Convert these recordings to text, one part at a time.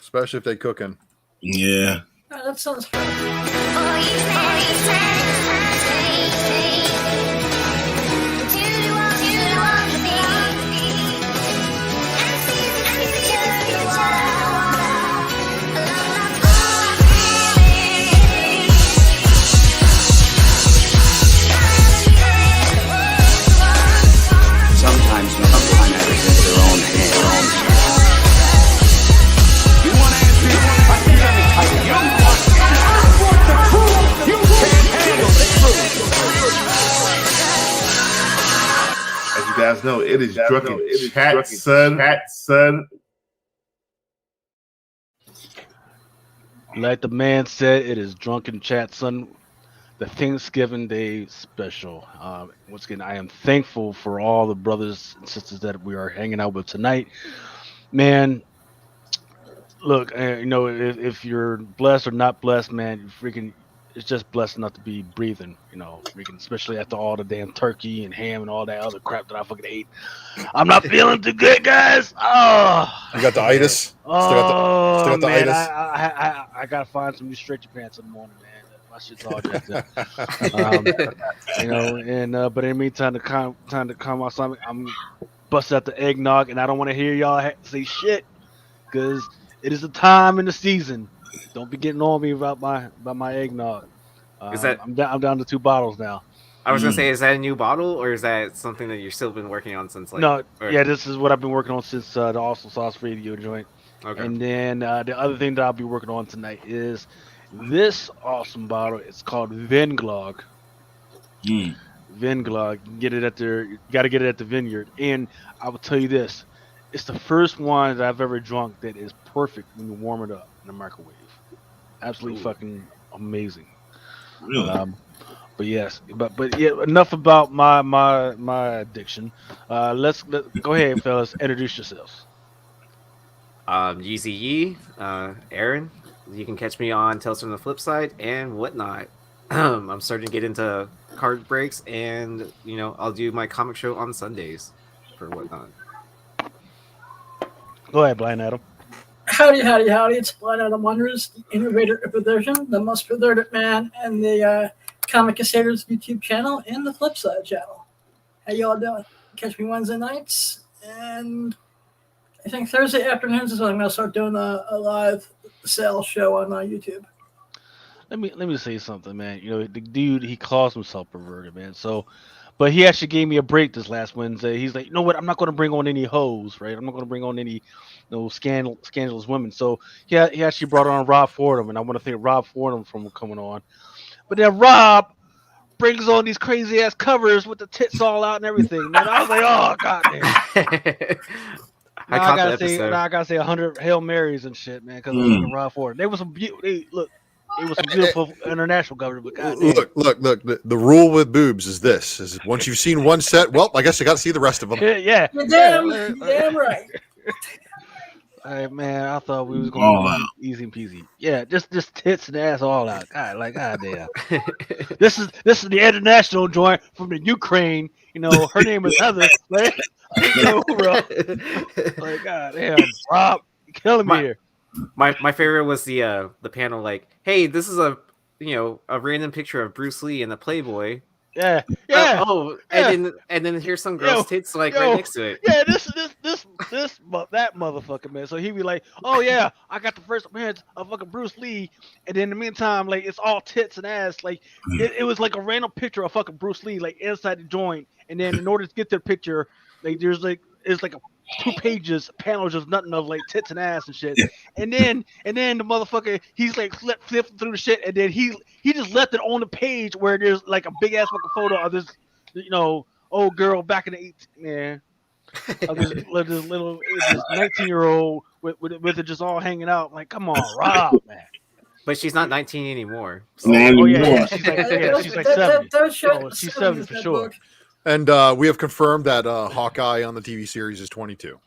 especially if they cooking. Yeah. Oh, that sounds fun. Sometimes men find matters into their own hands. You want answers? I think I'm entitled. You want the truth? You can't handle the truth. As you guys know, it is Drunkenchatson. Like the man said, it is Drunkenchatson, the Thanksgiving Day special. Once again, I am thankful for all the brothers and sisters that we are hanging out with tonight. Man, look, if you're blessed or not blessed, man, you freaking, it's just blessed enough to be breathing, freaking, especially after all the damn turkey and ham and all that other crap that I fucking ate. I'm not feeling too good, guys. Oh, You got the itis? oh still got the man, itis? I gotta find some new stretchy pants in the morning, man. My shit's all jacked up. But in the meantime, to calm my stomach, I'm busting out the eggnog, and I don't want to hear y'all say shit, because it is a time in the season. Don't be getting on me about my eggnog. I'm down to 2 bottles now. I was gonna say, is that a new bottle, or is that something that you've still been working on since this is what I've been working on since the Awesome Sauce Radio joint. Okay. And then the other thing that I'll be working on tonight is this awesome bottle. It's called Vinglog. Vinglog. You can get it you got to get it at the vineyard. And I will tell you this: it's the first wine that I've ever drunk that is perfect when you warm it up in the microwave. Absolutely fucking amazing. Really? But yes, but yeah, enough about my addiction. Let's go ahead, fellas. Introduce yourselves. Yeezy Yee, Aaron. You can catch me on Tales from the Flip Side and whatnot. I'm starting to get into card breaks, and I'll do my comic show on Sundays for whatnot. Go ahead, Blind Adam. Howdy, howdy, howdy. It's Blind Adam Wonders, the innovator of perversion, the most perverted man, and the Comic Crusaders YouTube channel and the Flip Side channel. How y'all doing? Catch me Wednesday nights, and I think Thursday afternoons is when I'm going to start doing a live sales show on YouTube. Let me say something, man. The dude, he calls himself perverted, man. So, but he actually gave me a break this last Wednesday. He's like, you know what? I'm not going to bring on any hoes, right? I'm not going to bring on any scandalous women. So he actually brought on Rob Fordham, and I want to thank Rob Fordham for coming on. But then Rob brings on these crazy ass covers with the tits all out and everything, man. I was like, oh goddamn. I gotta say 100 Hail Marys and shit, man, because of Rob Fordham. They was some beautiful international covers, but goddamn. Look. The rule with boobs is this: is once you've seen one set, well, I guess you got to see the rest of them. Yeah. You're damn right. Hey man, I thought we was going to be easy and peasy. Yeah, just tits and ass all out. God damn. This is the international joint from the Ukraine. Her name is Heather. Like, bro. Like, God damn, Rob, you're killing me here. My favorite was the panel. Like, hey, this is a random picture of Bruce Lee in the Playboy. Yeah. And then here's some girl's tits right next to it. Yeah, that motherfucker, man. So he be like, oh yeah, I got the first appearance of fucking Bruce Lee, and then in the meantime, like it's all tits and ass. Like it was like a random picture of fucking Bruce Lee, like inside the joint, and then in order to get the picture, like it's like 2 pages panels just nothing of like tits and ass and shit. And then the motherfucker, he's like flipping through the shit, and then he just left it on the page where there's like a big ass fucking photo of this old girl back in the 18, man. Of this little 19-year-old with it just all hanging out. Like, come on, Rob, man. But she's not 19 anymore. So. She's like 70. She's 70 for sure. And we have confirmed that Hawkeye on the TV series is 22.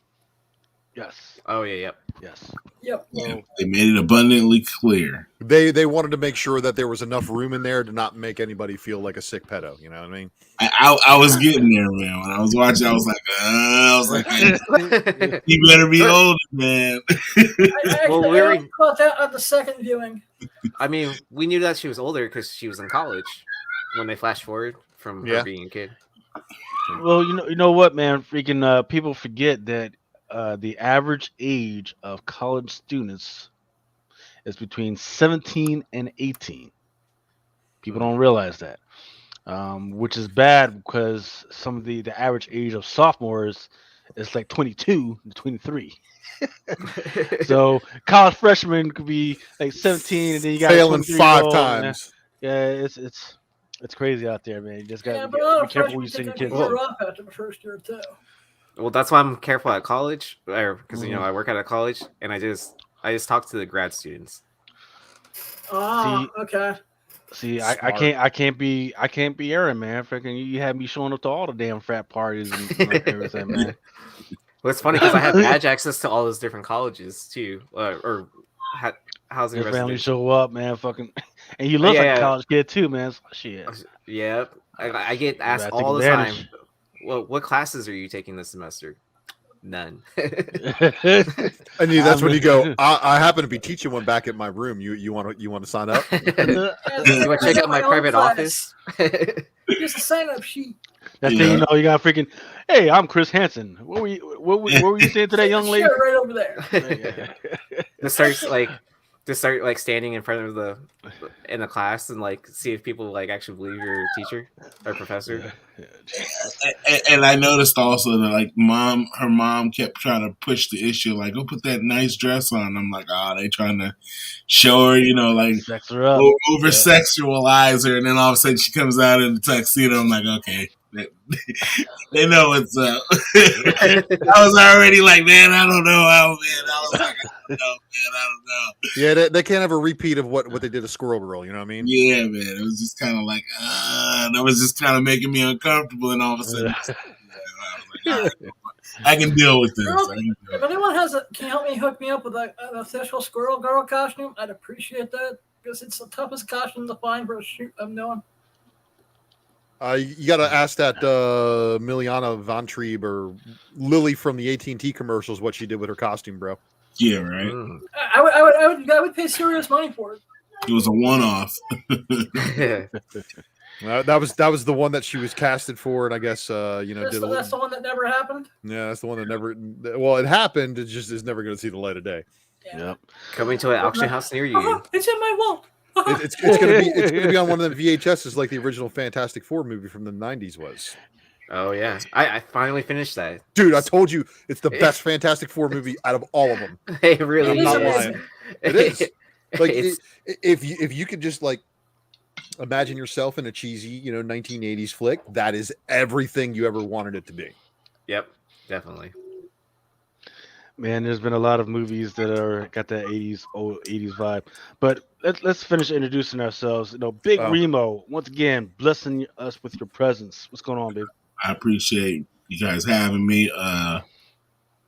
Yes. Oh yeah. Yep. Yes. Yep. Yeah, they made it abundantly clear. They wanted to make sure that there was enough room in there to not make anybody feel like a sick pedo. You know what I mean? I was getting there, man. When I was watching, I was like, you better be older, man. Well, I caught that on the second viewing. I mean, we knew that she was older because she was in college when they flash forward from her being a kid. Well, you know what, man? Freaking people forget that the average age of college students is between 17 and 18. People don't realize that, which is bad because some of the average age of sophomores is like 22 to 23. So college freshmen could be like 17, and then you got failing 5 times. Yeah, it's crazy out there, man. You just got to be careful when you send your kids. Off after the first year too. Well, that's why I'm careful at college, because I work at a college, and I just talk to the grad students. Ah, okay. See, I can't be Aaron, man. Freaking, you had me showing up to all the damn frat parties and everything, man. Well, it's funny because I have badge access to all those different colleges too, or housing. Your family show up, man. Fucking, and you look like a college kid too, man. Shit. Yep, I get asked all the time. Well, what classes are you taking this semester? None. I knew that's when you go. I happen to be teaching one back at my room. You want to sign up? You want to check out my private office? Just a sign up sheet. That's thing, you got freaking. Hey, I'm Chris Hansen. What were you saying to that young lady? Right over there. Just start like standing in front of in the class and like see if people like actually believe you're a teacher or professor. And I noticed also that like her mom kept trying to push the issue, like, go put that nice dress on. I'm like, they trying to show her, like sex her up, over sexualize her, and then all of a sudden she comes out in the tuxedo. I'm like, okay. They know what's up. I was already like, man, I don't know how, man. I was like, I don't know. Yeah, they can't have a repeat of what they did to Squirrel Girl. You know what I mean? Yeah, man. It was just kind of like, that was just kind of making me uncomfortable. And all of a sudden, I was like, all right, I can deal with this. If anyone can help me hook me up with an official Squirrel Girl costume, I'd appreciate that because it's the toughest costume to find for a shoot I'm doing. You got to ask that Miliana Von Trieb or Lily from the AT&T commercials what she did with her costume, bro. Yeah, right. I would pay serious money for it. It was a one-off. That was the one that she was casted for, and I guess that's the one that never happened. Yeah, that's the one that never. Well, it happened. It just is never going to see the light of day. Yeah. Yep. Coming to an auction house near you. It's in my wall. It's gonna be on one of the VHSs like the original Fantastic Four movie from the 90s was. Oh yeah, I finally finished that. Dude, I told you it's the best Fantastic Four movie out of all of them. It really I'm not is. lying. It is. Like if you could just like imagine yourself in a cheesy 1980s flick, that is everything you ever wanted it to be. Yep, definitely. Man, there's been a lot of movies that got that 80s vibe. But let's finish introducing ourselves. Big Remo, once again, blessing us with your presence. What's going on, babe? I appreciate you guys having me.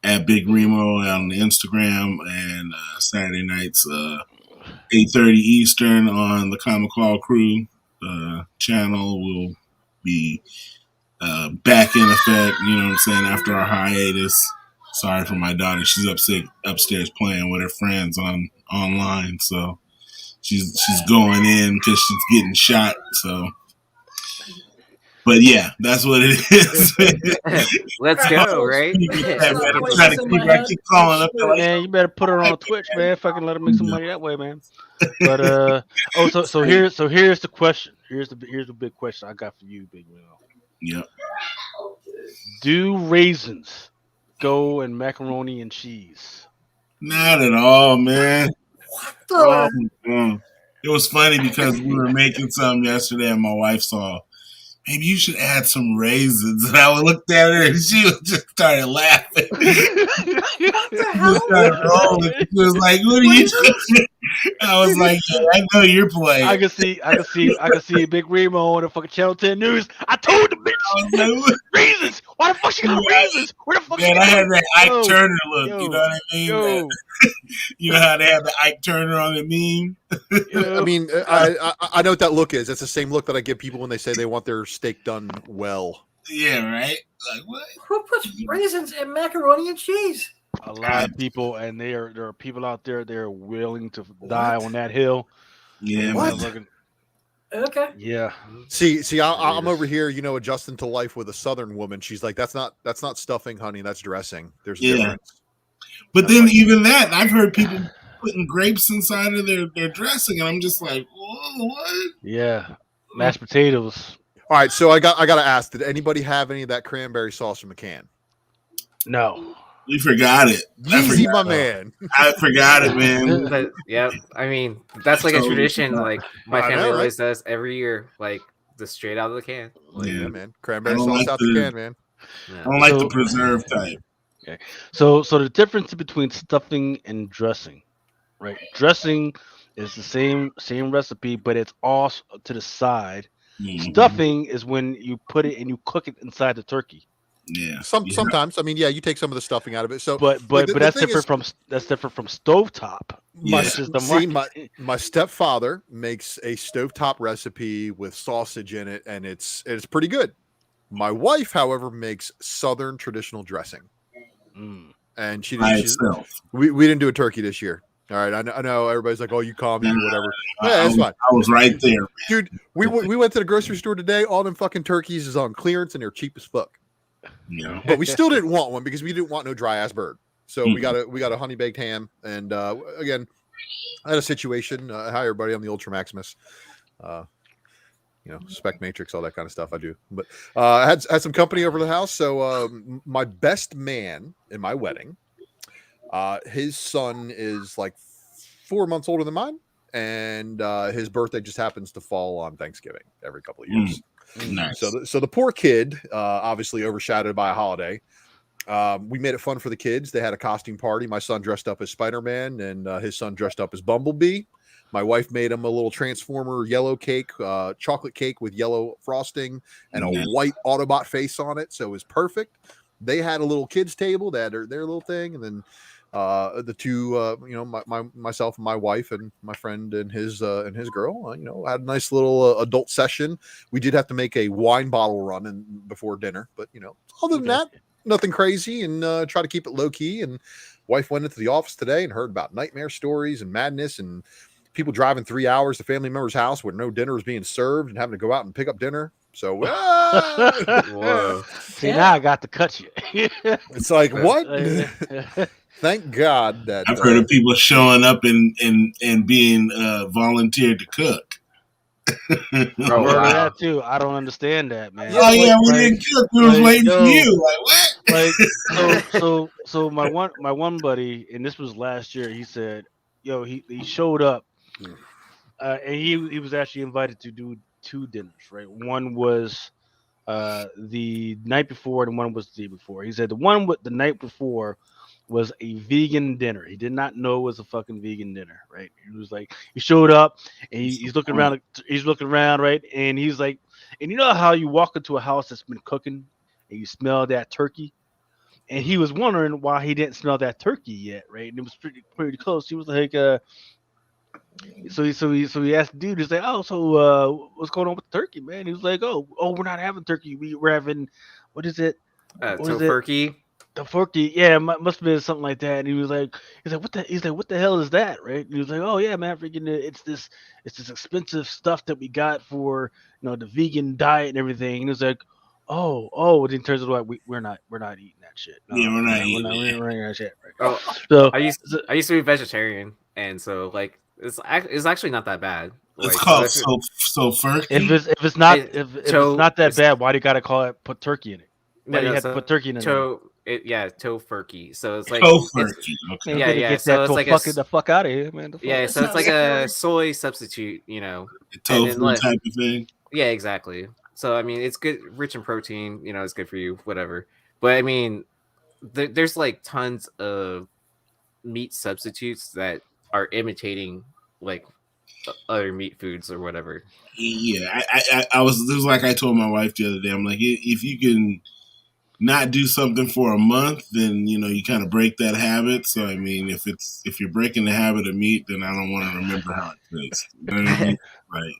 At Big Remo on Instagram and Saturday nights, 8:30 Eastern on the Comic Claw Crew channel will be back in effect. You know what I'm saying? After our hiatus. Sorry for my daughter. She's upstairs playing with her friends online. So she's going in because she's getting shot. So, but yeah, that's what it is. Let's go, right? I keep calling up. Man, you better put her on Twitch, man. Fucking let her make some money that way, man. But so here's the question. Here's the big question I got for you, Big Reno. Yep. Do raisins go in macaroni and cheese? Not at all, man. What the? It was funny because we were making some yesterday and my wife saw, maybe you should add some raisins. And I looked at her and she just started laughing. What the hell? She was like, what are you doing? I was like, yeah, I know you're playing. I can see Big Remo on the fucking Channel 10 News. I told the bitch, raisins. Why the fuck she got raisins? Where the fuck? Man, I had that Ike Turner look. You know what I mean? You know how they have the Ike Turner on the meme? I mean, I know what that look is. It's the same look that I give people when they say they want their steak done well. Yeah, right? Like, what? Who puts raisins in macaroni and cheese? A lot of people, and there are people out there. They're willing to die on that hill. Yeah, What? man. Okay. Yeah. See, I'm over here, adjusting to life with a Southern woman. She's like, that's not stuffing, honey. That's dressing. There's a difference. But then even that, I've heard people putting grapes inside of their dressing, and I'm just like, whoa, what? Yeah. Mashed potatoes. All right, so I got to ask: did anybody have any of that cranberry sauce from a can? No. We forgot it. Easy, my man. I forgot it, man. But yeah, I mean that's like a tradition. Like my family always does every year, like just straight out of the can. Like, Yeah, man. Cranberry sauce out the can, man. yeah. I don't like the preserve type. Okay. So the difference between stuffing and dressing, right? Dressing is the same recipe, but it's off to the side. Mm-hmm. Stuffing is when you put it and you cook it inside the turkey. Yeah. Sometimes, I mean, yeah, you take some of the stuffing out of it. So, But that's different from stovetop. My stepfather makes a stovetop recipe with sausage in it, and it's pretty good. My wife, however, makes Southern traditional dressing, and she we didn't do a turkey this year. All right, I know everybody's like, "Oh, you call me, whatever." Yeah, it's fine. I was right there, dude. We went to the grocery store today. All them fucking turkeys is on clearance, and they're cheap as fuck. Yeah. But we still didn't want one because we didn't want no dry ass bird. So we got a honey baked ham, and again, I had a situation. Hi everybody, I'm the Ultra Maximus. Spec Matrix, all that kind of stuff I do. But I had some company over the house. So my best man in my wedding, his son is like 4 months older than mine, and his birthday just happens to fall on Thanksgiving every couple of years. Nice. So the poor kid, obviously overshadowed by a holiday. We made it fun for the kids. They had a costume party. My son dressed up as Spider-Man, and his son dressed up as Bumblebee. My wife made him a little Transformer yellow cake, chocolate cake with yellow frosting and a white Autobot face on it. So it was perfect. They had a little kids table. They had their little thing, and then the two, myself and my wife and my friend and his girl, had a nice little adult session. We did have to make a wine bottle run before dinner, but other than that, nothing crazy, and try to keep it low key. And wife went into the office today and heard about nightmare stories and madness and people driving 3 hours to family member's house where no dinner was being served and having to go out and pick up dinner. So, whoa. See, now I got to cut you. It's like, what? Thank God that I've heard of people showing up and being volunteered to cook. Bro, that too. I don't understand that, man. Oh yeah, we didn't cook. We was waiting for you. Like what? So my one buddy, and this was last year. He said, "Yo, he showed up, and he was actually invited to do 2 dinners. Right, one was the night before, and one was the day before. He said the one with the night before was a vegan dinner. He did not know it was a fucking vegan dinner, right? He was like, he showed up and he's looking around, right? And he's like, and you know how you walk into a house that's been cooking and you smell that turkey? And he was wondering why he didn't smell that turkey yet, right? And it was pretty close. He was like, so he asked the dude, he's like, oh, so what's going on with the turkey, man? He was like, oh, we're not having turkey. We're having, what is it? Tofurkey. The forky, yeah, must have been something like that. And he was like, what the hell is that, right? And he was like, oh yeah, man, freaking, it's this expensive stuff that we got for the vegan diet and everything. And he was like, oh, then turns out like we're not eating that shit. No, yeah, we're not eating that shit, right? Oh, so I used to be vegetarian, and so like it's actually not that bad. It's called so furky. If it's not that bad, why do you gotta put turkey in it? Why do you have to put turkey in it? Tofurkey. So it's like tofurkey. Okay. Yeah. So it's like the fuck out of here, man. Yeah, so it's like a soy substitute, tofu type of thing. Yeah, exactly. So I mean, it's good, rich in protein. It's good for you, whatever. But I mean, there's like tons of meat substitutes that are imitating like other meat foods or whatever. Yeah, I was like I told my wife the other day. I'm like, if you can not do something for a month, then you kind of break that habit. So I mean, if you're breaking the habit of meat, then I don't want to remember how it tastes. You know what I mean? Like,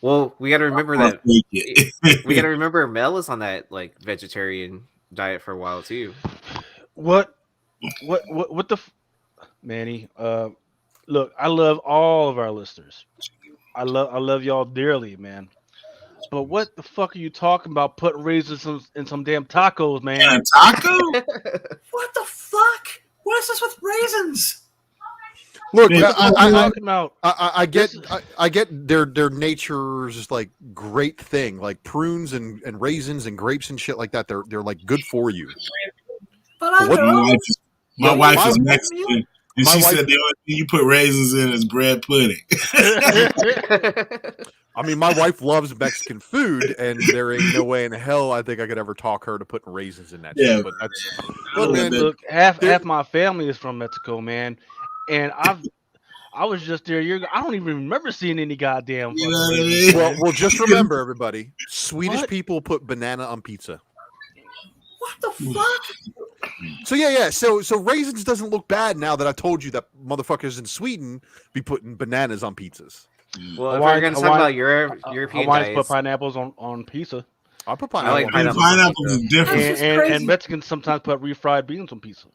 Well, we got to remember I'll that take it. we got to remember Mel was on that like vegetarian diet for a while too. What the Manny? Look, I love all of our listeners. I love y'all dearly, man. But what the fuck are you talking about? Putting raisins in some damn tacos, And man. a taco? What the fuck? What is this with raisins? Look, Man, What are you I talking about? I get I get their nature's like great thing, like prunes and raisins and grapes and shit like that. They're like good for you. But I What- don't. My wife my- is Mexican, and my she wife- said the only thing you put raisins in is bread pudding. I mean, my wife loves Mexican food, and there ain't no way in hell I think I could ever talk her to putting raisins in that Yeah, shit. But that's I look, don't man. know. Look, half there- my family is from Mexico, man, and I was just there a year ago. I don't even remember seeing any goddamn. You fucking know what I raisins, mean? man. Well, just remember, everybody, Swedish What? people put banana on pizza. What the fuck? So yeah. So raisins doesn't look bad now that I told you that motherfuckers in Sweden be putting bananas on pizzas. Well, if we're going to talk about European Hawaiians put diets, pineapples on pizza, I put I like pineapple. I on mean, pineapple. pineapples is That's different. just crazy. and Mexicans sometimes put refried beans on pizza.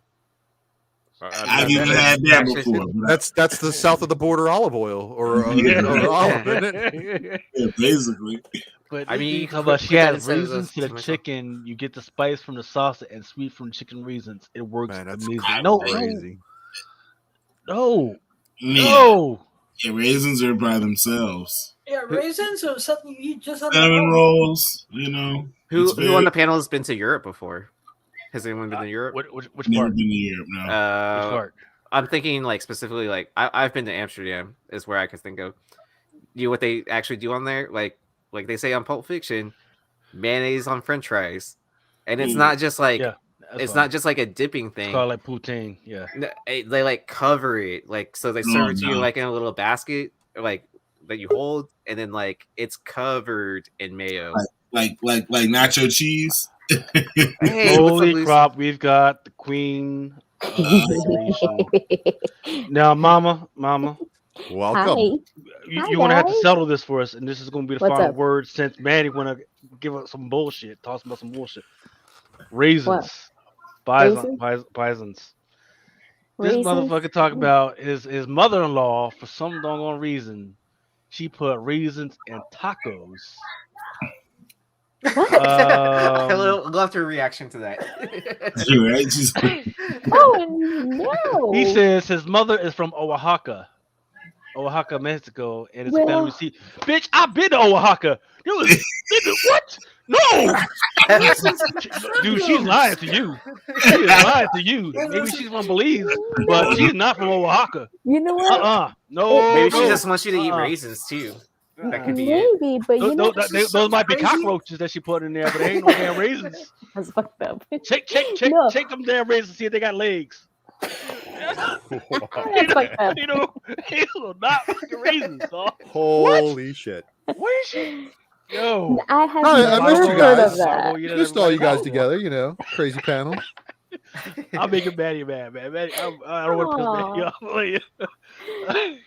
I've even had that before. But That's the south of the border olive oil or olive, isn't it? yeah, basically. But I mean, you you talk can about put she that has instead of raisins to the tomato. chicken. You get the spice from the sauce and sweet from chicken raisins. It works Man, that's amazing. crazy. No. Yeah, raisins are by themselves. Yeah, raisins or something you eat just on Cinnamon their own. rolls, Who it's on very- the panel has been to Europe before? Has anyone been to Europe? Which Never part? been to Europe, no. Which part? I'm thinking like specifically like I've been to Amsterdam is where I could think of. What they actually do on there, like they say on Pulp Fiction, mayonnaise on French fries, and it's Ooh. not just like Yeah, it's not just like a dipping It's thing. called like poutine. Yeah. No, they like cover it, like so they serve it to you no. like in a little basket, like that you hold, and then like it's covered in mayo. Like nacho cheese. Hey, what's up, Holy Lucy? crap! We've got the queen of decoration. Now, Mama, Welcome. you Hi, want to have to guys. settle this for us, and this is going to be the What's final up? word since Manny want to give us some bullshit, talk about some bullshit. Raisins, Raisins? bisons. This Raisins? motherfucker talk about his mother-in-law for some doggone reason. She put raisins in tacos. I love your reaction to that. Right? Just, Oh no! He says his mother is from Oaxaca, Mexico, and it's a family Well- seat. Bitch, I've been to Oaxaca. Nigga, what? No, dude, she's lying to you. She is lying to you. Maybe she's from Belize, but she's not from Oaxaca. You know what? No. Maybe she no. just wants you to eat Uh-uh. raisins too. That could be it. Maybe, but you know Those might be crazy. cockroaches that she put in there, but they ain't no damn raisins. that's fucked up. Check No. them damn raisins, see if they got legs. That's fucked up. You know, not fucking raisins, dog. Holy shit. What is she? Yo. I have I missed you never heard guys. of that. Just all you guys together, crazy panel. I'm making Maddie mad, man. Maddie, I don't want to piss Maddie off.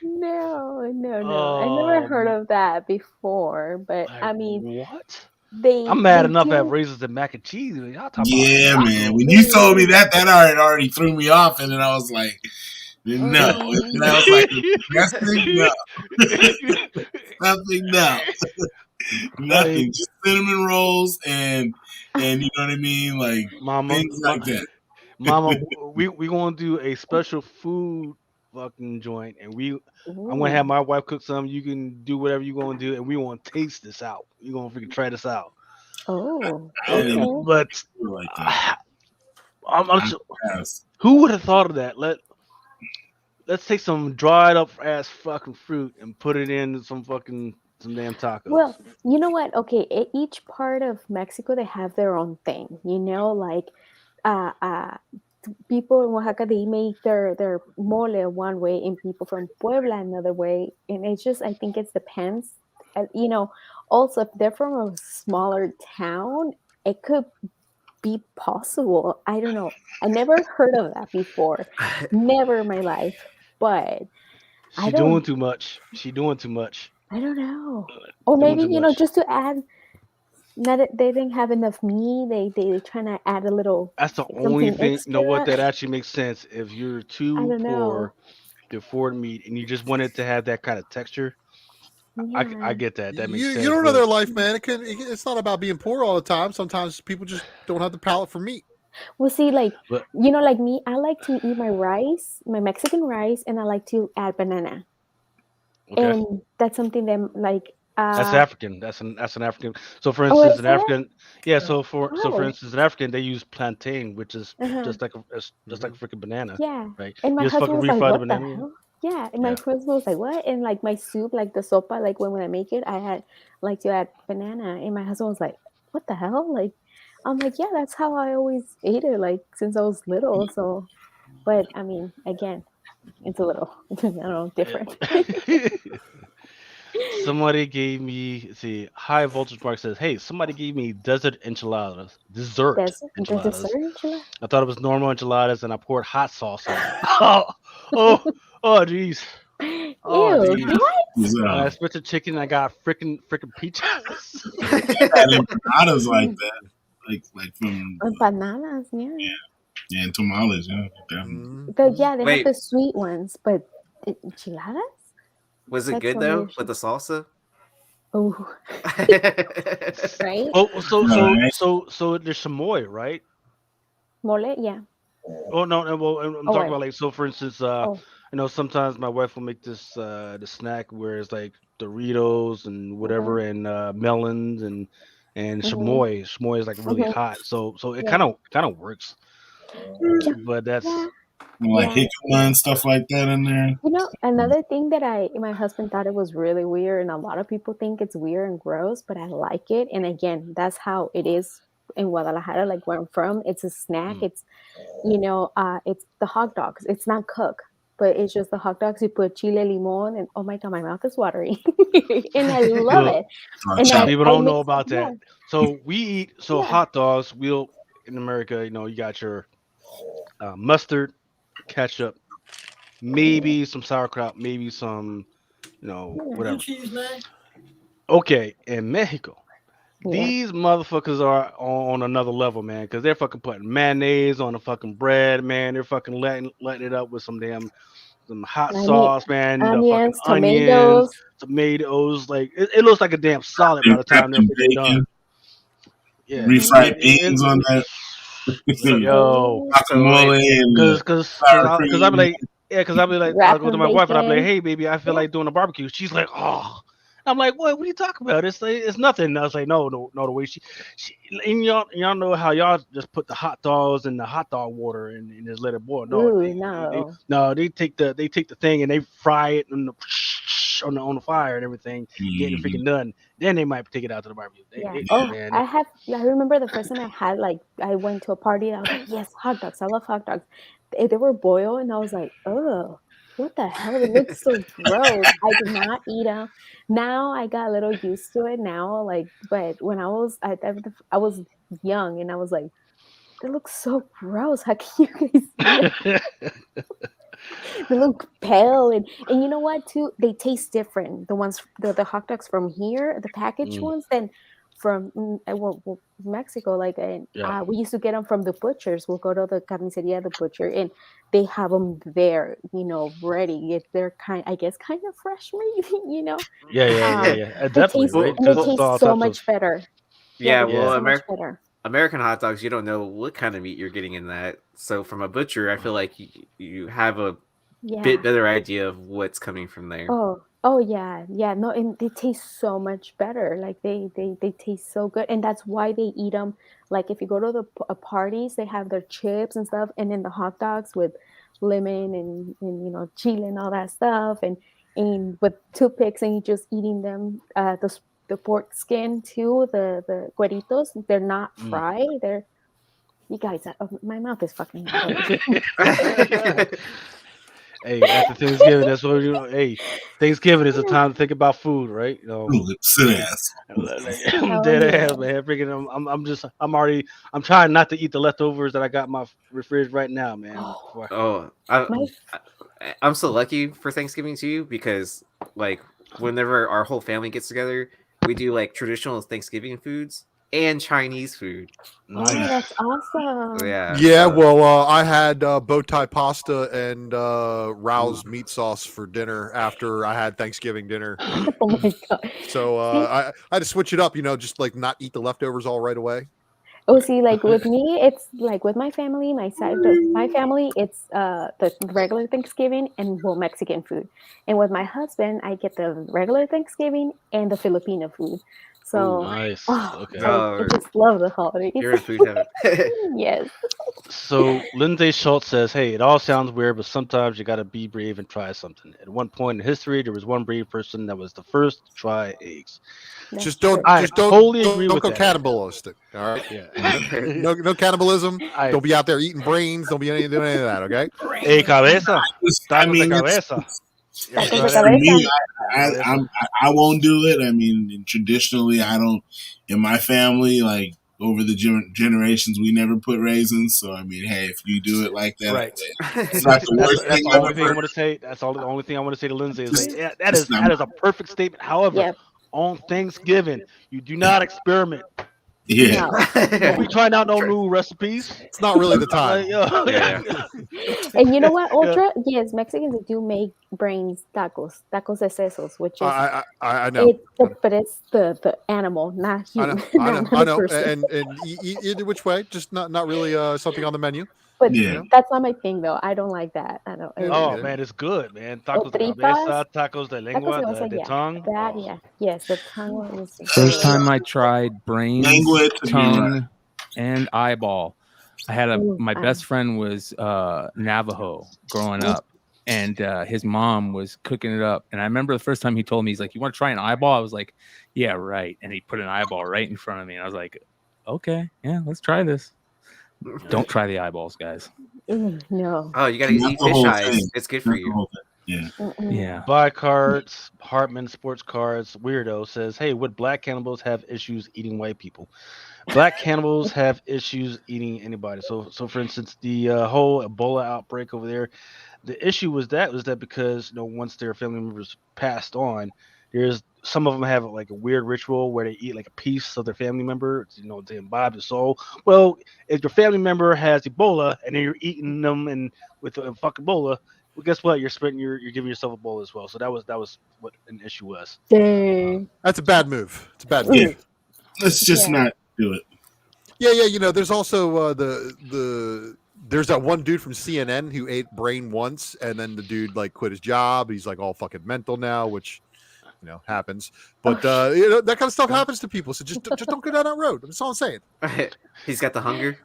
No. I never Oh, heard of that before. But I mean, what? they. I'm mad they enough do- at raisins and mac and cheese. Y'all talking yeah, about man. When you told me that already threw me off, and then I was like, no. And I was like, nothing, no. Nothing. Just cinnamon rolls and you know what I mean? Like Mama, things like that. Mama, we gonna do a special food fucking joint, and I'm gonna have my wife cook some. You can do whatever you gonna do, and we want to taste this out. You gonna freaking try this out. Oh. I didn't Okay. But feel like that. Yes. who would have thought of that? Let's take some dried up ass fucking fruit and put it in some damn tacos. Well, you know what? Okay, each part of Mexico they have their own thing. Like people in Oaxaca they make their mole one way, and people from Puebla another way, and it's just I think it depends. Also, if they're from a smaller town, it could be possible? I don't know. I never heard of that before. Never in my life. But I She don't doing too much. She doing too much. I don't know. Or Doing maybe, too much. just to add, not that they didn't have enough meat, they trying to add a little That's the only something thing. You know what? extra. That actually makes sense. If you're I too don't poor know. to afford meat and you just want it to have that kind of texture, I Yeah. get that. That makes You sense. don't know But their life, man. It's not about being poor all the time. Sometimes people just don't have the palate for meat. Well, see, like, but like me, I like to eat my rice, my Mexican rice, and I like to add banana. okay. And that's something that, like, That's African. That's an African. So for oh, instance, is an it? African, yeah. So for Oh, instance, an African, they use plantain, which is uh-huh. just like a freaking banana, Yeah. right? And my You just husband fucking was like, refry the what the banana. hell? Yeah. And my Yeah. husband was like, what? And like my soup, like the sopa, like when I make it, I had like to add banana. And my husband was like, what the hell? Like, I'm like, yeah, that's how I always ate it, like since I was little. So, but I mean, again, it's a little, I don't know, different. Yeah. Somebody gave me, see, High Voltage Mark says, hey, somebody gave me dessert enchiladas. The dessert enchilada. I thought it was normal enchiladas and I poured hot sauce on it. Oh, oh, oh, jeez. Oh, Ew, jeez. what? When I So, switched to chicken, I got freaking peaches. had empanadas like that, like from Bananas, yeah. yeah, and tamales, yeah, definitely. But yeah, they have Wait. the sweet ones, but enchiladas? Was it That's good so though weird. with the salsa? Oh, right? Oh, Right. so there's chamoy, right? Mole, yeah. Oh no, well, I'm Oh, talking wait. about like, so for instance, Oh, sometimes my wife will make this the snack where it's like Doritos and whatever and melons and mhm, chamoy. Chamoy is like really mhm, hot, so it yeah. kind of works. Yeah, But that's yeah, And like yeah. jicama and stuff like that in there. Another thing that my husband thought it was really weird, and a lot of people think it's weird and gross, but I like it. And again, that's how it is in Guadalajara, like where I'm from. It's a snack. mm. It's the hot dogs. It's not cooked, but it's just the hot dogs. You put chile, limon, and oh my god, my mouth is watering, and I love Well, it. And some Chop. people I don't know mix it. about Yeah, that. So we eat yeah. hot dogs. We'll in America, you got your mustard, ketchup, maybe some sauerkraut, maybe some, Yeah. Blue whatever. cheese, man. Okay, in Mexico, Yeah. these motherfuckers are on another level, man, because they're fucking putting mayonnaise on the fucking bread, man. They're fucking letting it up with some hot Oni- sauce, man. The fucking Onions, onions, tomatoes. tomatoes. Like it looks like a damn salad by They're the time wrapped they're in freaking done. bacon, Yeah, Mhm. refried beans on that. So, yo, Oh, so Guacamole and cause sour I'll be cream. like, yeah, cause I'll be like, I'll wrapped go to in my wife and I'll be like, bacon. hey, baby, I feel Yeah. like doing a barbecue. She's like, oh. I'm like, what are you talking about? It's like, it's nothing. And I was like, no, the way she and y'all know how y'all just put the hot dogs in the hot dog water and just let it boil. No, Ooh, no. they take the thing and they fry it on the fire and everything, getting it Mhm. freaking done. Then they might take it out to the barbecue. Yeah. They Oh, man, I remember the first time I had, like, I went to a party and I was like, yes, hot dogs. I love hot dogs. They were boiled and I was like, oh, what the hell? It looks so gross. I did not eat them. Now I got a little used to it now, like, but when I was young and I was like, they look so gross. How can you guys eat them? They look pale and you know what too? They taste different. The hot dogs from here, the packaged Mm, ones, than from Mexico. Like yeah. we used to get them from the butchers. We'll go to the carniceria, the butcher, and they have them there, ready. They're I guess, kind of fresh, maybe. Um, they Definitely, taste well, right? and they Because well, it's taste all so types of much better. Yeah, yeah. they yeah. taste Well, so much better. American hot dogs, you don't know what kind of meat you're getting in that. So from a butcher, I feel like you have a bit Yeah. better idea of what's coming from there. Oh yeah, yeah. No, and they taste so much better. Like they taste so good, and that's why they eat them. Like if you go to the parties, they have their chips and stuff, and then the hot dogs with lemon and chili and all that stuff, and with toothpicks, and you just eating them. The pork skin too, the cueritos, they're not Mm. fried. You guys, my mouth is fucking watering. Hey, after Thanksgiving, that's what you know. Hey, Thanksgiving is a time to think about food, right? Sit ass. I'm Oh, dead yeah. ass, man. Freaking, I'm trying not to eat the leftovers that I got in my refrigerator right now, man. Oh, My I'm so lucky for Thanksgiving too because like whenever our whole family gets together, we do like traditional Thanksgiving foods and Chinese food. Oh, Nice. that's awesome. Yeah. Yeah, So well, I had bow tie pasta and Rao's meat sauce for dinner after I had Thanksgiving dinner. Oh my god. So See, I had to switch it up, just like not eat the leftovers all right away. see, like with me, it's like with my family, my side of my family, it's the regular Thanksgiving and well Mexican food. And with my husband, I get the regular Thanksgiving and the Filipino food. So Nice. oh, Okay. I just love the holidays. you're in food heaven. Yes. So Lindsay Schultz says, "Hey, it all sounds weird, but sometimes you got to be brave and try something." At one point in history, there was one brave person that was the first to try eggs. That's Just don't, true. I totally agree don't with go that. cannibalistic. All right, Yeah. no cannibalism. I- Don't be out there eating brains. Don't be doing any of that. Okay. Hey, cabeza. I Tacos de mean, cabeza. You ever Tacos try de that? for me, cabeza. I won't do it. I mean, traditionally, I don't. In my family, like over the generations, we never put raisins. So I mean, hey, if you do it like that, Right. it's And not the worst that's thing the I've only thing I ever. want to say. That's all the only thing I want to say to Lindsay is Just- like, yeah, that it's is not- that is a perfect statement. However, Yep. on Thanksgiving, you do not experiment. Yeah, No. Don't be trying out no new recipes. It's not really the time. Like, yo, Yeah. And you know what, Yeah. Ultra? Yes, Mexicans do make brains tacos de sesos, which is I know. but it's the animal, not I know, human, I know, not I a know, person. and either which way, just not really something on the menu. But yeah. that's not my thing, though. I don't like that. I don't. Yeah, Oh yeah. man, it's good, man. Oh, Tacos de tripas, cabeza, tacos de tacos lengua, de cabeza, the yeah, tongue. that, Oh. yeah, yes, the tongue is First good. time I tried brains, Language would be tongue, and eyeball. I had Ooh, my best friend was Navajo growing up, and his mom was cooking it up. And I remember the first time he told me, he's like, "You want to try an eyeball?" I was like, "Yeah, right." And he put an eyeball right in front of me, and I was like, "Okay, yeah, let's try this." Don't try the eyeballs, guys. No. Oh, you gotta Not eat the fish whole eyes. thing. It's good for Not the you. whole thing. Yeah. Mm-mm. Yeah. Buy cards. Hartman Sports Cards Weirdo says, "Hey, would black cannibals have issues eating white people? Black cannibals have issues eating anybody. So for instance, the whole Ebola outbreak over there, the issue was that because once their family members passed on, there's some of them have like a weird ritual where they eat like a piece of their family member, to imbibe the soul. Well, if your family member has Ebola and then you're eating them and with fuck Ebola, well, guess what? You're giving yourself Ebola as well. So that was what an issue was. Dang. That's a bad move. It's a bad move. Yeah. Let's just Yeah. not do it. Yeah. There's also there's that one dude from CNN who ate brain once, and then the dude like quit his job. He's like all fucking mental now, which happens. But that kind of stuff happens to people. So just don't go down that road. That's all I'm saying. He's got the hunger.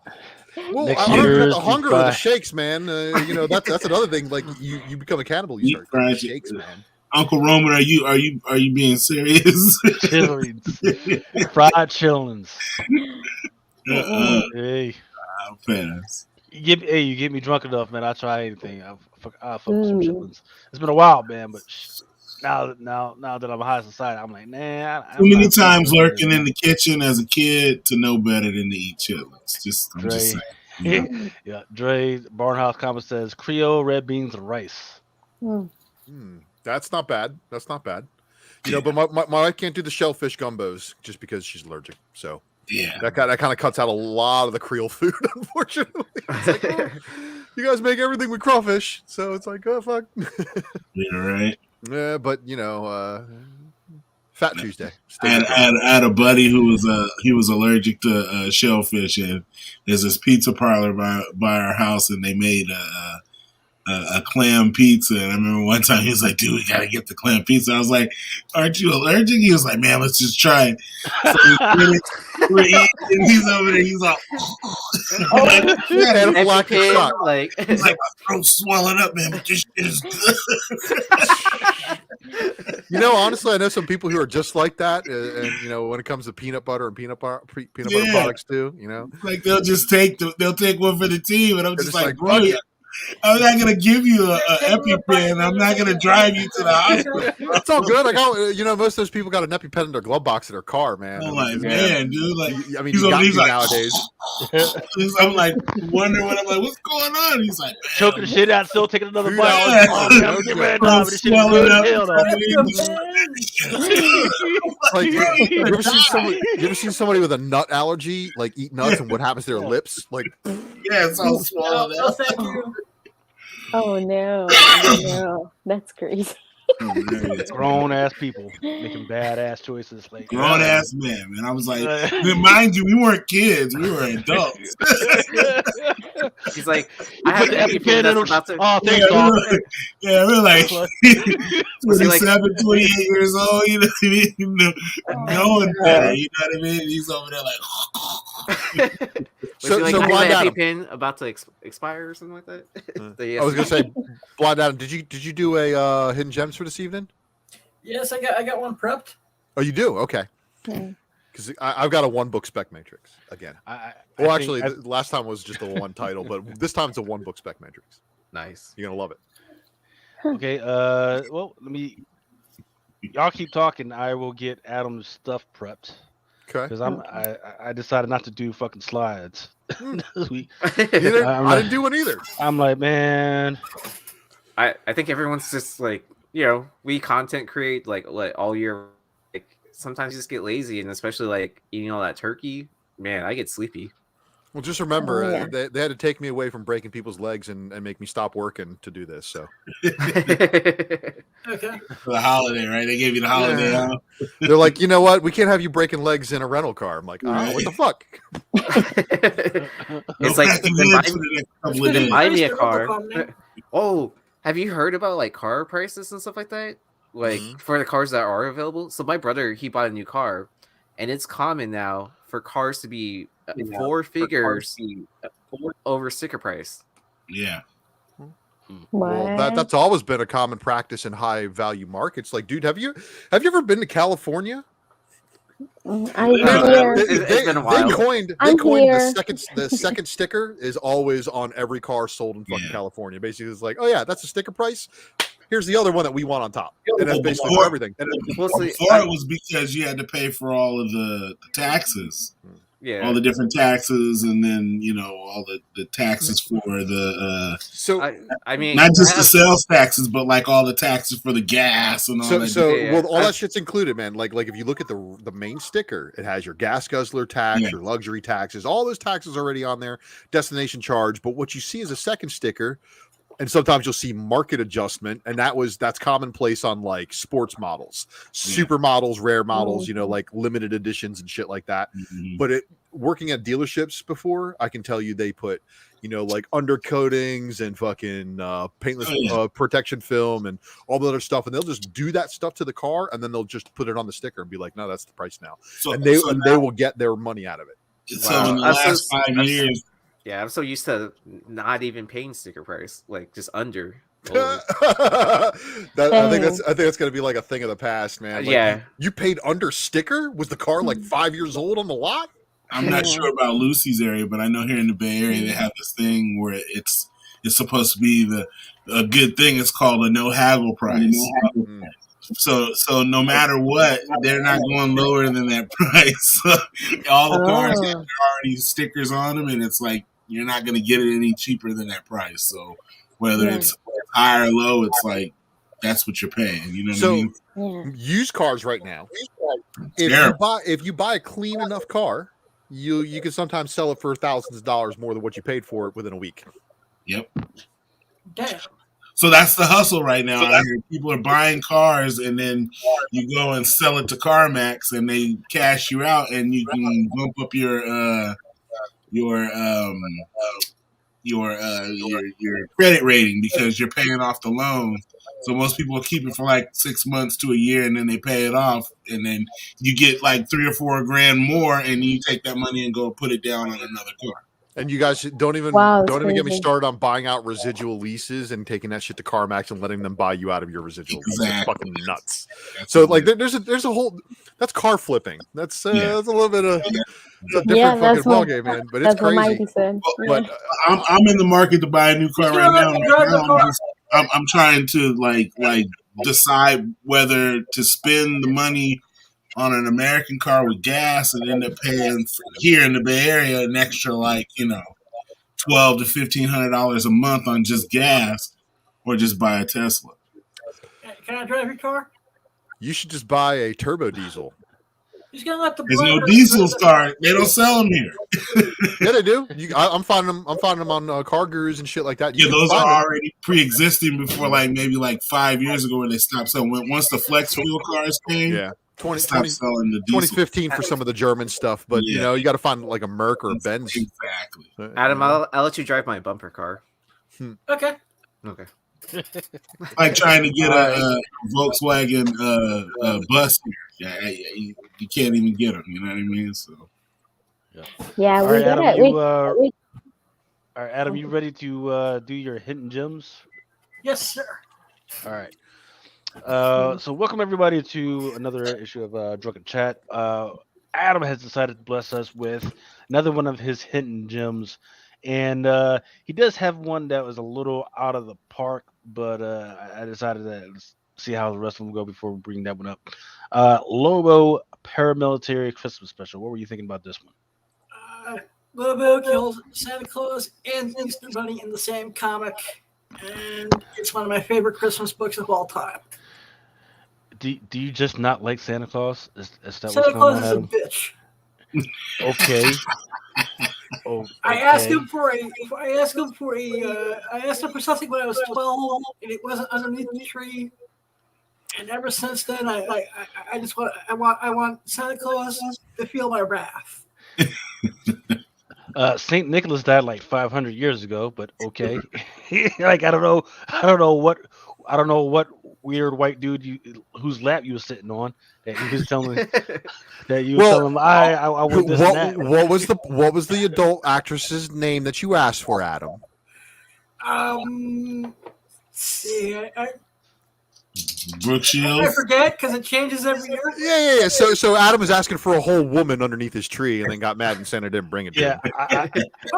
Well, Next I don't even year's have the hunger or the goodbye. shakes, man. That's another thing. Like you become a cannibal, you start Right. eating shakes, man. Uncle Roman, are you being serious? Chillings, fried chillings. Hey, Pass. you get me drunk enough, man. I try anything. I fuck with some Mm. chillings. It's been a while, man, but now that I'm high society, I'm like, nah. Too many times lurking in the kitchen as a kid to know better than to eat chitlins. I'm Dre. just saying. You know? Yeah, Dre Barnhouse comment says Creole red beans and rice. Mm. That's not bad. That's not bad. But my wife can't do the shellfish gumbos just because she's allergic. So Yeah. that kind of cuts out a lot of the Creole food, unfortunately. It's like, oh, you guys make everything with crawfish, so it's like, oh fuck. Yeah, right. Yeah, but Fat Tuesday. I had a buddy who was allergic to shellfish, and there's this pizza parlor by our house, and they made a clam pizza. And I remember one time he was like, "Dude, we gotta get the clam pizza." I was like, "Aren't you allergic?" He was like, "Man, let's just try it." So we're eating, and he's over there. He's like, I'm like, Yeah, Extra black pig, shot. like he's like, "My throat's swelling up, man, but this shit is good." Honestly, I know some people who are just like that, and when it comes to peanut butter and peanut butter Yeah. products too, Like they'll take one for the team, and I'm They're just just like, like, fuck bro, it. I'm not gonna give you a EpiPen. I'm not gonna drive you to the hospital. It's all good. Like, most of those people got an EpiPen in their glove box in their car, man. I'm like, man, dude, like, I mean, he's you got me like, nowadays. I'm like wondering what I'm like, what's going on? He's like, choking the shit out, still taking another Dude, bite. yeah. Oh, get rid of this shit is good as hell, though. Like, you ever seen somebody with a nut allergy, like eat nuts and what happens to their lips? Like, yeah, it's all swallowed Oh, up. thank you. Oh no, oh, no, that's crazy. Grown ass people making badass choices. Like Grown ass man. I was like, mind you, we weren't kids, we were adults. He's like, I have the EpiPen that's about to. Oh, thanks, dog. We're like, Was he like 27, 28 years old, you know what I mean? Knowing better, you know what I mean? He's over there like, Was he like, so I Blind have the Adam. EpiPen about to expire or something like that? I was gonna say, Blind Adam, did you do a hidden gems for this evening? Yes, I got one prepped. Oh, you do? Okay. Yeah. Because I've got a one book spec matrix again. Well, Actually, last time was just a one title, but this time it's a one book spec matrix. Nice. You're gonna love it. okay. Well, let me. Y'all keep talking. I will get Adam's stuff prepped Okay. because I decided not to do fucking slides this week. Either, I'm I like- didn't do one either. I'm like, man. I think everyone's just like, we content create like all year. Like sometimes you just get lazy, and especially like eating all that turkey. Man, I get sleepy. Well, just remember, Oh, yeah. they had to take me away from breaking people's legs and make me stop working to do this. So Okay. for the holiday, right? They gave you the holiday Yeah. off. they're like, you know what? We can't have you breaking legs in a rental car. I'm like, what the fuck? It's like, Cracking then heads buy- for the next couple then of days. buy me a Nice to car. Robocop, man. Oh, have you heard about like car prices and stuff like that? Like for the cars that are available. So my brother, he bought a new car, and it's common now for cars to be four figures over sticker price. Yeah. Well, What? that's always been a common practice in high value markets. Like, dude, have you ever been to California? I Yeah. hear. It's been a while. They coined I'm the here. second sticker is always on every car sold in fucking Yeah. California. Basically, it's like, oh yeah, that's a sticker price. Here's the other one that we want on top, and that's basically Before- for everything. Well, see, Before it was because you had to pay for all of the taxes, yeah. all the different taxes, and then all the taxes for the So, I mean, not just I the have- sales taxes, but like all the taxes for the gas and all that. Yeah. well, all that shit's included, man. Like if you look at the main sticker, it has your gas guzzler tax, Yeah. your luxury taxes, all those taxes already on there, destination charge. But what you see is a second sticker, and sometimes you'll see market adjustment, and that's commonplace on like sports models, super models, rare models, like limited editions and shit like that. Mhm. But working at dealerships before, I can tell you they put like undercoatings and fucking paintless protection film and all the other stuff, and they'll just do that stuff to the car, and then they'll just put it on the sticker and be like, no, that's the price now, and they will get their money out of it. So in the last 5 years, Yeah, I'm so used to not even paying sticker price, like just under. I think that's gonna be like a thing of the past, man. Like, Yeah. you paid under sticker. Was the car like 5 years old on the lot? I'm not sure about Lucy's area, but I know here in the Bay Area they have this thing where it's supposed to be a good thing. It's called a no haggle price. So no matter what, they're not going lower than that price. All the cars have already stickers on them, and it's like you're not going to get it any cheaper than that price. So whether it's high or low, it's like that's what you're paying. You know what I mean? Yeah. Used cars right now. terrible. If you buy a clean enough car, you can sometimes sell it for thousands of dollars more than what you paid for it within a week. Yep. Damn. So that's the hustle right now. I hear people are buying cars, and then you go and sell it to CarMax, and they cash you out, and you can bump up your credit rating because you're paying off the loan. So most people will keep it for like 6 months to a year, and then they pay it off, and then you get like $3 or $4 grand more, and you take that money and go put it down on another car. And you guys don't even Wow, that's get me crazy. started on buying out residual leases and taking that shit to CarMax and letting them buy you out of your residual lease. It's fucking nuts. That's So what like it is. there's a whole that's car flipping. That's Yeah. that's a little bit of Yeah. it's a different Yeah, fucking that's what ballgame, man. But it's that's what crazy. Mikey said. Well, Yeah. I'm in the market to buy a new car right now. I'm trying to like decide whether to spend the money on an American car with gas and end up paying here in the Bay Area an extra $1,200 to $1,500 a month on just gas, or just buy a Tesla. Can I drive your car? You should just buy a turbo diesel. He's gonna let the There's no blender- diesel car. They don't sell them here. Yeah, they do. I'm finding them. I'm finding them on Car Gurus and shit like that. You Yeah, can those find are them. already pre-existing before maybe 5 years ago when they stopped selling. Once the flex fuel cars came, Yeah, they stopped selling the diesel. 2015 for some of the German stuff, but you got to find like a Merc or a Benz. Exactly. Adam, I'll let you drive my bumper car. Okay. Okay. Like trying to get a Volkswagen bus here. Yeah, you can't even get them. You know what I mean? So. Yeah, All we right, get Adam, it. all right, Adam, you ready to do your hidden gems? Yes, sir. All right. So welcome everybody to another issue of Drunken Chat. Adam has decided to bless us with another one of his hidden gems, and he does have one that was a little out of the park, but I decided to see how the rest of them go before we bring that one up. Lobo Paramilitary Christmas Special. What were you thinking about this one? Lobo kills Santa Claus and Easter Bunny in the same comic, and it's one of my favorite Christmas books of all time. Do you just not like Santa Claus? Is that Santa what's Claus going is on, a Adam? bitch. Okay. Oh, I asked okay. him for something when I was 12, and it wasn't underneath the tree. And ever since then, I want Santa Claus to feel my wrath. Saint Nicholas died like 500 years ago, but okay. Like I don't know what weird white dude whose lap you were sitting on that he was telling that you were telling him I want this and that. What was the adult actress's name that you asked for, Adam? See, Brooke I Shields. forget because it changes every year. Yeah. So Adam was asking for a whole woman underneath his tree, and then got mad and Santa didn't bring it to him.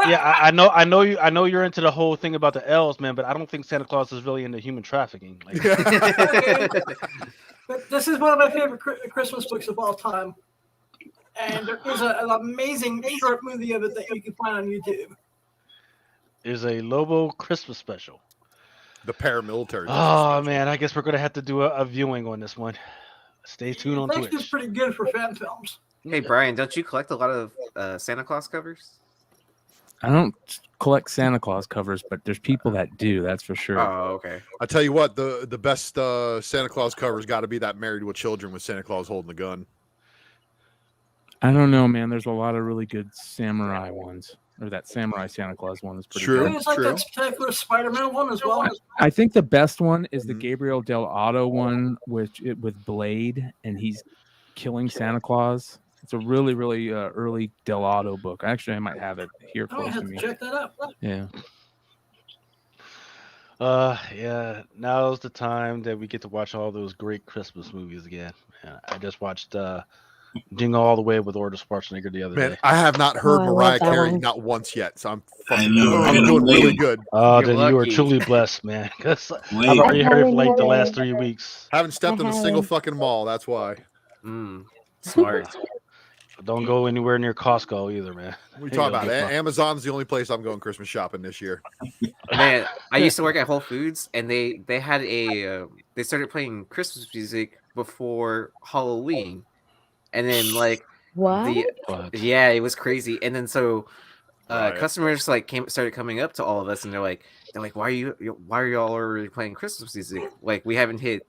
I know you're into the whole thing about the elves, man, but I don't think Santa Claus is really into human trafficking. Like, Okay. But this is one of my favorite Christmas books of all time, and there is an amazing short movie of it that you can find on YouTube. there's a Lobo Christmas special. The paramilitary. Oh man, I guess we're gonna have to do a viewing on this one. Stay tuned on It's Twitch. pretty good for fan films. Hey Brian, don't you collect a lot of Santa Claus covers? I don't collect Santa Claus covers, but there's people that do. That's for sure. Oh, okay. I tell you what, the best Santa Claus cover's got to be that Married with Children with Santa Claus holding the gun. I don't know, man. There's a lot of really good samurai ones, or that samurai Santa Claus one is pretty True. good. It's like that spectacular Spider-Man one as well. I think the best one is the Mhm. Gabriel Del Otto one, with Blade, and he's killing Santa Claus. It's a really, really early Del Otto book. Actually, I might have it here I close have to to me. check that out. Yeah. Yeah. Now's the time that we get to watch all those great Christmas movies again. Yeah, I just watched Jingle All the Way with Arnold Schwarzenegger the other Man, day. I have not heard Oh, I love Mariah that Carey one. not once yet, so I'm I know. I'm doing really good. Oh, You're then you are lucky. truly blessed, man. 'Cause I've Late. already heard it for like the haven't last either. 3 weeks. Haven't stepped in a I single haven't. fucking mall. That's why. Smart. Don't go anywhere near Costco either, man. We Hey, talk you'll about get it. fucked. Amazon's the only place I'm going Christmas shopping this year. Man, I used to work at Whole Foods, and they had they started playing Christmas music before Halloween, and then like What? yeah, it was crazy. And then so Right. customers like started coming up to all of us, and they're like, why are y'all already playing Christmas music? Like we haven't hit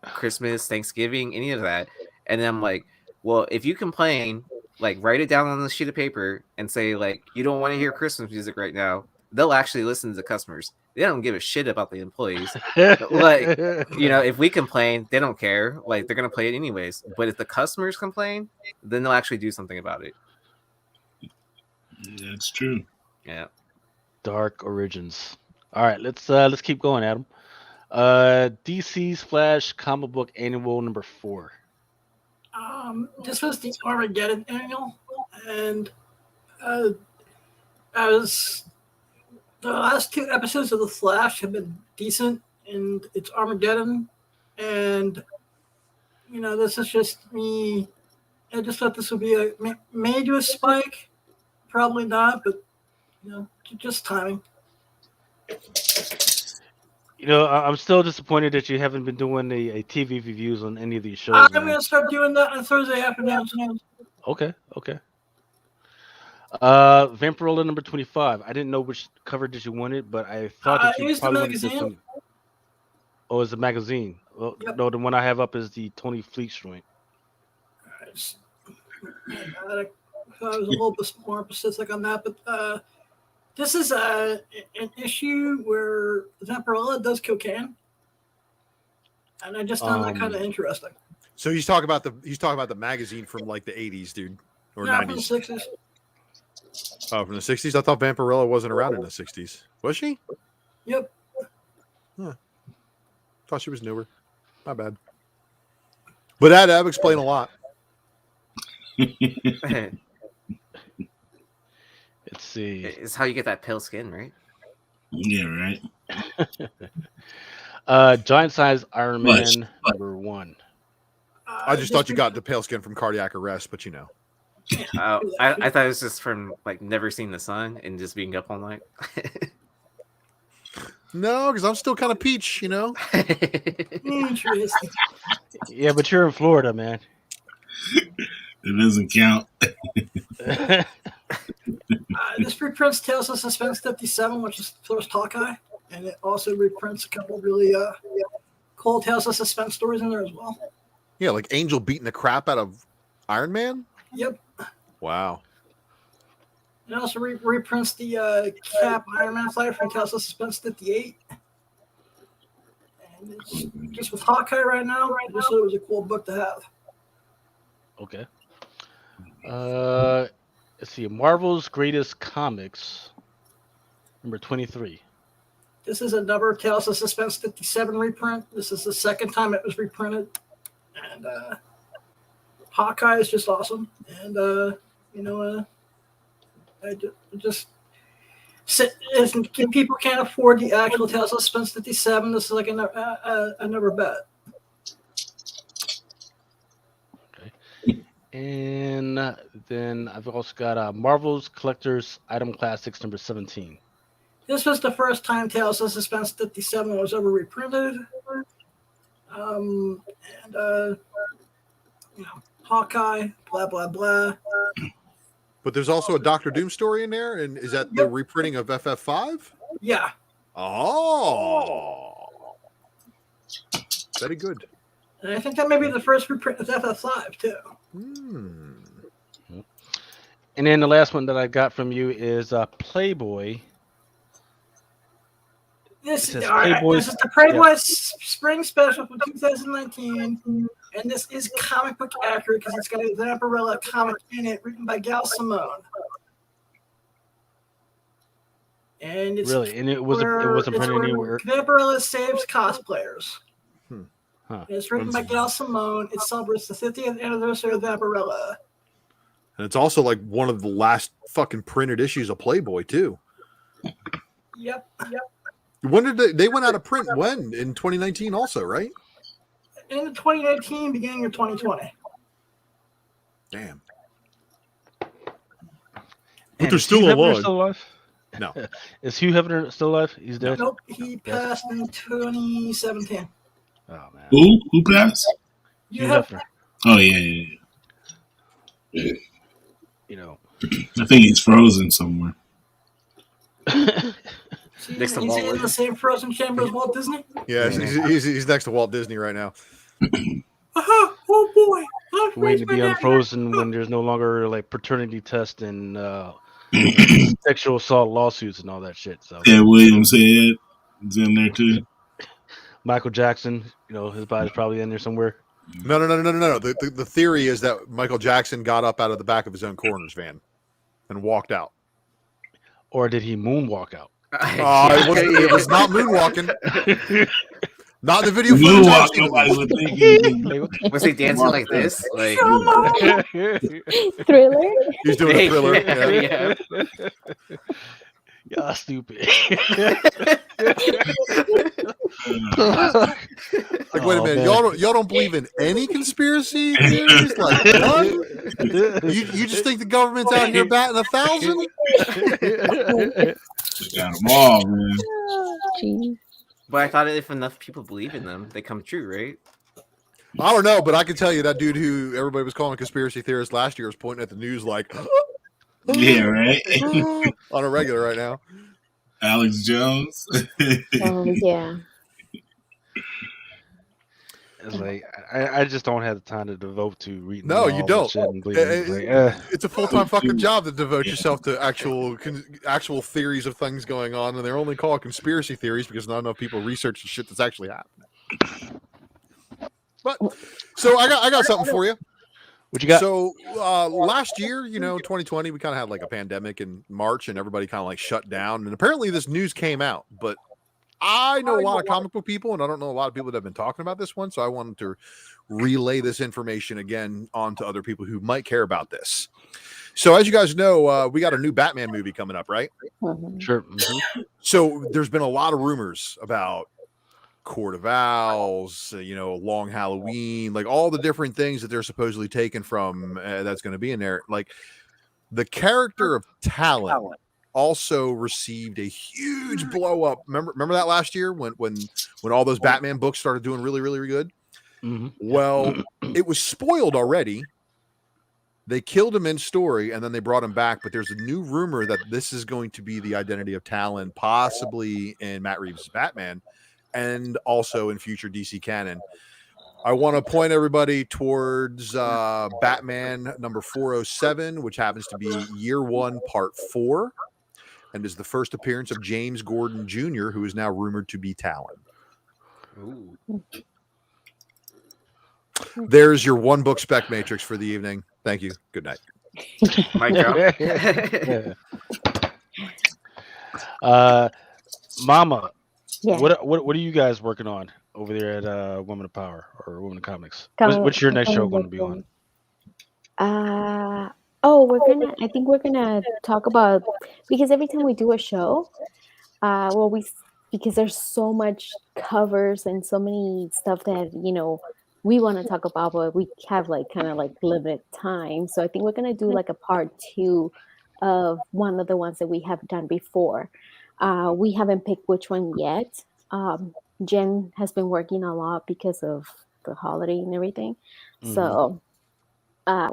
Christmas, Thanksgiving, any of that. And then I'm like, well, if you complain, like write it down on a sheet of paper and say like you don't want to hear Christmas music right now. They'll actually listen to the customers. They don't give a shit about the employees. Like, if we complain, they don't care. Like they're gonna play it anyways. But if the customers complain, then they'll actually do something about it. That's true. Yeah. Dark Origins. All right, let's keep going, Adam. DC's Flash comic book annual number 4. This was the Armageddon annual, and as the last 2 episodes of The Flash have been decent, and it's Armageddon, and this is just me. I just thought this would be a major spike, probably not, but just timing. I'm still disappointed that you haven't been doing a TV reviews on any of these shows. I'm going to start doing that on Thursday afternoon. Okay. Vampirella number 25. I didn't know which cover that you wanted, but I thought that you probably wanted this one. Oh, it's a magazine. Well, Yep. No, the one I have up is the Tony Fleets joint. I was a little bit more specific on that, but this is an issue where Vampirella does cocaine, and I just found that kind of interesting. So he's talking about the magazine from like the 80s, dude, or 90s. From the 60s. Oh, from the 60s? I thought Vampirella wasn't around in the 60s. Was she? Yep. Huh. Thought she was newer. My bad. But that explain a lot. Let's see. It's how you get that pale skin, right? Yeah, right. Giant size Iron Man number 1. I just thought you got the pale skin from cardiac arrest, but I thought it was just from like never seeing the sun and just being up all night. No, because I'm still kind of peach, Interesting. Yeah, but you're in Florida, man. It doesn't count. This reprints Tales of Suspense 57, which is the first Hawkeye, and it also reprints a couple really cool Tales of Suspense stories in there as well. Yeah, like Angel beating the crap out of Iron Man? Yep. Wow. It also reprints the Cap Iron Man fight from Tales of Suspense 58. And it's just with Hawkeye right now. I just thought it was a cool book to have. Okay. Let's see. Marvel's Greatest Comics, number 23. This is another Tales of Suspense 57 reprint. This is the second time it was reprinted. And Hawkeye is just awesome. And, I just if people can't afford the actual Tales of Suspense 57, this is like another bet. Okay. And then I've also got Marvel's Collector's Item Classics, number 17. This was the first time Tales of Suspense 57 was ever reprinted. Hawkeye, blah, blah, blah. But there's also a Doctor Doom story in there, and is that the reprinting of FF5? Yeah. Oh. Very good. And I think that may be the first reprint of FF5, too. And then the last one that I got from you is Playboy. This is the Playboy Spring Special from 2019, and this is comic book accurate because it's got a Vampirella comic in it written by Gal Simone. And it's really, and it wasn't printed anywhere. Vampirella saves cosplayers. Huh. It's written by Gal Simone. It celebrates the 50th anniversary of Vampirella. And it's also like one of the last fucking printed issues of Playboy too. Yep. When did they went out of print? When? In 2019 also, right? In 2019, beginning of 2020. Damn. But And they're is still Hugh Hefner alive. still alive? No. Is Hugh Hefner still alive? He's dead. Nope, he passed in 2017. Oh man. Who passed? Hugh Hefner. Oh yeah. You know. I think he's frozen somewhere. Next to He's Walt in the same frozen chamber as Walt Disney. Yeah, he's next to Walt Disney right now. Oh boy! Waiting to be unfrozen when there's no longer like paternity test and sexual assault lawsuits and all that shit. So Yeah, Williams head is in there too. Michael Jackson, his body's probably in there somewhere. No. The theory is that Michael Jackson got up out of the back of his own coroner's van and walked out. Or did he moonwalk out? It was not moonwalking. Not in the video footage. Moonwalk, I've seen of nobody this. would think he Like, what the- Was he dancing like this? Like, Thriller. He's doing a thriller. Yeah. Yeah. Y'all stupid. Like, wait a minute, y'all don't believe in any conspiracy theories? Like, what? You just think the government's out here batting 1,000? They got them all, man. Gee. But I thought if enough people believe in them, they come true, right? I don't know, but I can tell you that dude who everybody was calling a conspiracy theorist last year is pointing at the news like, Yeah, right. on a regular right now. Alex Jones. Oh yeah. It's like I just don't have the time to devote to reading. No, all you that don't. shit and believing. It's like, It's a full-time fucking job to devote yourself to actual theories of things going on, and they're only called conspiracy theories because not enough people research the shit that's actually happening. But so I got something for you. what you got? So last year, 2020, we kind of had like a pandemic in March, and everybody kind of like shut down. And apparently, this news came out, but I know a lot of comic book people, and I don't know a lot of people that have been talking about this one. So I wanted to relay this information again onto other people who might care about this. So as you guys know, we got a new Batman movie coming up, right? Mhm. Sure. So there's been a lot of rumors about Court of Owls, Long Halloween, like all the different things that they're supposedly taken from that's going to be in there. Like the character of Talon also received a huge blow up. Remember that last year when all those Batman books started doing really, really good? Mm-hmm. Well, it was spoiled already. They killed him in story and then they brought him back. But there's a new rumor that this is going to be the identity of Talon, possibly in Matt Reeves' Batman and also in future DC canon. I want to point everybody towards Batman number 407, which happens to be Year One, Part 4, and is the first appearance of James Gordon Jr., who is now rumored to be Talon. Ooh. There's your one book spec matrix for the evening. Thank you. Good night. Mic drop. Mama, Yeah. what are you guys working on over there at Women of Power or Women of Comics? What's your next show going to be on? I think we're gonna talk about, because every time we do a show, because there's so much covers and so many stuff that we want to talk about, but we have kind of limited time. So I think we're gonna do like a part 2 of one of the ones that we have done before. We haven't picked which one yet. Jen has been working a lot because of the holiday and everything. Mhm. So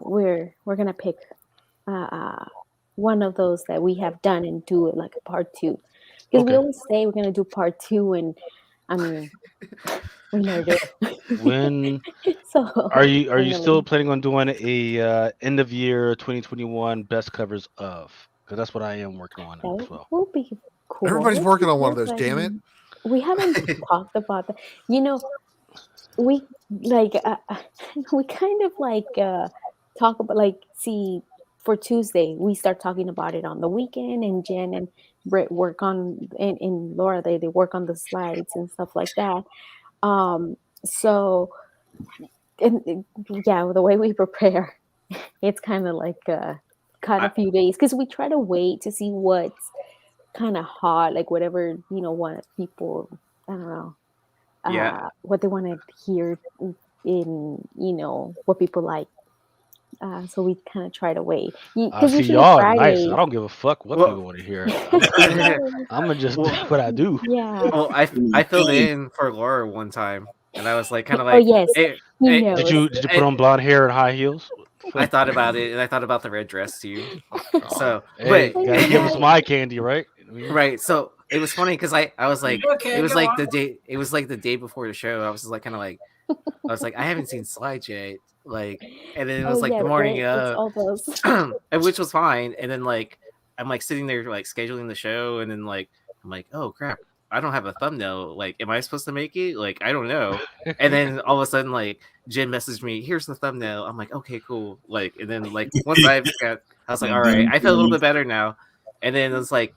we're gonna pick one of those that we have done and do it like a part 2. Because we Okay. always say we're gonna do part 2, and I mean we never do. When So are you finally. still planning on doing a end of year 2021 best covers of? Because that's what I am working on as That well. will be cool. Everybody's working on one of those, Yes, damn it. We haven't talked about that. We we kind of talk about for Tuesday we start talking about it on the weekend, and Jen and Britt work on and Laura they work on the slides and stuff like that. So the way we prepare, it's kind of cut a few days because we try to wait to see what's kind of hot, like whatever what people, I don't know, Yeah. what they want to hear in what people like. So we kind of try to wait. See, usually y'all are Friday, nice. I don't give a fuck what Well- people want to hear. I'm gonna just do what I do. yeah. Well, I filled in for Laura one time, and I was like, kind of Oh like, yes, hey, he hey, knows. Did you put on blonde hair and high heels? I thought about it, and I thought about the red dress too. So, Hey, but gotta give him some eye candy, right? right. So it was funny because I was like, Okay, it was go like on. the day. It was like the day before the show. I was just like, kind of like, I was like, I haven't seen slides yet. Like, and then it was like the morning right? It's all those. and which was fine. And then I'm sitting there scheduling the show, and then I'm like, oh crap, I don't have a thumbnail. Like, am I supposed to make it? Like, I don't know. And then all of a sudden, Jen messaged me, here's the thumbnail. I'm like, okay, cool. And then once I was like, all right, I feel a little bit better now. And then it was like,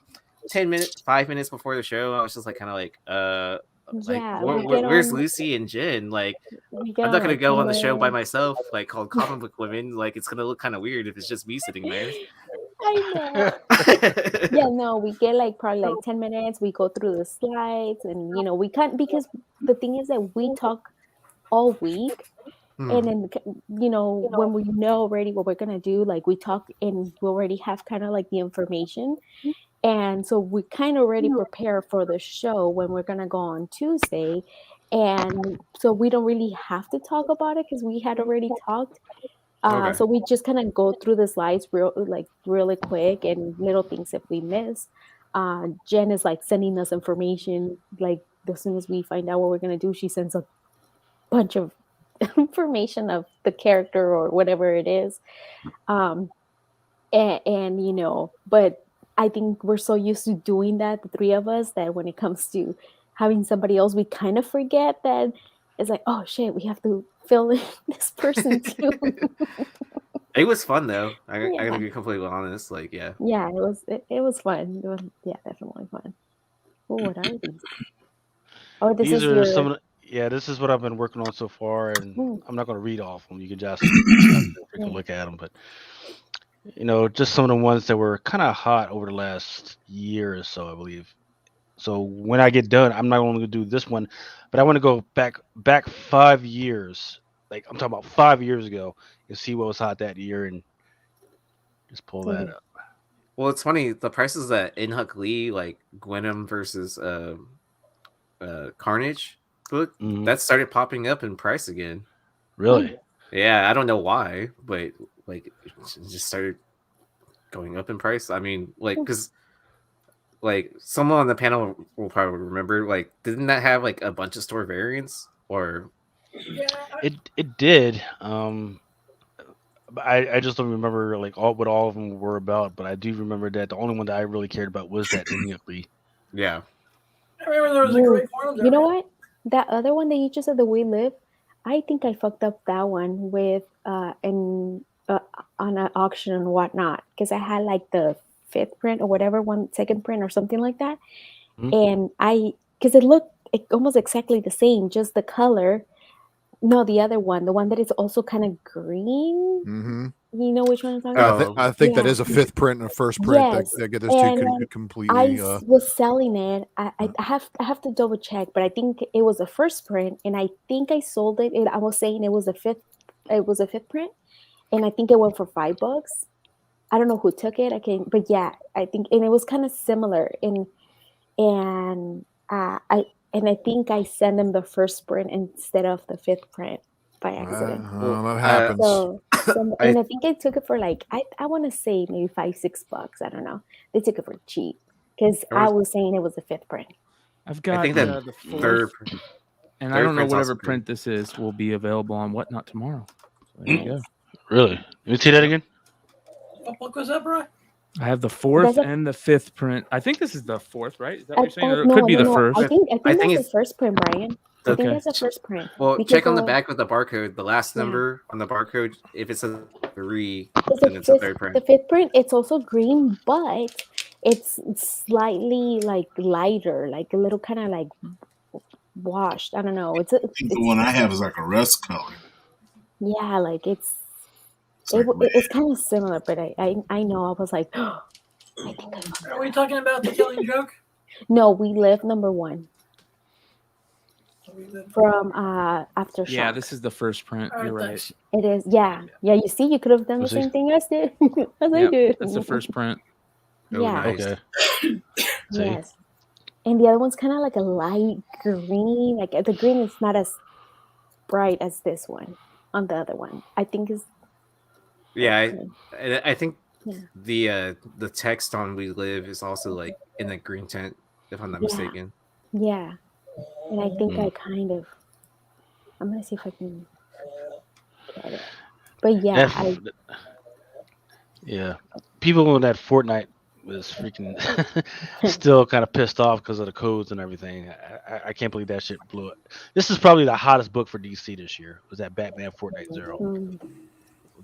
10 minutes, 5 minutes before the show, I was just like kind of like Yeah, we get where's on. Lucy and Jen? Like, We get I'm on not gonna like go 10 on the show by minutes. myself, like called Comic Book Women. Like, it's gonna look kind of weird if it's just me sitting there. I know. Yeah, no, we get like probably like 10 minutes. We go through the slides, and we can't, because the thing is that we talk all week, and then when we know already what we're gonna do, like we talk and we already have kind of like the information, and so we kind of already prepare for the show when we're gonna go on Tuesday, and so we don't really have to talk about it because we had already talked. Okay. So we just kind of go through the slides really quick, and little things if we miss. Jen is like sending us information. Like as soon as we find out what we're gonna do, she sends a bunch of information of the character or whatever it is. Um, and but I think we're so used to doing that, the three of us, that when it comes to having somebody else, we kind of forget that it's like, oh shit, we have to fill in this person too. It was fun though. I Yeah. gotta be completely honest. Like, yeah. Yeah, it was fun. It was, yeah, definitely fun. Oh, what are these? Oh, this These is are your. some of the, yeah, this is what I've been working on so far, and Mm. I'm not going to read off them. You can just take a look at them, but just some of the ones that were kind of hot over the last year or so, I believe. So when I get done, I'm not only going to do this one, but I want to go back 5 years. Like I'm talking about 5 years ago, and see what was hot that year, and just pull that up. Well, it's funny. The prices that Inhuck Lee, like Gwenom versus Carnage book, that started popping up in price again. Really? Yeah, I don't know why, but like it just started going up in price. I mean, like, because like someone on the panel will probably remember, like, didn't that have like a bunch of store variants? Or it did. I just don't remember like what all of them were about, but I do remember that the only one that I really cared about was that Inhuck Lee. Yeah. I remember there was a great forum there. You know what? That other one that you just said, The We Live, I think I fucked up that one with on an auction and whatnot, because I had like the 5th print or whatever, second print or something like that, and because it looked almost exactly the same, just the color. No, the other one, the one that is also kind of green. Mm-hmm. You know which one I'm talking about? I think that is a 5th print and a 1st print. Yes. That get those two completely. I was selling it. I have to double check, but I think it was a 1st print, and I think I sold it. And I was saying it was a 5th. It was a 5th print, and I think it went for $5. I don't know who took it. But yeah, I think, and it was kind of similar. I think I sent them the 1st print instead of the 5th print by accident. That happens. And I think I took it for like, I want to say maybe $5-6. I don't know. They took it for cheap because I was saying it was a 5th print. I've got I think that the 4th, and I don't know whatever print this is will be available on Whatnot tomorrow. So there you go. Really? Let me see that again. What book was that, bro? I have the 4th and the 5th print. I think this is the 4th, right? Is that what you're saying? Or it No, could be the 1st. I think that's the 1st print, Brian. I think that's the 1st print. Well, check on the back with the barcode. The last number on the barcode, if it's a 3, then it's a 3rd print. The 5th print, it's also green, but it's slightly like lighter, like a little kind of like washed. I don't know. It's the one I have is like a rust color. Yeah, like it's kind of similar, but I know I was like, oh, I think Are we talking about The Killing Joke? No, We Live #1 from Aftershock. Yeah, this is the 1st print. You're right. It is. Yeah. You see, you could have done the same thing as did. I did. That's the 1st print. Yeah. Okay. Yes. And the other one's kind of like a light green. Like the green is not as bright as this one on the other one. I think is. Yeah, I think the text on We Live is also like in the green tint, if I'm not mistaken. Yeah, and I think I kind of. I'm gonna see if I can get it. But yeah, people in that Fortnite was freaking still kind of pissed off because of the codes and everything. I can't believe that shit blew it. This is probably the hottest book for DC this year. Was that Batman Fortnite Zero?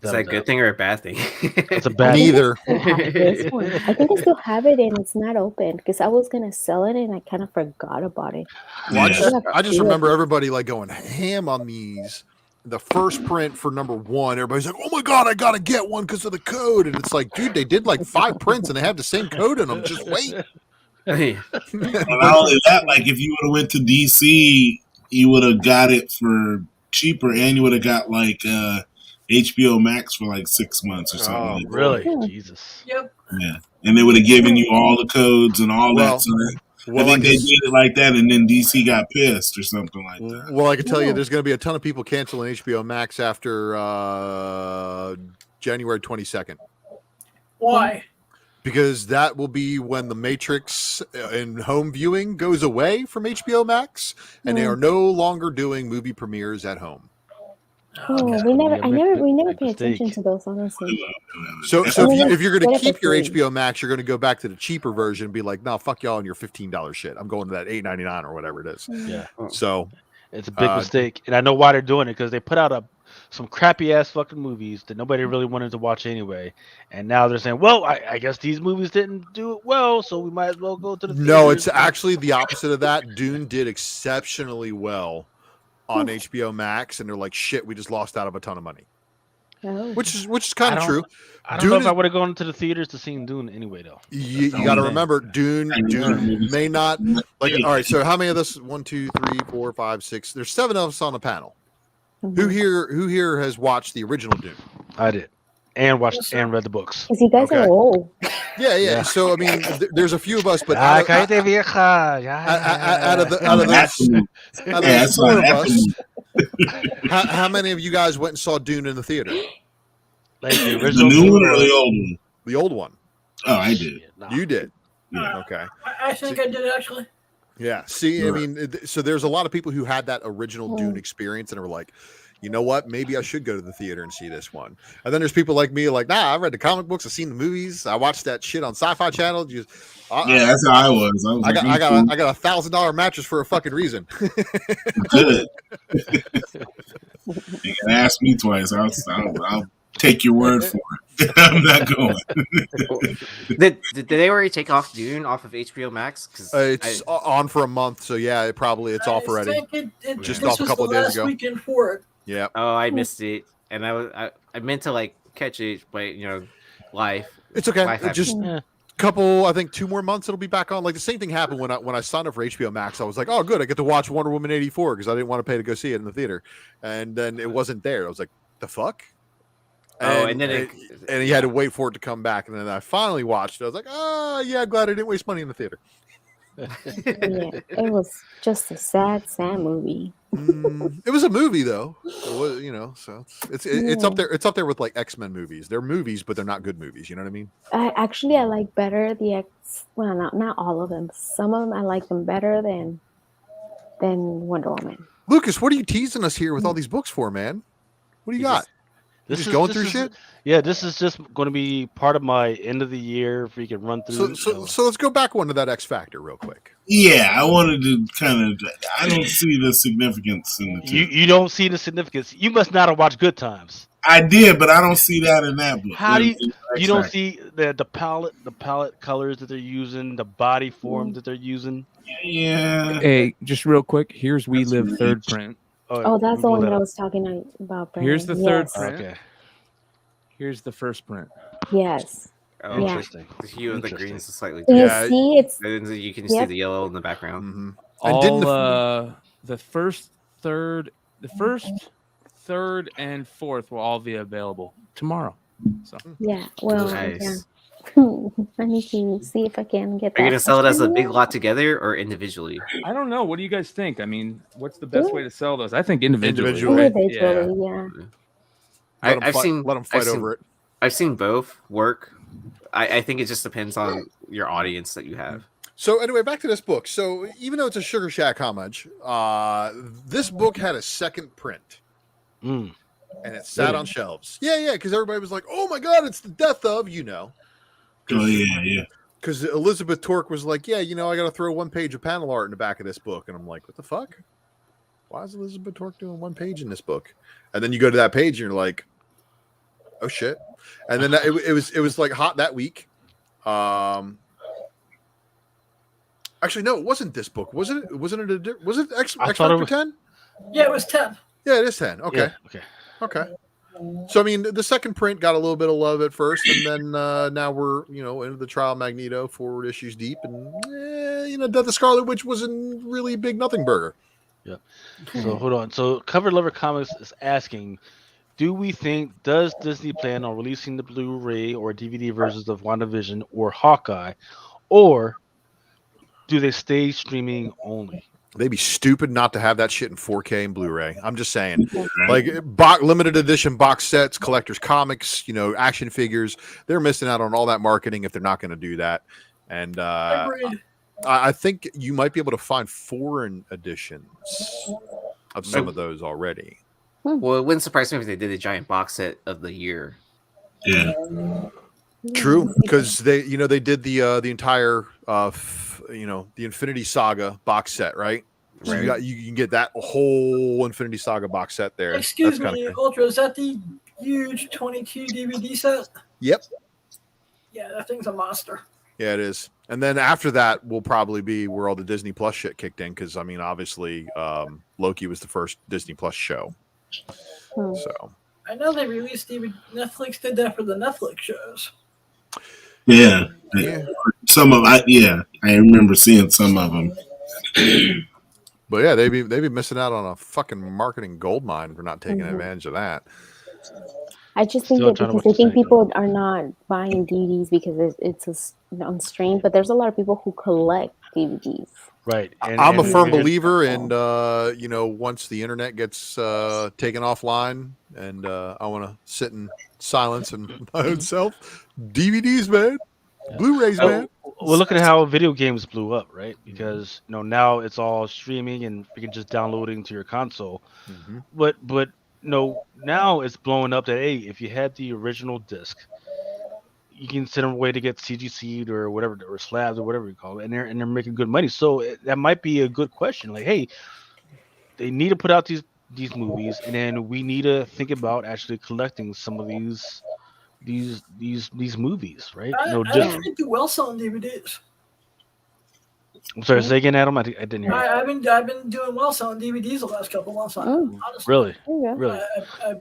Is that a good thing or a bad thing? It's a bad Neither. I have this one. I think I still have it and it's not open because I was gonna sell it and I kind of forgot about it. Well, Yeah. I just remember everybody like going ham on these. The first print for number 1, everybody's like, "Oh my god, I gotta get one because of the code." And it's like, dude, they did like 5 prints and they have the same code in them. Just wait. And not only that, like if you would have went to DC, you would have got it for cheaper, and you would have got like HBO Max for like 6 months or something. Oh, like that. Really? Yeah. Jesus. Yep. Yeah, and they would have given you all the codes and all Well, that. So I well, think I they can, did it like that, and then DC got pissed or something like that. well, I can tell you, Yeah. there's going to be a ton of people canceling HBO Max after January 22nd. Why? Because that will be when the Matrix in home viewing goes away from HBO Max, and they are no longer doing movie premieres at home. Oh, That's we gonna never, be a we never big pay attention mistake. to those, honestly. So Oh, yeah. if you're going to What if keep your it's free? HBO Max, you're going to go back to the cheaper version and be like, no, fuck y'all and your $15 shit. I'm going to that $8.99 or whatever it is. Yeah. So It's a big mistake, and I know why they're doing it because they put out some crappy ass fucking movies that nobody really wanted to watch anyway, and now they're saying, "Well, I guess these movies didn't do it well, so we might as well go to the." no, it's theaters." actually the opposite of that. Dune did exceptionally well on HBO Max, and they're like, shit, we just lost out of a ton of money, Oh. which is kind I of don't- true. I don't Dune know if is- I would have gone to the theaters to see Dune anyway, though. You That's got to the remember, Dune movies. may not like. All right, so how many of us? 1, 2, 3, 4, 5, 6. There's 7 of us on the panel. Mhm. Who here has watched the original Dune? I did, and watched Yes, sir. and read the books. 'Cause you guys Okay. are old. Yeah. Yeah. So I mean, there's a few of us, but Ah, out of, cállate, vieja. out of Yeah. those Yeah, that's 4 what of us, happened. how many of you guys went and saw Dune in the theater? Like the The original new Dune one or the old one? The old one. Oh, I did. Nah. You did. Yeah. Okay. I think I did actually. Yeah. See, I Sure. mean, so there's a lot of people who had that original Dune experience and were like, you know what? Maybe I should go to the theater and see this one. And then there's people like me, like, nah, I read the comic books, I've seen the movies, I watched that shit on Sci-Fi Channel. Just, Yeah, that's how I was. I was I like, got a $1,000 mattress for a fucking reason. good. You can ask me twice. I'll take your word for it. I'm not going. Did they already take off Dune off of HBO Max? Because It's on for a month, so yeah, it's off already. I think it Just this off a was couple the of days last ago. weekend for it. Yeah. oh, I missed it, and I meant to like catch it, but life. It's okay. Life It just Yeah. couple, I think 2 more months it'll be back on. Like the same thing happened when I signed up for HBO Max. I was like, oh good, I get to watch Wonder Woman 84 because I didn't want to pay to go see it in the theater. And then it wasn't there. I was like, the fuck? Oh, and then and you had to wait for it to come back. And then I finally watched it. I was like, oh yeah, glad I didn't waste money in the theater. Yeah, it was just a sad movie. It was a movie though. It was, so it's up there. It's up there with like X-Men movies. They're movies, but they're not good movies. You know what I mean? I like better the X. Well, not all of them. Some of them I like them better than Wonder Woman. Lucas, what are you teasing us here with all these books for, man? What do you got? This just going through shit? Yeah, this is just going to be part of my end of the year freaking run through. So let's go back one to that X Factor real quick. Yeah, I wanted to kind of. I don't see the significance in the two. You don't see the significance. You must not have watched Good Times. I did, but I don't see that in that book. How do you? In You don't X-Factor. see the palette colors that they're using, the body form that they're using. Yeah. Hey, just real quick. Here's We That's Live really third print. Oh, that's the pull one that I up. was talking about. Here's the Brandon. third Yes. print. Okay. Here's the first print. Yes. Oh, Yeah. Interesting. the hue of the Interesting. green is slightly You Yeah, see, it's and then you can see Yep. the yellow in the background. Mm-hmm. All the first, third, and fourth will all be available tomorrow. So yeah. Well, Nice. yeah. I need to see if I can get that. Are you gonna sell it as a big Yeah. lot together or individually? I don't know. What do you guys think? I mean, what's the best way to sell those? I think individually. Individually. Individually, yeah. I've seen let them fight I've seen- over it. I've seen both work. I think it just depends on your audience that you have. So anyway, back to this book. So even though it's a Sugar Shack homage, this book had a second print. Mm. And it sat on shelves. Yeah, because everybody was like, "Oh my god, it's the death of," Oh yeah. Because Elizabeth Torque was like, "Yeah, I got to throw 1 page of panel art in the back of this book," and I'm like, "What the fuck? Why is Elizabeth Torque doing 1 page in this book?" And then you go to that page and you're like, Oh shit! And then it was like hot that week. Actually, no, it wasn't this book. Was it? Wasn't it? Was it X Factor 10? Yeah, it was 10. Yeah, it is 10. Okay. Yeah, Okay. So I mean, the second print got a little bit of love at first, and then now we're into the Trial Magneto, 4 issues deep, and Death of Scarlet Witch wasn't really big nothing burger. Yeah. So hold on. So Cover Lover Comics is asking, does Disney plan on releasing the Blu-ray or DVD versions of WandaVision or Hawkeye, or do they stay streaming only? They'd be stupid not to have that shit in 4K and Blu-ray. I'm just saying, like limited edition box sets, collectors comics, action figures. They're missing out on all that marketing if they're not going to do that. And I think you might be able to find foreign editions of some of those already. Well, it wouldn't surprise me if they did a giant box set of the year. Yeah. True, because they did the entire the Infinity Saga box set, right? So you can get that whole Infinity Saga box set there. Excuse me, Ultra, is that the huge 22 DVD set? Yep. Yeah, that thing's a monster. Yeah, it is. And then after that will probably be where all the Disney Plus shit kicked in, because I mean, obviously, Loki was the first Disney Plus show. So I know they released Netflix did that for the Netflix shows. Yeah. Some of I remember seeing some of them. But yeah, they'd be missing out on a fucking marketing goldmine for not taking advantage of that. I just think that because I think people are not buying DVDs because it's on stream, but there's a lot of people who collect DVDs. Right. I'm a firm believer in once the internet gets taken offline and I want to sit in silence and my own self, DVDs, man. Blu-rays, man. Well, look at how video games blew up, right? Because now it's all streaming and you can just download it into your console. Mm-hmm. But now it's blowing up that if you had the original disc, you can send them away to get CGC'd or whatever, or slabs or whatever you call it, and they're making good money. So that might be a good question. Like, hey, they need to put out these movies, and then we need to think about actually collecting some of these movies, right? I actually do well selling DVDs. I'm sorry, say again, Adam. I didn't hear. I've been doing well selling DVDs the last couple of months. Honestly. Really? Yeah. Really?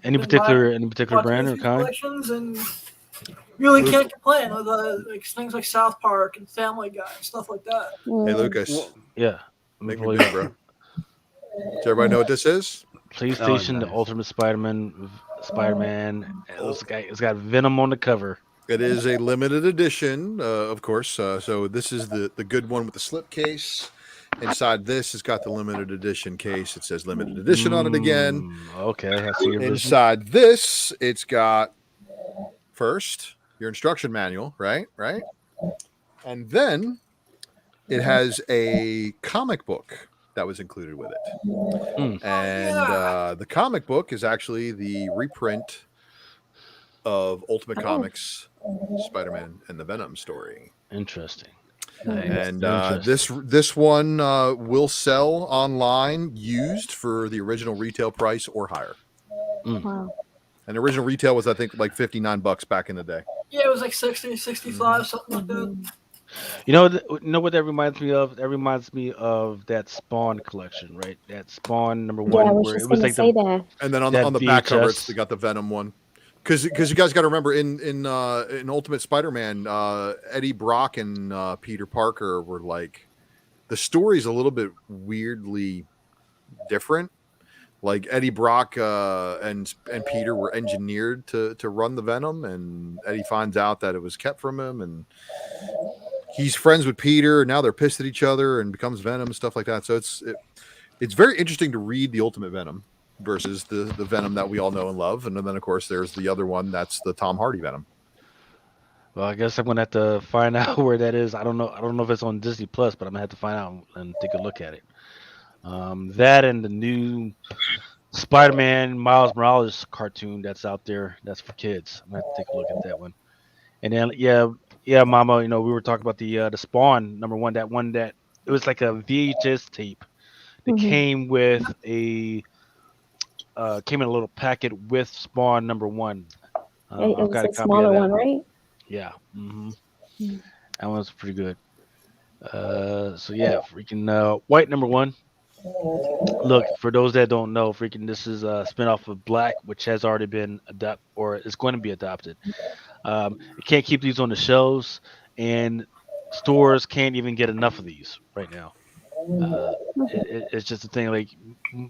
Any particular brand or kind? Collections and really can't complain with things like South Park and Family Guy and stuff like that. Hey, Lucas. Yeah. Make me do, bro. Does everybody know what this is? PlayStation, the Ultimate Spider-Man. It's got Venom on the cover. It is a limited edition, of course. So this is the good one with the slip case. Inside this, it's got the limited edition case. It says limited edition on it again. Okay. I see your Inside this, it's got first your instruction manual, right? And then it has a comic book that was included with it. And the comic book is actually the reprint of Ultimate Comics Spider-Man and the Venom story. Interesting. And this one will sell online used for the original retail price or higher. Wow. And the original retail was, I think, like $59 back in the day. Yeah, it was like 60, 65, something like that. You know what that reminds me of? That reminds me of that Spawn collection, right? That Spawn number 1. Yeah, I was just going to say that. And then on the back cover, they got the Venom one. Because you guys got to remember, in Ultimate Spider-Man, Eddie Brock and Peter Parker were like, the story's a little bit weirdly different. Like Eddie Brock and Peter were engineered to run the Venom, and Eddie finds out that it was kept from him, and he's friends with Peter, and now they're pissed at each other and becomes Venom and stuff like that. So it's very interesting to read the Ultimate Venom versus the Venom that we all know and love, and then of course there's the other one that's the Tom Hardy Venom. Well, I guess I'm gonna have to find out where that is. I don't know if it's on Disney Plus, but I'm gonna have to find out and take a look at it. That and the new Spider-Man Miles Morales cartoon that's out there, that's for kids. I'm gonna have to take a look at that one. And then yeah, Mama, we were talking about the Spawn number 1, that one that it was like a VHS tape that came with came in a little packet with Spawn number 1. It I've was got a a copy of smaller that one, right? Yeah. Mm. That one's pretty good. So yeah, freaking White number one. Look, for those that don't know, freaking this is a spinoff of Black, which has already been adopted or is going to be adopted. You can't keep these on the shelves, and stores can't even get enough of these right now. It's just a thing. Like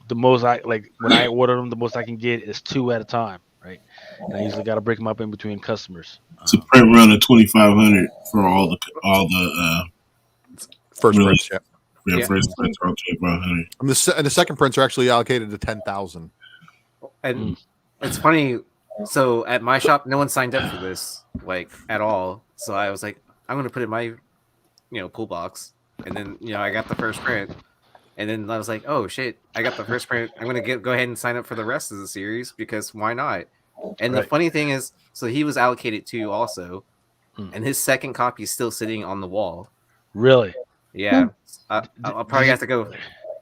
the most I like when I order them, the most I can get is 2 at a time, right? And I usually got to break them up in between customers. It's a print run of 2,500 for all the First really prints, yeah. yeah, Yeah. first prints are 2,500. And the second prints are actually allocated to 10,000. And it's funny. So at my shop, no one signed up for this like at all. So I was like, I'm gonna put it in my, pool box. And then I got the first print. And then I was like, oh shit, I got the first print. I'm gonna go ahead and sign up for the rest of the series because why not? And the Right. funny thing is, so he was allocated 2 also, Hmm. and his second copy is still sitting on the wall. Really? Yeah, I'll probably have to go.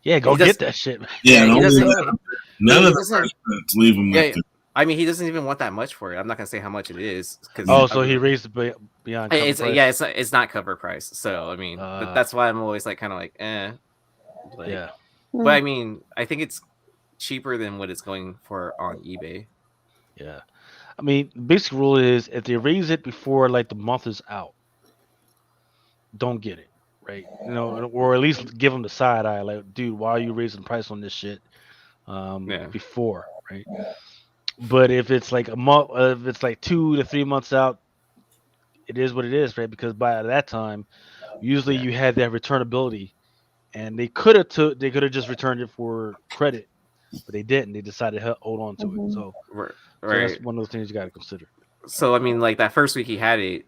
Yeah, go He does- get that shit. Man. Yeah, he don't doesn't. leave none he of the doesn't- first prints. Leave them Yeah, with I mean, he doesn't even want that much for it. I'm not gonna say how much it is. Oh, so he raised it beyond cover It's price. yeah, it's not cover price. So I mean, that's why I'm always like kind of like Like, Yeah. But I mean, I think it's cheaper than what it's going for on eBay. Yeah. I mean, the basic rule is if they raise it before like the month is out, don't get it, right? Or at least give them the side eye, like, dude, why are you raising the price on this shit before, right? But if it's like a month, if it's like 2 to 3 months out, it is what it is, right? Because by that time, usually you had that returnability, and they could have just returned it for credit, but they didn't. They decided to hold on to it. So, Right. so that's one of those things you got to consider. So I mean, like that first week he had it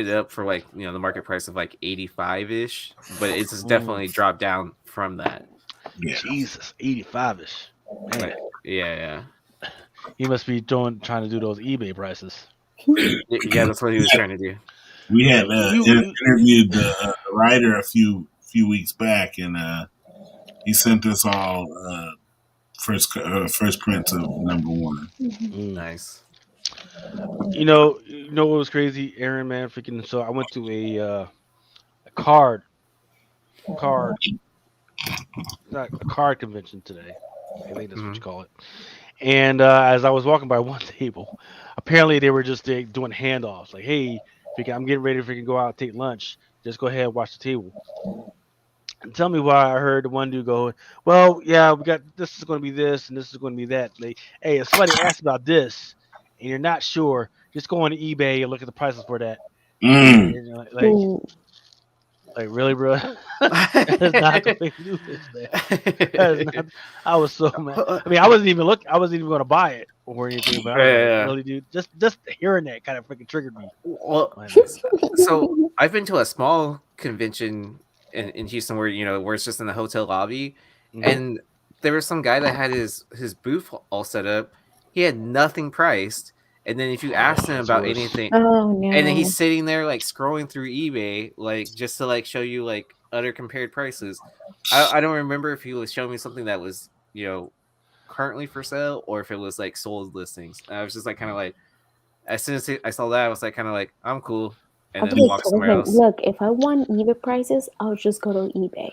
up for like the market price of like 85 ish, but it's just definitely dropped down from that. Yeah. Jesus, 85 ish. Man, Yeah. he must be trying to do those eBay prices. Yeah, that's what he was trying to do. We had interviewed the writer a few weeks back, and he sent us all first prints of number one. Nice. You know what was crazy, Aaron, man? Freaking! So I went to a card convention today. I think that's what you call it. And as I was walking by one table, apparently they were just doing handoffs. Like, hey, I'm getting ready to freaking go out and take lunch. Just go ahead and watch the table. And tell me why I heard one dude go, well, yeah, we got this is going to be this and this is going to be that. Like, hey, if somebody asks about this and you're not sure, just go on to eBay and look at the prices for that. Like really, bro? That's not the way to do this, man. I was so mad. I mean, I wasn't even going to buy it or anything. But I was like, really, dude, just hearing that kind of freaking triggered me. Well, so I've been to a small convention in Houston where it's just in the hotel lobby, and there was some guy that had his booth all set up. He had nothing priced. And then if you ask him about anything, and then he's sitting there like scrolling through eBay, like just to like show you like other compared prices. I don't remember if he was showing me something that was currently for sale or if it was like sold listings. And I was just like kind of like, as soon as I saw that, I was like kind of like, I'm cool, and then walk somewhere else. Look, if I want eBay prices, I'll just go to eBay.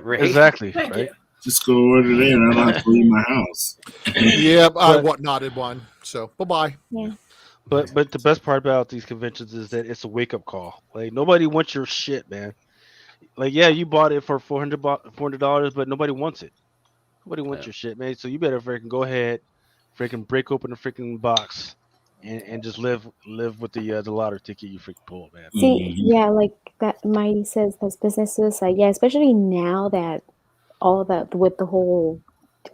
Right? Exactly. Right. Just go order there, and I don't have to leave my house. Yeah, I nodded one. So bye-bye. Yeah. But the best part about these conventions is that it's a wake up call. Like nobody wants your shit, man. Like yeah, you bought it for $400, but nobody wants it. Nobody wants your shit, man. So you better freaking go ahead, freaking break open the freaking box, and just live with the lottery ticket you freaking pulled, man. See, yeah, like that. Mighty says that's business suicide. Yeah, especially now that all that with the whole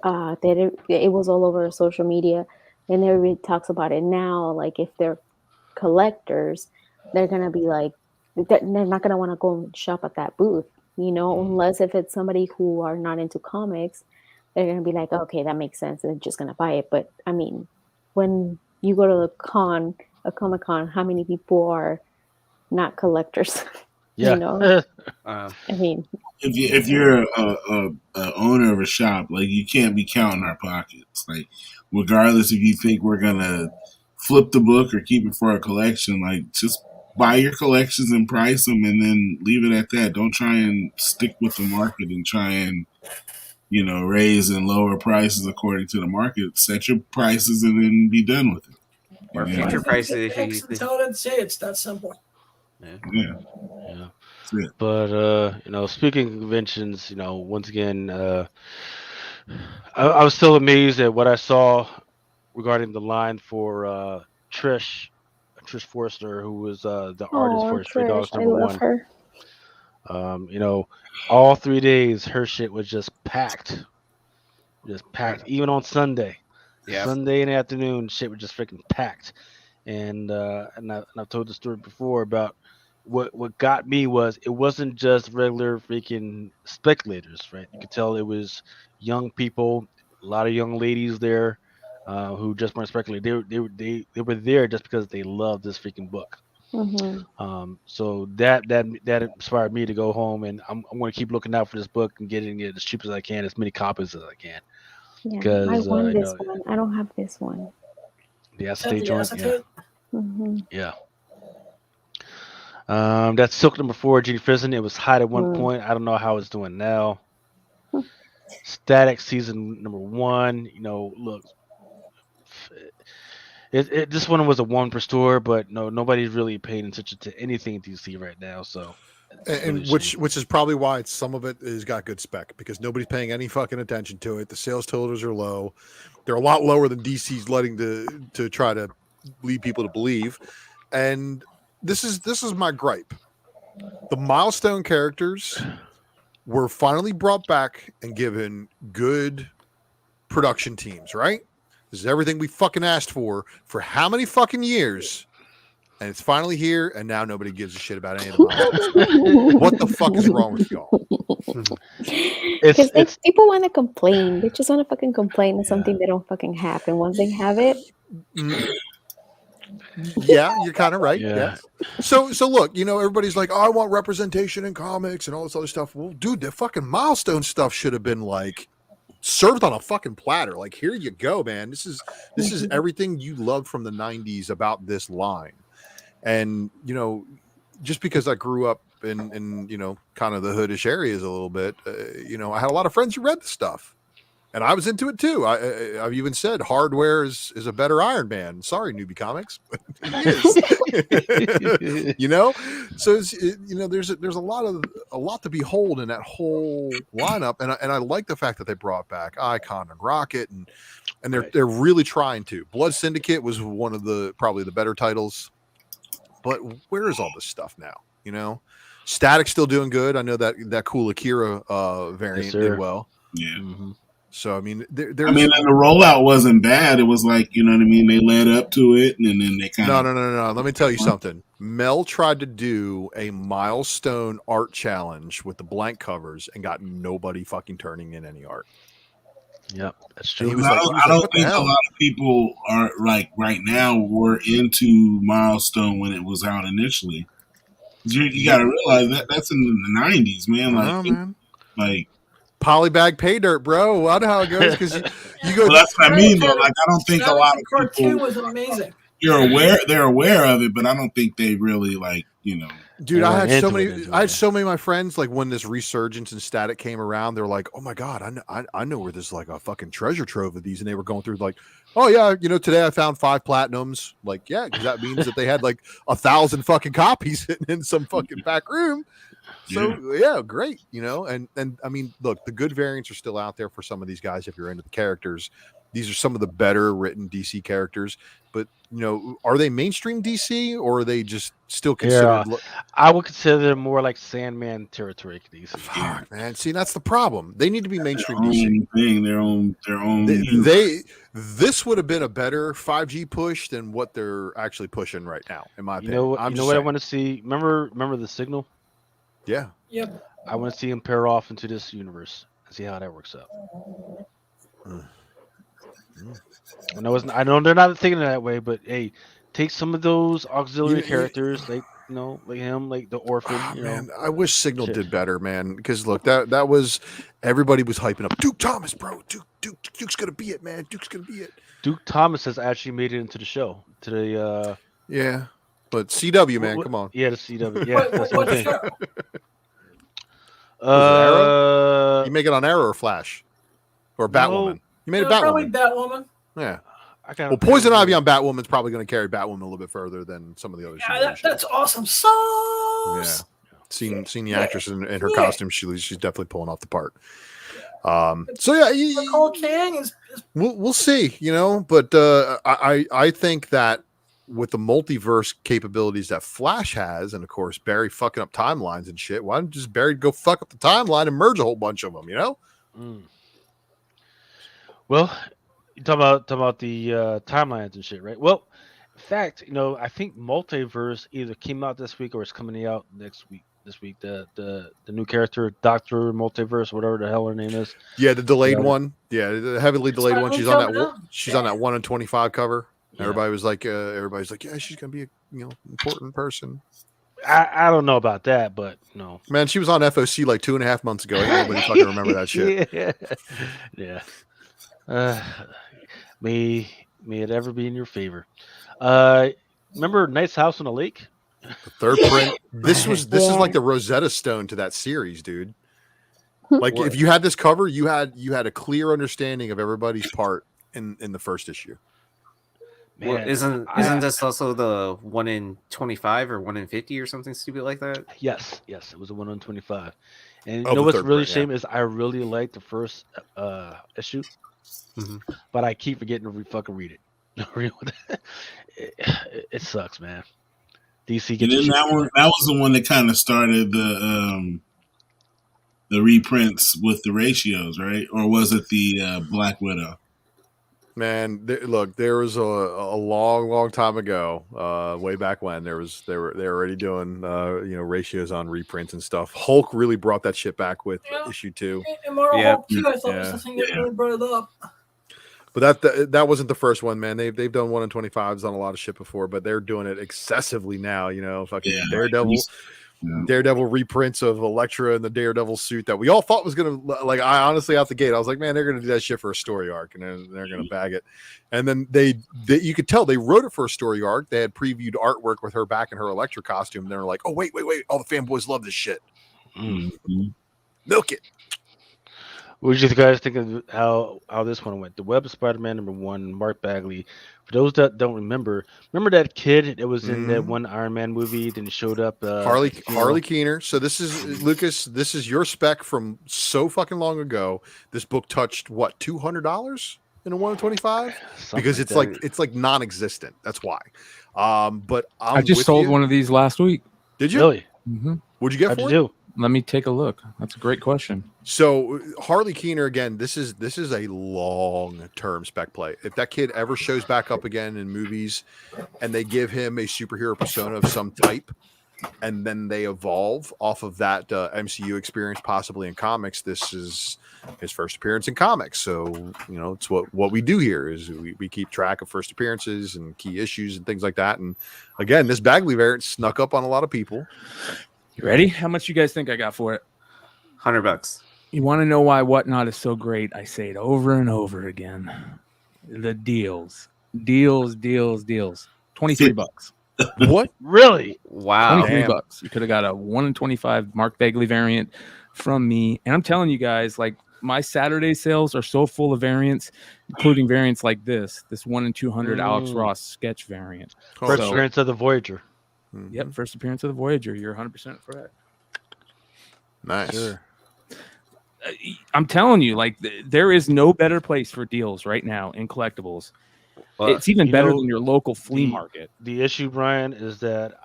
that it was all over social media. And everybody talks about it now. Like if they're collectors, they're gonna be like, they're not gonna want to go and shop at that booth, unless if it's somebody who are not into comics, they're gonna be like, okay, that makes sense, and they're just gonna buy it. But I mean, when you go to a Comic-Con, how many people are not collectors? Yeah. I mean, if you're a owner of a shop, like you can't be counting our pockets. Like regardless if you think we're gonna flip the book or keep it for a collection. Like, just buy your collections and price them, and then leave it at that. Don't try and stick with the market and try and raise and lower prices according to the market. Set your prices and then be done with it. Or Yeah. future prices. X until it say it's that simple. Yeah. Yeah. But speaking of conventions, once again, I was still amazed at what I saw regarding the line for Trish Forster, who was the artist for Stray Dogs I love #1. her. All 3 days her shit was just packed, even on Sunday. Yeah. Sunday in the afternoon, shit was just freaking packed. And I've told the story before about what got me was it wasn't just regular freaking speculators, right? You could tell it was young people, a lot of young ladies there, who just weren't speculating. They were there just because they loved this freaking book. Mm-hmm. So that inspired me to go home, and I'm going to keep looking out for this book and getting it as cheap as I can, as many copies as I can. Yeah, Because I want this one. I don't have this one. The acetate joint, yeah. Mm-hmm. Yeah. That's Silk #4, Genie Prison. It was hot at one point. I don't know how it's doing now. Static season #1. Look, this one was a 1 per store, but nobody's really paying attention to anything DC right now. So, and which is probably why some of it has got good spec, because nobody's paying any fucking attention to it. The sales totals are low. They're a lot lower than DC's letting to try to lead people to believe. And this is my gripe. The Milestone characters were finally brought back and given good production teams, right? This is everything we fucking asked for how many fucking years? And it's finally here, and now nobody gives a shit about any of the Milestones. What the fuck is wrong with y'all? Because people want to complain. They just want to fucking complain of something that don't fucking happen. Once they have it. Yeah, you're kind of right. Yeah. So look, everybody's like, oh, I want representation in comics and all this other stuff. Well, dude, the fucking Milestone stuff should have been like served on a fucking platter. Like, here you go, man. This is everything you loved from the 90s about this line. And just because I grew up in kind of the hoodish areas a little bit, I had a lot of friends who read the stuff, and I was into it too. I've even said Hardware is a better Iron Man. Sorry, Newbie Comics, but it is. So there's a lot to behold in that whole lineup, and I like the fact that they brought back Icon and Rocket, and they're really trying to. Blood Syndicate was one of probably the better titles. But where is all this stuff now? Static's still doing good. I know that cool Akira variant did well. Yeah. Mm-hmm. So I mean, and the rollout wasn't bad. It was like, you know what I mean. They led up to it, and then they kind of no. Let me tell you something. Mel tried to do a Milestone art challenge with the blank covers and got nobody fucking turning in any art. Yep, that's true. I don't think a lot of people are like right now were into Milestone when it was out initially. You got to realize that's in the 90s, man. Like polybag pay dirt, bro. I know how it goes because you go. Well, that's what I mean, though. Like, I don't think a lot of cartoon was amazing. They're aware of it, but I don't think they really Dude, I had so many of my friends, like when this resurgence in Static came around, they're like, oh my God, I know where there's like a fucking treasure trove of these. And they were going through like, oh yeah, today I found 5 platinums. Like, yeah, because that means that they had like 1,000 fucking copies in some fucking back room. So yeah, great. And I mean, look, the good variants are still out there for some of these guys. If you're into the characters, these are some of the better written DC characters, but are they mainstream DC or are they just still considered? Yeah, I would consider them more like Sandman territory DC. Fuck, man. See, that's the problem. They need to be mainstream DC. Their own. This would have been a better 5G push than what they're actually pushing right now, in my opinion. What I want to see? Remember the Signal? Yeah. Yep. I want to see him pair off into this universe and see how that works out. I know they're not thinking that way, but hey, take some of those auxiliary characters, like him, like the Orphan. Man, I wish Signal did better, man. Because look, that was everybody was hyping up Duke Thomas, bro. Duke's gonna be it, man. Duke's gonna be it. Duke Thomas has actually made it into the show. To the Yeah, but CW man, what- come on. Yeah, the CW. Yeah, that's the What only thing. show? You make it on Arrow or Flash or Batwoman. You made it Probably Batwoman. Batwoman. Yeah. I can't Well, Poison Ivy on Batwoman's probably going to carry Batwoman a little bit further than some of the other Yeah, shows. that's awesome sauce. Yeah. Seen the actress in her costume. She's definitely pulling off the part. So yeah, Nicole King is we'll see, but I think that with the multiverse capabilities that Flash has, and of course Barry fucking up timelines and shit, why don't just Barry go fuck up the timeline and merge a whole bunch of them, Well, you talk about the timelines and shit, right? Well, in fact, I think Multiverse either came out this week or it's coming out next week. This week, the new character, Doctor Multiverse, whatever the hell her name is. Yeah, the delayed one. Yeah, the heavily delayed one. She's on that. coming out. She's on that 1 in 25 cover. Yeah. Everybody's like, yeah, she's gonna be a important person. I don't know about that, but no. Man, she was on FOC like 2.5 months ago. Ain't nobody fucking remember that shit. Yeah. May it ever be in your favor. Remember Knight's House on the Lake? The third print. This is like the Rosetta Stone to that series, dude. Like if you had this cover, you had a clear understanding of everybody's part in the first issue. Man, Well, isn't this also the 1 in 25 or 1 in 50 or something stupid like that? Yes, it was a 1 on 25. And Of you know the what's third really print, shame is I really liked the first issue, but I keep forgetting to fucking read it. It sucks, man. DC And gets then that was the one that kind of started the reprints with the ratios, right? Or was it the Black Widow? Man, look, there was a long time ago, way back when they were already doing ratios on reprints and stuff. Hulk really brought that shit back with issue 2. Immortal Yeah. Hulk 2, I thought was the thing that really brought it up. But that wasn't the first one, man. They've done 1 in 25s on a lot of shit before, but they're doing it excessively now. Fucking Daredevil reprints of Elektra and the Daredevil suit that we all thought was gonna, like, I honestly out the gate I was like, man, they're gonna do that shit for a story arc, and then they're gonna bag it. And then they you could tell they wrote it for a story arc. They had previewed artwork with her back in her Elektra costume. They're like, oh wait, all the fanboys love this shit. Milk it. What did you guys think of how this one went? The Web of Spider-Man #1, Mark Bagley. For those that don't remember that kid that was in that one Iron Man movie, then he showed up. Harley Keener. So this is Lucas. This is your spec from so fucking long ago. This book touched what, $200 in a 1 in 25? Because it's like non-existent. That's why. But I just sold one of these last week. Did you? Really? Mm-hmm. What'd you get How'd for you it? do? Let me take a look. That's a great question. So Harley Keener again. This is a long-term spec play. If that kid ever shows back up again in movies, and they give him a superhero persona of some type, and then they evolve off of that MCU experience, possibly in comics, this is his first appearance in comics. So it's what we do here is we keep track of first appearances and key issues and things like that. And again, this Bagley variant snuck up on a lot of people. You ready? How much you guys think I got for it? $100. You want to know why Whatnot is so great? I say it over and over again. The deals. 23 bucks. What? Really? Wow. 23 bucks. You could have got a 1 in 25 Mark Bagley variant from me. And I'm telling you guys, like, my Saturday sales are so full of variants, including variants like this 1 in 200 Alex Ross sketch variant. First appearance of the Voyager. Yep, first appearance of the Voyager. You're 100% correct. Nice. Sure. I'm telling you, like, there is no better place for deals right now in collectibles. Well, it's even better than your local flea market. The issue, Brian, is that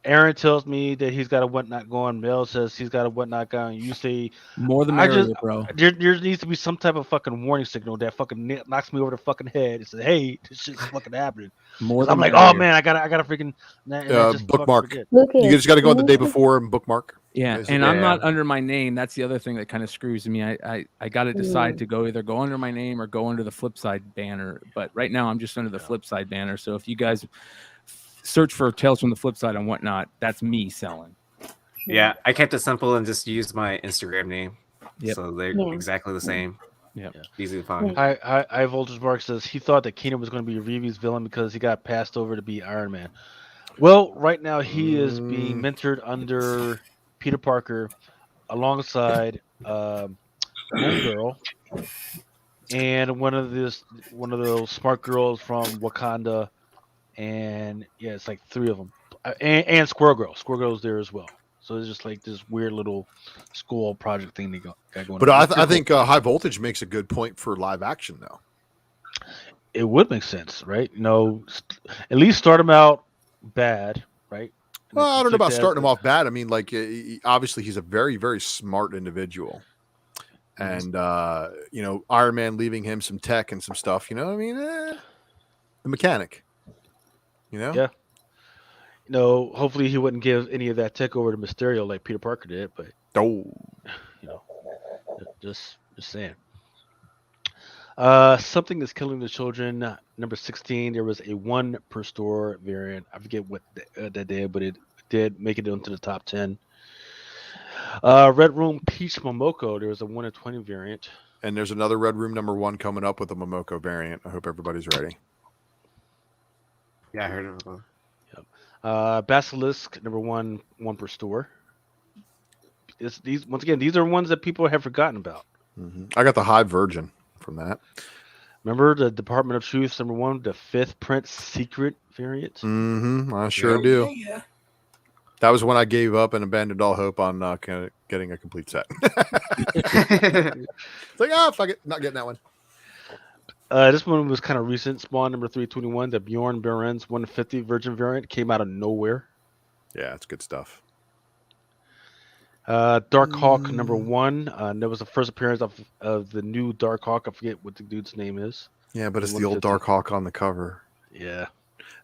Aaron tells me that he's got a Whatnot going. Mel says he's got a Whatnot going. You say more the merrier, bro. There needs to be some type of fucking warning signal that fucking knocks me over the fucking head and says, "Hey, this shit's fucking happening." I'm like, "Oh man, I gotta freaking bookmark." You just got to go on the day before and bookmark. Yeah, and I'm not under my name. That's the other thing that kind of screws me. I got to decide to either go under my name or go under the Flipside banner. But right now, I'm just under the Flipside banner. So if you guys search for Tales from the Flipside and Whatnot, that's me selling. Yeah, I kept it simple and just used my Instagram name. Yep. So they're exactly the same. Easy to find. High Voltage Mark says he thought that Keenan was going to be Reeve's villain because he got passed over to be Iron Man. Well, right now he is being mentored under Peter Parker alongside Homegirl and one of those smart girls from Wakanda, and yeah, it's like 3 of them, and Squirrel Girl. Squirrel Girl's there as well. So it's just like this weird little school project thing they got going. But on. I think High Voltage makes a good point for live action, though. It would make sense, right? At least start them out bad, right? Well, I don't know about starting him off bad. I mean, like, obviously he's a very, very smart individual. And, Iron Man leaving him some tech and some stuff, the mechanic, Yeah. Hopefully he wouldn't give any of that tech over to Mysterio like Peter Parker did, but just saying. Something that's killing the children. Number 16. There was a 1 per store variant. I forget what that did, but it did make it into the top 10. Red Room Peach Momoko. There was a 1 in 20 variant. And there's another Red Room number 1 coming up with a Momoko variant. I hope everybody's ready. Yeah, I heard of it. Basilisk number 1 per store. These are ones that people have forgotten about. Mm-hmm. I got the Hive Virgin from that. Remember the Department of Truth number 1, the 5th print secret variant? Mm-hmm. I sure do. Yeah. That was when I gave up and abandoned all hope on getting a complete set. It's like, fuck it, not getting that one. This one was kind of recent. Spawn number 321, the Bjorn Behrens 150 Virgin variant came out of nowhere. Yeah, it's good stuff. Dark Hawk number 1. That was the first appearance of the new Dark Hawk. I forget what the dude's name is. Yeah, but it's the old Dark Hawk on the cover. Yeah.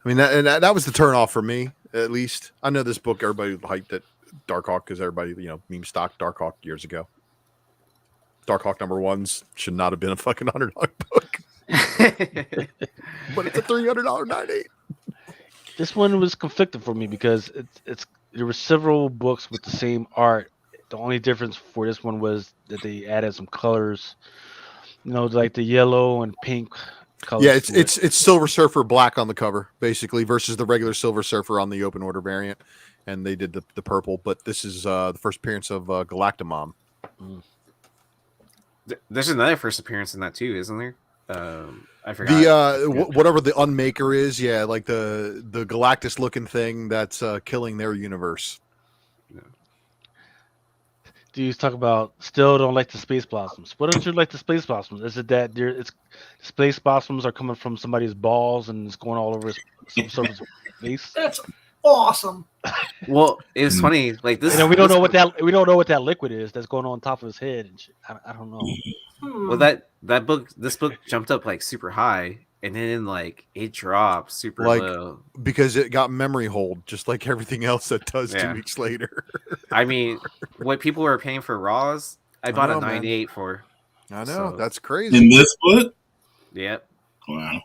I mean, that was the turnoff for me, at least. I know this book, everybody hyped it, Dark Hawk, because everybody, meme stocked Dark Hawk years ago. Dark Hawk number 1s should not have been a fucking $100 book. But it's a $300.98. This one was conflicted for me because there were several books with the same art. The only difference for this one was that they added some colors, like the yellow and pink colors. Yeah, it's Silver Surfer black on the cover, basically, versus the regular Silver Surfer on the open order variant. And they did the purple, but this is the first appearance of Galactamom. There's another first appearance in that too, isn't there? I forgot. Whatever the Unmaker is, yeah, like the Galactus looking thing that's killing their universe. Do you talk about still don't like the Space Blossoms? What don't you like the Space Blossoms? Is it that Space Blossoms are coming from somebody's balls and it's going all over some sort of face? That's awesome. Well, it's funny. Like this, we don't know what that liquid is that's going on top of his head and shit. I don't know. Well, this book jumped up like super high, and then like it dropped super low because it got memory hold, just like everything else that does 2 weeks later. I mean, what people were paying for Raws, I bought a 98 for. I know, that's crazy. In this book? Yep. Wow.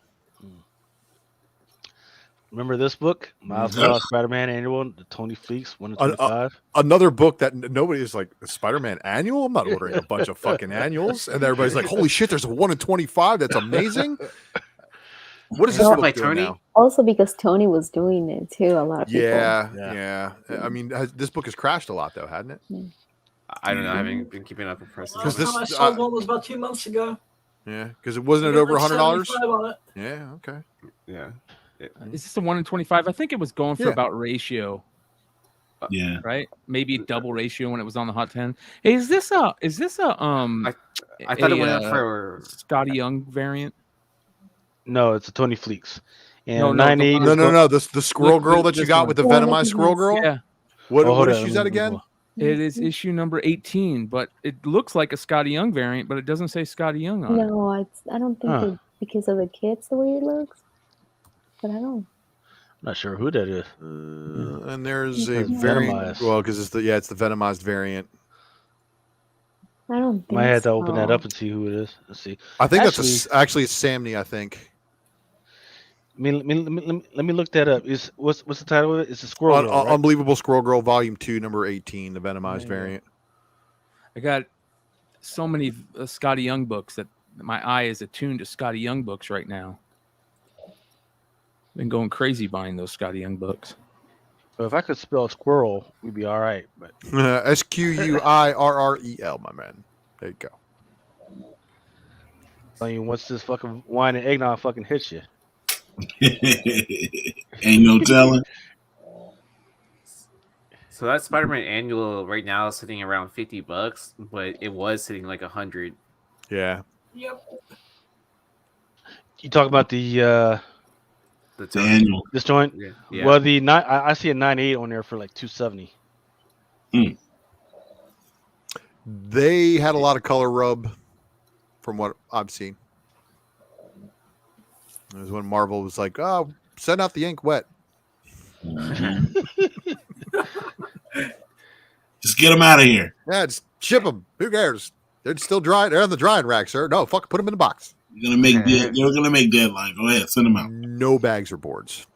Remember this book, Miles Morales Spider-Man Annual, the Tony Fleeks 1 in 25. Another book that nobody is like, Spider-Man Annual. I'm not ordering a bunch of fucking annuals, and everybody's like, "Holy shit, there's a 1 in 25. That's amazing." What is this book like doing Tony? now? Also, because Tony was doing it too. A lot of people. Yeah. I mean, this book has crashed a lot, though, hadn't it? I don't know. I haven't been keeping up with prices. Last time I saw one was about 2 months ago. Yeah, because it wasn't over $100. On it. Yeah. Okay. Yeah. Is this a 1 in 25? I think it was going for about ratio. Yeah. Right? Maybe double ratio when it was on the Hot 10. Hey, is this a I thought it went up for Scotty Young variant? No, it's a Tony Fleeks. And No, 98. No. The Squirrel Girl that you got with the Venomized Squirrel Girl. Yeah. What issue is that again? It is issue number 18, but it looks like a Scotty Young variant, but it doesn't say Scotty Young on it. No, I don't think it's because of the kids the way it looks. But I don't. I'm not sure who that is. And there's a variant. Well, because it's the Venomized variant. I don't think Might have to open that up and see who it is. Let's see. I think it's Samney. I think. Let me look that up. What's the title of it? It's a Squirrel Girl, right? Unbelievable Squirrel Girl, Volume 2, number 18, the Venomized variant. I got so many Scotty Young books that my eye is attuned to Scotty Young books right now. Been going crazy buying those Scotty Young books. Well, if I could spell squirrel, we'd be all right. But SQUIRREL, my man. There you go. I mean, once this fucking wine and eggnog fucking hits you, Ain't no telling. So that Spider-Man annual right now is sitting around $50, but it was sitting like 100. Yeah. Yep. you talk about the The annual. this joint. Yeah. Yeah. Well, I see a 98 on there for like 270. They had a lot of color rub from what I've seen. It was when Marvel was like, oh, send out the ink wet. Just get them out of here. Yeah, just ship them. Who cares? They're still dry. They're on the drying rack, sir. No, fuck, put them in the box. You're gonna make They're gonna make deadline. Go ahead, send them out. No bags or boards.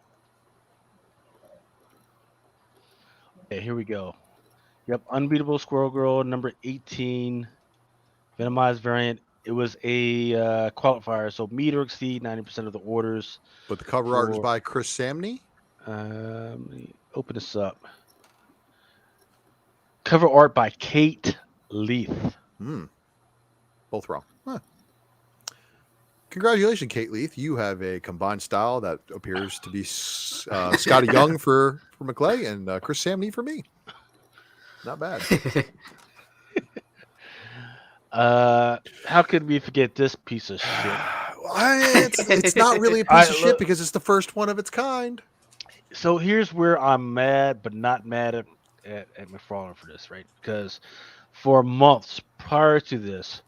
Okay, here we go. Yep, Unbeatable Squirrel Girl, number 18, Venomized variant. It was a qualifier, so meet or exceed 90% of the orders. But the cover art is by Chris Samney. Let me open this up. Cover art by Kate Leith. Both wrong. Huh. Congratulations, Kate Leith. You have a combined style that appears to be Scotty Young for McClay and Chris Samney for me. Not bad. How could we forget this piece of shit? It's not really a piece of shit because it's the first one of its kind. So here's where I'm mad, but not mad at McFarlane for this, right? Because for months prior to this,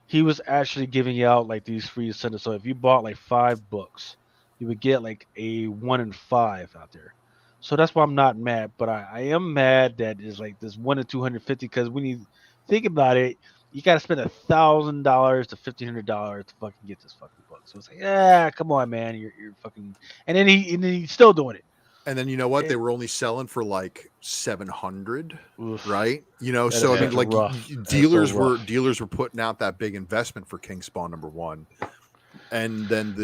he was actually giving out like these free incentives. So if you bought like 5 books, you would get like a 1 in 5 out there. So that's why I'm not mad, but I am mad that it's like this 1 in 250. Because when you think about it, you got to spend $1,000 to $1,500 to fucking get this fucking book. So it's like, yeah, come on, man, you're fucking. And then he's still doing it. And then you know what? They were only selling for like 700, Oof. right? You know, That so I is mean, like rough. dealers so were rough. putting out that big investment for King Spawn #1, and then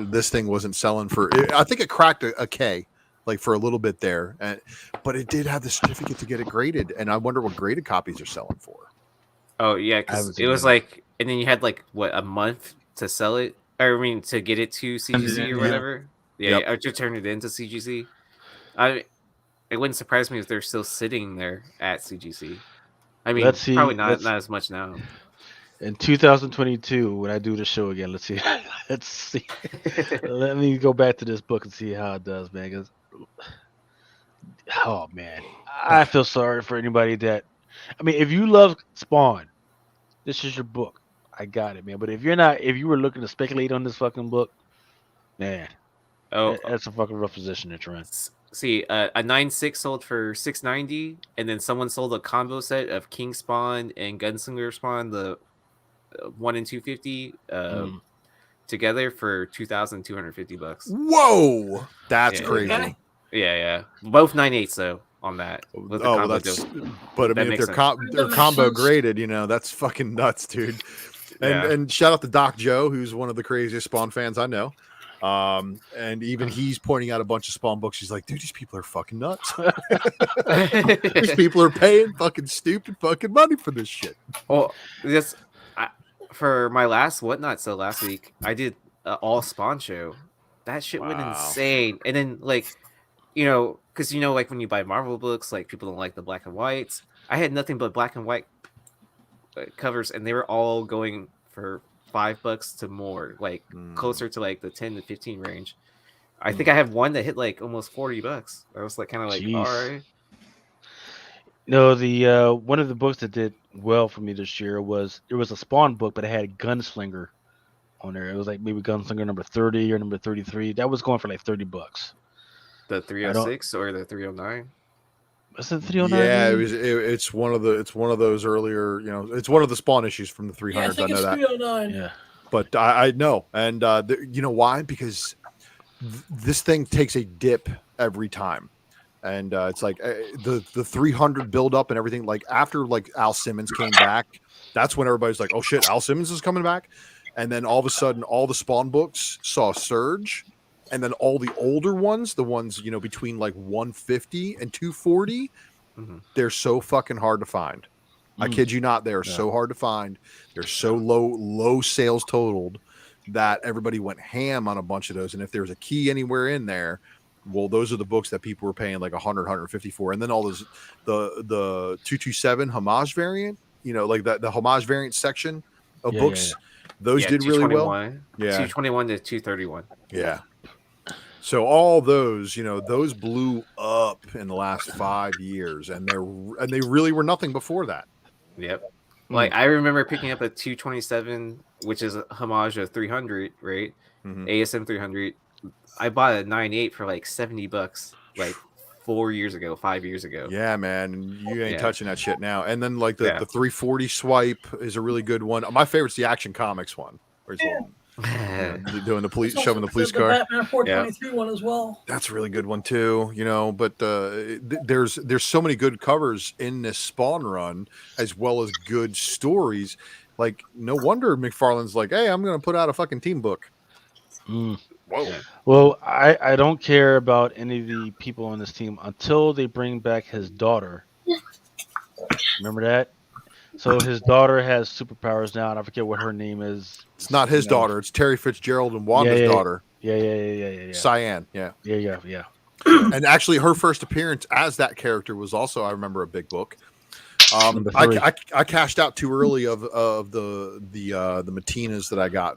this thing wasn't selling for. I think it cracked a K, like for a little bit there, but it did have the certificate to get it graded, and I wonder what graded copies are selling for. Oh yeah, because it was like, and then you had like what, a month to sell it, or I mean to get it to CGC or whatever. Yeah, I just turned it into CGC. It wouldn't surprise me if they're still sitting there at CGC. I mean, Let's see, probably not as much now. In 2022, when I do the show again, let's see. Let's see. Let me go back to this book and see how it does, man. 'Cause, oh man, I feel sorry for anybody that. I mean, if you love Spawn, this is your book. I got it, man. But if you were looking to speculate on this fucking book, man, that's a fucking rough position to try. See, a 9.6 sold for $690, and then someone sold a combo set of King Spawn and Gunslinger Spawn, the 1 in 250, together for $2,250. Whoa, that's crazy. Okay. Yeah. Both 9.8s though on that. With the combo that's. deal. But I That mean, if makes they're combo graded, you know, that's fucking nuts, dude. And shout out to Doc Joe, who's one of the craziest Spawn fans I know. And even he's pointing out a bunch of Spawn books. He's like, dude, these people are fucking nuts. These people are paying fucking stupid fucking money for this shit. Well, for my last Whatnot sale last week, I did all Spawn show. That shit went insane. And then like, you know, because you know, like when you buy Marvel books, like people don't like the black and whites. I had nothing but black and white covers, and they were all going for $5 to more, like closer to like the 10 to 15 range. I think I have one that hit like almost $40. I was like kind of like, Jeez. all right. No, the one of the books that did well for me this year was a Spawn book, but it had Gunslinger on there. It was like maybe Gunslinger number 30 or number 33. That was going for like $30. The 306 or the 309? Was it 309? Yeah, it's one of those earlier, you know, it's one of the Spawn issues from the 300s. Yeah, I think it's 309. Yeah. But I know, and you know why? Because this thing takes a dip every time. And it's like the 300 build up and everything. Like after like Al Simmons came back, that's when everybody's like, "Oh shit, Al Simmons is coming back!" And then all of a sudden, all the Spawn books saw a surge, and then all the older ones, the ones between like 150 and 240, they're so fucking hard to find. I kid you not, they are so hard to find. They're so low sales totaled that everybody went ham on a bunch of those. And if there's a key anywhere in there, well, those are the books that people were paying like 100, 150 for. And then all those the 227 homage variant, like the homage variant section of books, those did really well. 221 to 231. Yeah. So all those, those blew up in the last 5 years, and they really were nothing before that. Yep. Like I remember picking up a 227, which is a homage of 300, right? ASM 300. I bought a 98 for like $70, like 5 years ago. Yeah, man, you ain't touching that shit now. And then like the 340 swipe is a really good one. My favorite's the Action Comics one, where he's doing the police, shoving the police car. The Batman 423 one as well. That's a really good one too, But there's so many good covers in this Spawn run, as well as good stories. Like, no wonder McFarlane's like, "Hey, I'm going to put out a fucking team book." Whoa. Well, I don't care about any of the people on this team until they bring back his daughter. Remember that? So his daughter has superpowers now, and I forget what her name is. It's not his daughter. It's Terry Fitzgerald and Wanda's daughter. Yeah. Cyan. Yeah. And actually, her first appearance as that character was also, I remember, a big book. I cashed out too early of the Matinas that I got.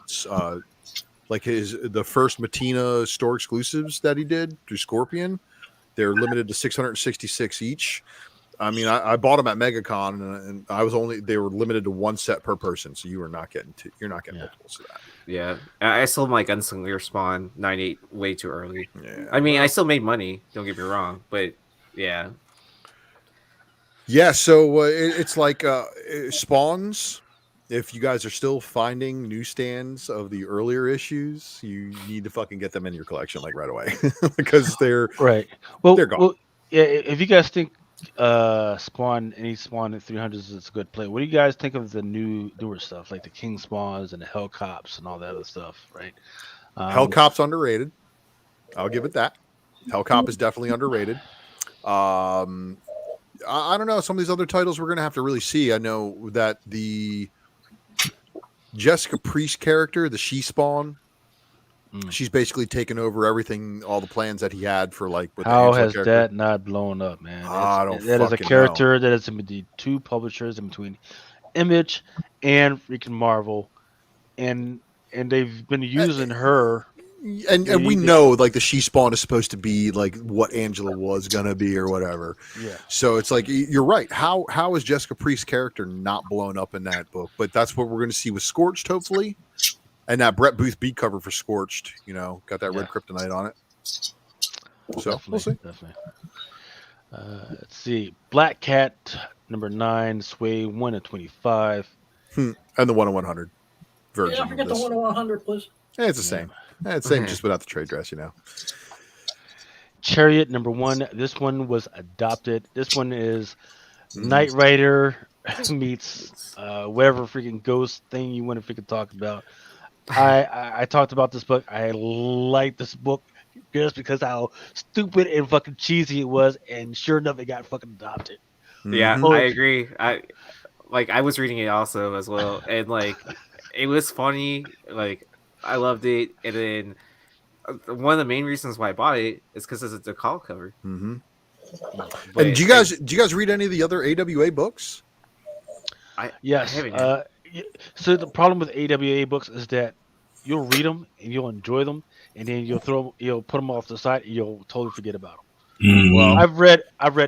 Like the first Matina store exclusives that he did through Scorpion. They're limited to 666 each. I mean, I bought them at MegaCon, and they were limited to one set per person, so you're not getting multiples of that. Yeah, I sold my Gunslinger Spawn 98 way too early. Yeah, I mean, I still made money. Don't get me wrong, but yeah. Yeah, so it's like Spawns. If you guys are still finding newsstands of the earlier issues, you need to fucking get them in your collection like right away because they're right. Well, they're gone. Well, yeah, if you guys think Spawn in 300s is a good play, what do you guys think of the newer stuff like the King Spawns and the Hell Cops and all that other stuff? Right. Hell Cop's underrated. I'll give it that. Hell Cop is definitely underrated. I don't know. Some of these other titles we're gonna have to really see. I know that the Jessica Priest character, the She Spawn, she's basically taken over everything, all the plans that he had for like. With How the has character. that not blown up, man? That is a character that is in between two publishers, in between Image and freaking Marvel, and they've been using her. And we know like the She Spawn is supposed to be like what Angela was gonna be or whatever. Yeah. So it's like you're right. How is Jessica Priest's character not blown up in that book? But that's what we're gonna see with Scorched, hopefully. And that Brett Booth beat cover for Scorched, got that red kryptonite on it. So Definitely, we'll see. Definitely. Let's see. Black Cat #9, Sway 1/25. And the 1/100 version. Yeah, forget the 1/100, please. Yeah, it's the same. Yeah, it's the same, just without the trade dress, Chariot #1. This one was adopted. This one is Knight Rider meets whatever freaking ghost thing you want to freaking talk about. I talked about this book. I like this book just because how stupid and fucking cheesy it was, and sure enough, it got fucking adopted. Yeah, I agree. I was reading it also as well, and like it was funny. Like I loved it, and then one of the main reasons why I bought it is because it's a call cover. Mm-hmm. And do you guys read any of the other AWA books? Yes. So the problem with AWA books is that you'll read them and you'll enjoy them, and then you'll put them off the side and you'll totally forget about them. Well, I've read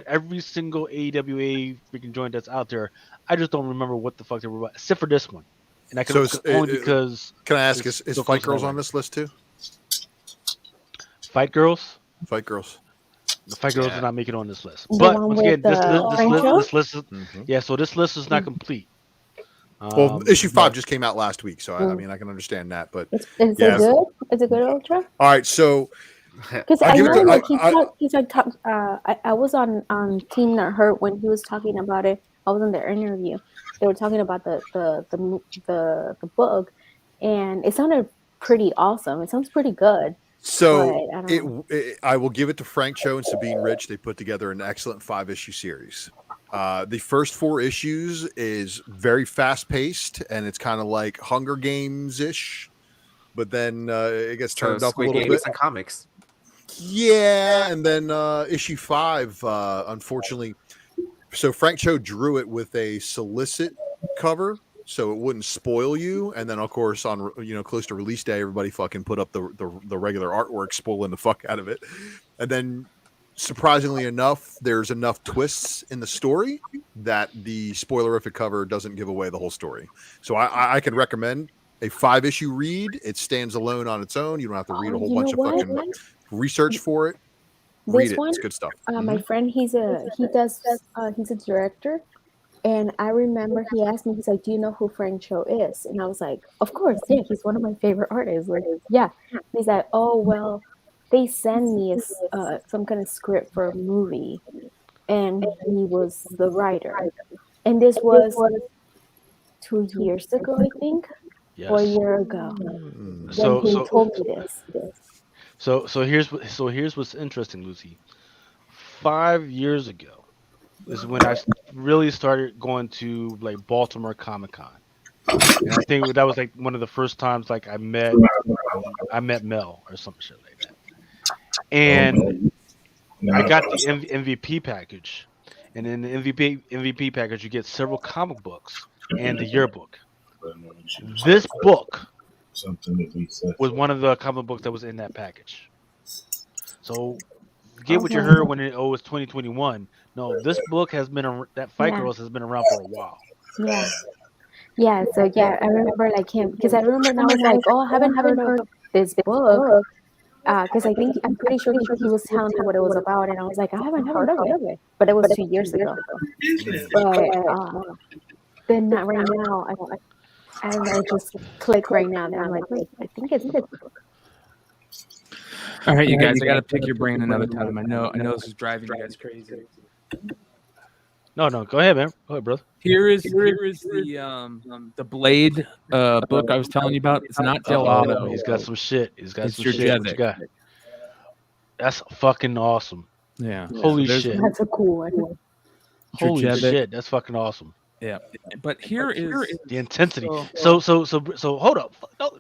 every single AWA freaking joint that's out there. I just don't remember what the fuck they were about, except for this one. And I can only because. Can I ask, is Fight Girls on this list too? Fight Girls? Fight Girls. The Fight Girls did not make it on this list. But once again, this list is so this list is not complete. Well, issue 5 just came out last week, so I mean I can understand that. But is it good? Is it good, Ultra? All right, so Because I'll I give it know, to- like I- he's like talk. I was on Team Not Hurt when he was talking about it. I was in their interview. They were talking about the book, and it sounded pretty awesome. It sounds pretty good. So But I don't know. I will give it to Frank Cho and Sabine Rich. They put together an excellent 5-issue series. The first 4 issues is very fast paced, and it's kind of like Hunger Games ish. But then it gets So turned up a Squid little Games bit. and comics. Yeah, and then issue 5, unfortunately. So Frank Cho drew it with a solicit cover, so it wouldn't spoil you. And then, of course, on close to release day, everybody fucking put up the regular artwork, spoiling the fuck out of it. And then, surprisingly enough, there's enough twists in the story that the spoilerific cover doesn't give away the whole story. So I can recommend a 5-issue read. It stands alone on its own. You don't have to read a whole You bunch know of what? fucking research for it. Read This it. one, It's good stuff. my friend, he's a director, and I remember he asked me, he's like, "Do you know who Frank Cho is?" And I was like, "Of course, yeah, he's one of my favorite artists." Like, yeah. He's like, "Oh well, they send me some kind of script for a movie, and he was the writer." And this was 2 years ago, I think, or a Yes. year ago, Mm. when So he so told me this. so here's what's interesting, Lucy. 5 years ago is when I really started going to like Baltimore Comic Con, and I think that was like one of the first times like I met Mel or some shit like that. And I got the MVP package, and in the MVP package you get several comic books and the yearbook. This book Something that we said. was one of the comic books that was in that package. So get what you Okay. heard when it was 2021. No, this book has been that Fight Yeah. Girls has been around for a while. Yeah. Yeah, so yeah, I remember like him because I remember and I was like, "Oh, I haven't heard of this book." Because I'm pretty sure he was telling me what it was about, and I was like, "I haven't heard of it," but it was 2 years ago. But then not right now. I don't know, just click right now. And I'm like, wait, I think it's the book. All right, you guys, I gotta pick your brain another time. I know this is driving you guys crazy. No, go ahead, man. Go ahead, brother. Here is the Blade book I was telling you about. It's not Del Auto. He's got some shit. He's got It's some your shit. What Jezik. you got? That's fucking awesome. Yeah. Holy there's- shit. That's a cool one. Holy Jezik. shit. That's fucking awesome. Yeah. But here is The intensity. So hold up. No,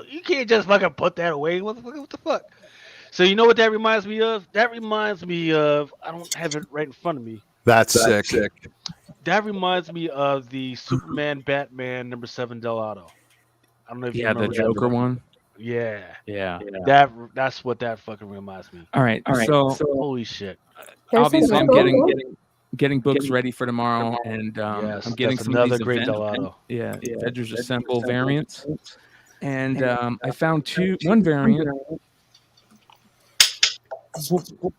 you can't just fucking put that away. What the fuck? So you know what that reminds me of? That reminds me of, I don't have it right in front of me. That's sick. That reminds me of the Superman Batman #7 Del Auto. I don't know if you the remember that. Joker one. Yeah. Yeah. That's what that fucking reminds me. All right. So Holy shit. There's obviously I'm another getting books ready for tomorrow, and Yes, I'm getting that's some of another these great Del Auto. Avengers Assemble variants, and I found one variant.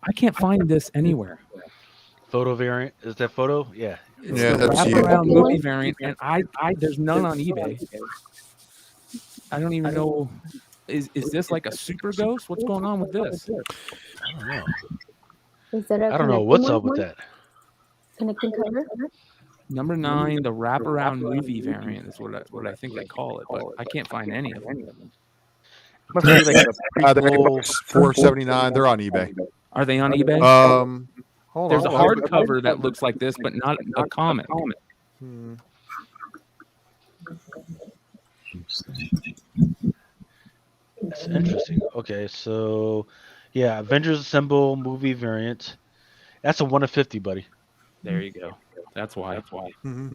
I can't find this anywhere. Photo variant. Is that photo? Yeah. It's Yeah, the that's you. wraparound movie variant, and I there's none on eBay. I don't even know. Is this like a super ghost? What's going on with this? I don't know. Is that a I don't know connecting what's up with one? that. Connecting cover? Number 9, the wraparound movie variant is what I think they call it, but I can't find any of them. Must be like a They're prequel. $4.79. They're on eBay. Are they on eBay? Hold There's a on. hardcover that looks like this, but not a comic. Hmm. That's interesting. Okay, so yeah, Avengers Assemble movie variant. That's a 1 of 50, buddy. There you go. That's why. Mhm.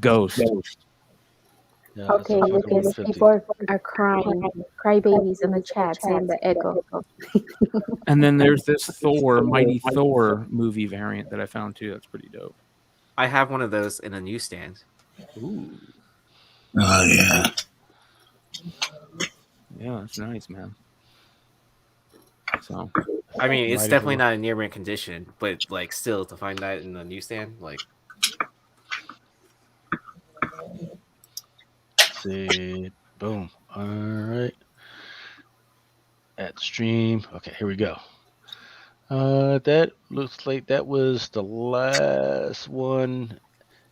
Ghost. Yeah, that's Okay, a fucking 1 because of 50. people are cry babies in the chat saying the echo. And then there's this Mighty Thor movie variant that I found too. That's pretty dope. I have one of those in a newsstand. Ooh. Oh yeah. Yeah, that's nice, man. So I mean, it's Mighty definitely Thor. not in near mint condition, but like still to find that in the newsstand, like Let's see. Boom. All right. at stream. Okay, here we go. That looks like that was the last one,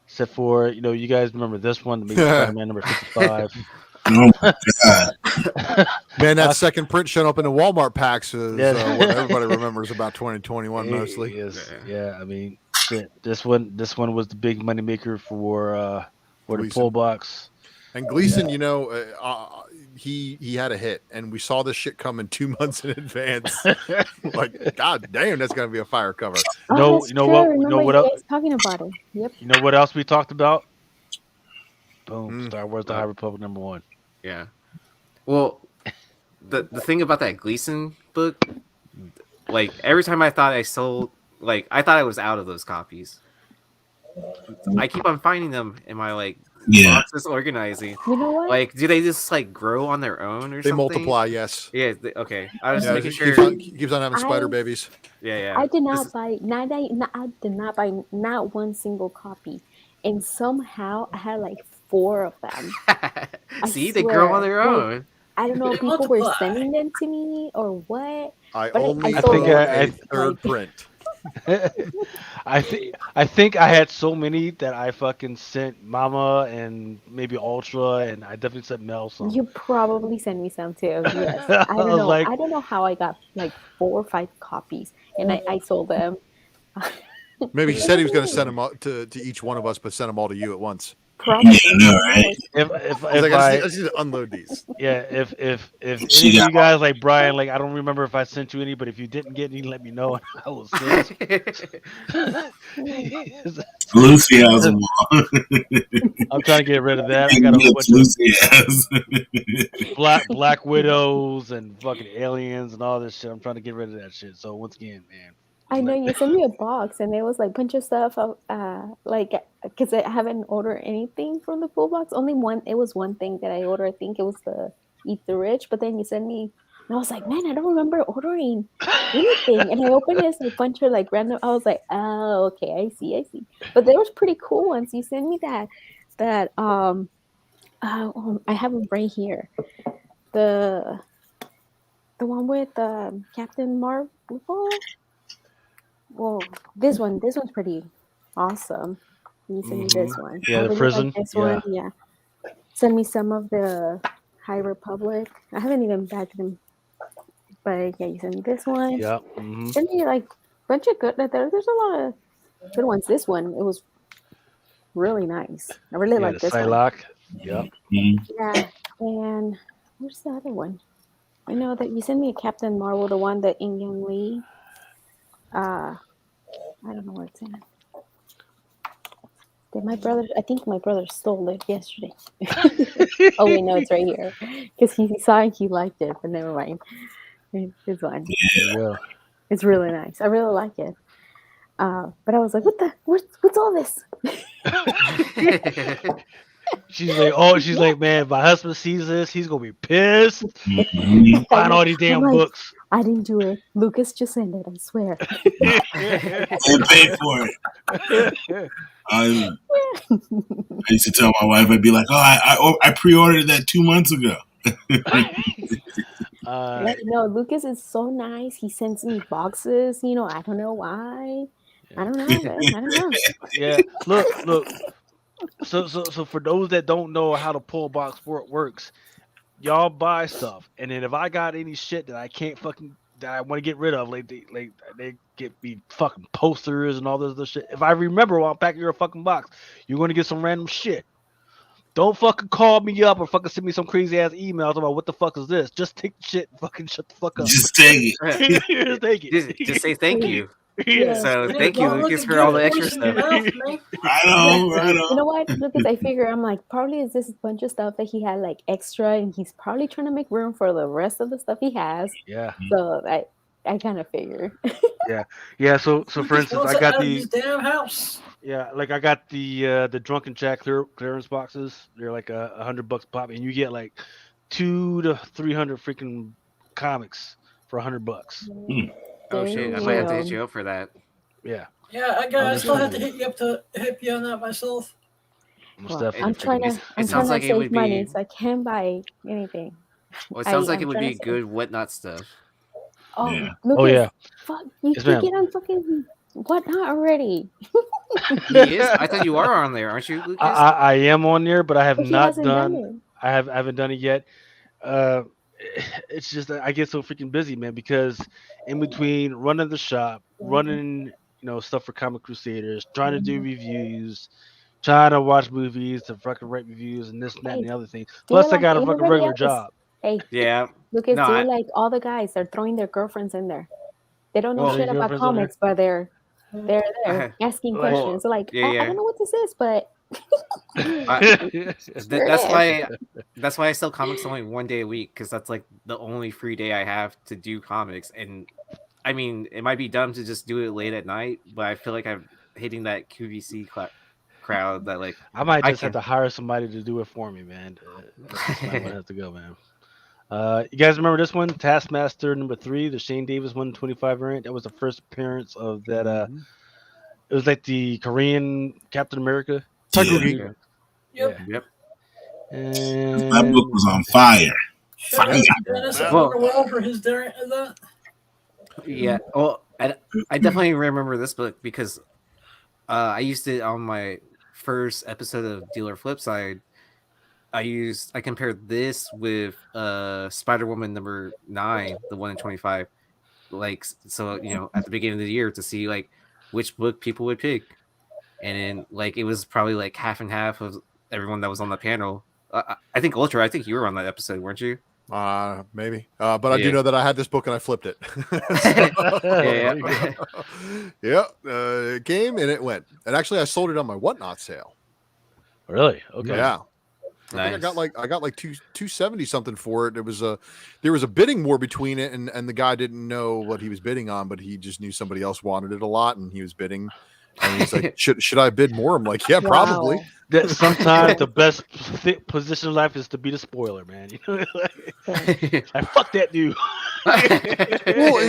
except for you guys remember this one, the Amazing Spider-Man number 55. Oh my god! Man, that second print showing up in the Walmart packs is Yeah. what everybody remembers about 2021 mostly. Yeah, I mean, shit, this one was the big moneymaker for the Gleason. pull box. And Gleason, he had a hit, and we saw this shit coming 2 months in advance. Like, god damn, that's gonna be a fire cover. No, that's you know true. what? I You know remember what you else? guys talking about it. Yep. You know what else we talked about? Boom! Mm. Star Wars: The High Republic #1. Yeah. Well, the thing about that Gleason book, like every time I thought I sold, like I thought I was out of those copies. I keep on finding them in my boxes organizing. You know what? Like, do they just grow on their own or They something? multiply, yes. Yeah. Okay. I was Yeah, making it sure. keeps on having spider babies. Yeah. I did not buy. I did not buy not one single copy, and somehow I had like 4 of them. See, they grow on their Like, own. I don't know if They people were multiply. sending them to me or what. I But only I sold think I- a third print. I think I had so many that I fucking sent Mama and maybe Ultra, and I definitely sent Mel some. You probably sent me some too. Yes, I I don't was know. like- I don't know how I got like 4 or 5 copies, and I sold them. Maybe he said he was going to send them to each one of us, but send them all to you at once. Probably. Yeah, I know, right? If I was like, I I just need to unload these. yeah, if any of She you got guys like Brian, like I don't remember if I sent you any, but if you didn't get any, let me know and I will send. Lucy has them all. I'm trying to get rid of that. I got a whole bunch of Lucy has. Black Widows and fucking aliens and all this shit. I'm trying to get rid of that shit. So once again, man. I know you sent me a box, and there was like a bunch of stuff. Because I haven't ordered anything from the full box. Only one. It was one thing that I ordered. I think it was the Eat the Rich. But then you sent me, and I was like, man, I don't remember ordering anything. And I opened this a bunch of like random. I was like, oh, okay, I see. But there was pretty cool ones. You sent me that I have them right here. The one with Captain Marvel. Well, this one's pretty awesome. You send me this one. Yeah, I the really prison. Like this Yeah. one. Yeah. Send me some of the High Republic. I haven't even bagged them, but yeah, you send me this one. Yeah. Mm-hmm. Send me like a bunch of good. There's a lot of good ones. This one, it was really nice. I really like The this one. Psylocke. Yep. Yeah, and where's the other one? I know that you sent me a Captain Marvel, the one that Ingan Lee. I don't know where it's at. I think my brother stole it yesterday. Oh wait, no, it's right here. Because he saw it, he liked it, but never mind. It's fine. Yeah. It's really nice. I really like it. But I was like, what's all this? She's like, man, if my husband sees this, he's gonna be pissed. Mhm. Find all these damn I'm like, books. I didn't do it. Lucas just sent it, I swear. And pay for it. I used to tell my wife, I'd be like, I pre-ordered that 2 months ago. No, Lucas is so nice. He sends me boxes. I don't know why. I don't know. Man. I don't know. Yeah, look. So for those that don't know how the pull box works, y'all buy stuff, and then if I got any shit that I can't that I want to get rid of, like they get me fucking posters and all this other shit. If I remember while I'm packing your fucking box, you're gonna get some random shit. Don't fucking call me up or fucking send me some crazy ass emails about what the fuck is this. Just take the shit and fucking shut the fuck up. Just take it. Just take it. Just say thank you. Yeah. So Yeah, thank you, well, look Lucas, at for all the your extra voice in your stuff. mouth, man. Right on. You know what, Lucas? I figure I'm like, probably is this bunch of stuff that he had like extra, and he's probably trying to make room for the rest of the stuff he has. Yeah. So I kind of figure. Yeah. So for instance, I got his damn house. I got the Drunkenchatson clearance boxes. They're like $100 pop, and you get like 200 to 300 freaking comics for $100. Oh shit! I might have to hit you up for that. Yeah. Yeah, I still have to hit you on that myself. Most Well, definitely. I'm trying to sounds like it save would money, be- so I can't buy anything. Well, it sounds like it I'm would trying be to say. good whatnot stuff. Oh, Yeah. Lucas, Oh yeah. fuck, you Yes, can ma'am. get on fucking whatnot already. He is. I thought you are on there, aren't you, Lucas? I am on there, but I have But he not hasn't done done. it. I haven't done it yet. Uh, it's just that I get so freaking busy, man. Because in between running the shop, running stuff for Comic Crusaders, trying to do reviews, trying to watch movies, to fucking write reviews, and this and that Hey, and the other thing. do it Plus, I like got a fucking everybody regular else. job. Hey, Yeah. Lucas, No, do I, it like all the guys. They're throwing their girlfriends in there. They don't know Well- shit Your about girlfriends on there? comics, but they're there asking Like- questions. They're like, Yeah, I yeah. don't know what this is, but that's why I sell comics only one day a week, because that's like the only free day I have to do comics. And I mean, it might be dumb to just do it late at night, but I feel like I'm hitting that QVC crowd that like I might I just have can- to hire somebody to do it for me, man. That's just not what I have to go, man. You guys remember this one? Taskmaster #3, the Shane Davis 125 variant. That was the first appearance of that. It was like the Korean Captain America. Takugi. dude. Yep. Yep. That book And was on fire. Shout out to Dennis Well- Underworld for his daring of that. Yeah. Well, I definitely remember this book because I used it on my first episode of Dealer Flipside. I compared this with Spider-Woman #9, the 1 in 25. Like, so at the beginning of the year to see like which book people would pick, and then like it was probably like half and half of everyone that was on the panel. I think Ultra. I think you were on that episode, weren't you? Maybe. But I do Yeah. know that I had this book and I flipped it. Yeah. It came and it went. And actually, I sold it on my Whatnot sale. really, okay. Yeah. I think I got like 270 something for it. There was a bidding war between it, and the guy didn't know what he was bidding on, but he just knew somebody else wanted it a lot, and he was bidding. And he's like, should I bid more? I'm like, yeah, probably. wow. That sometimes the best position in life is to be the spoiler, man. Like, fuck that dude. Well, I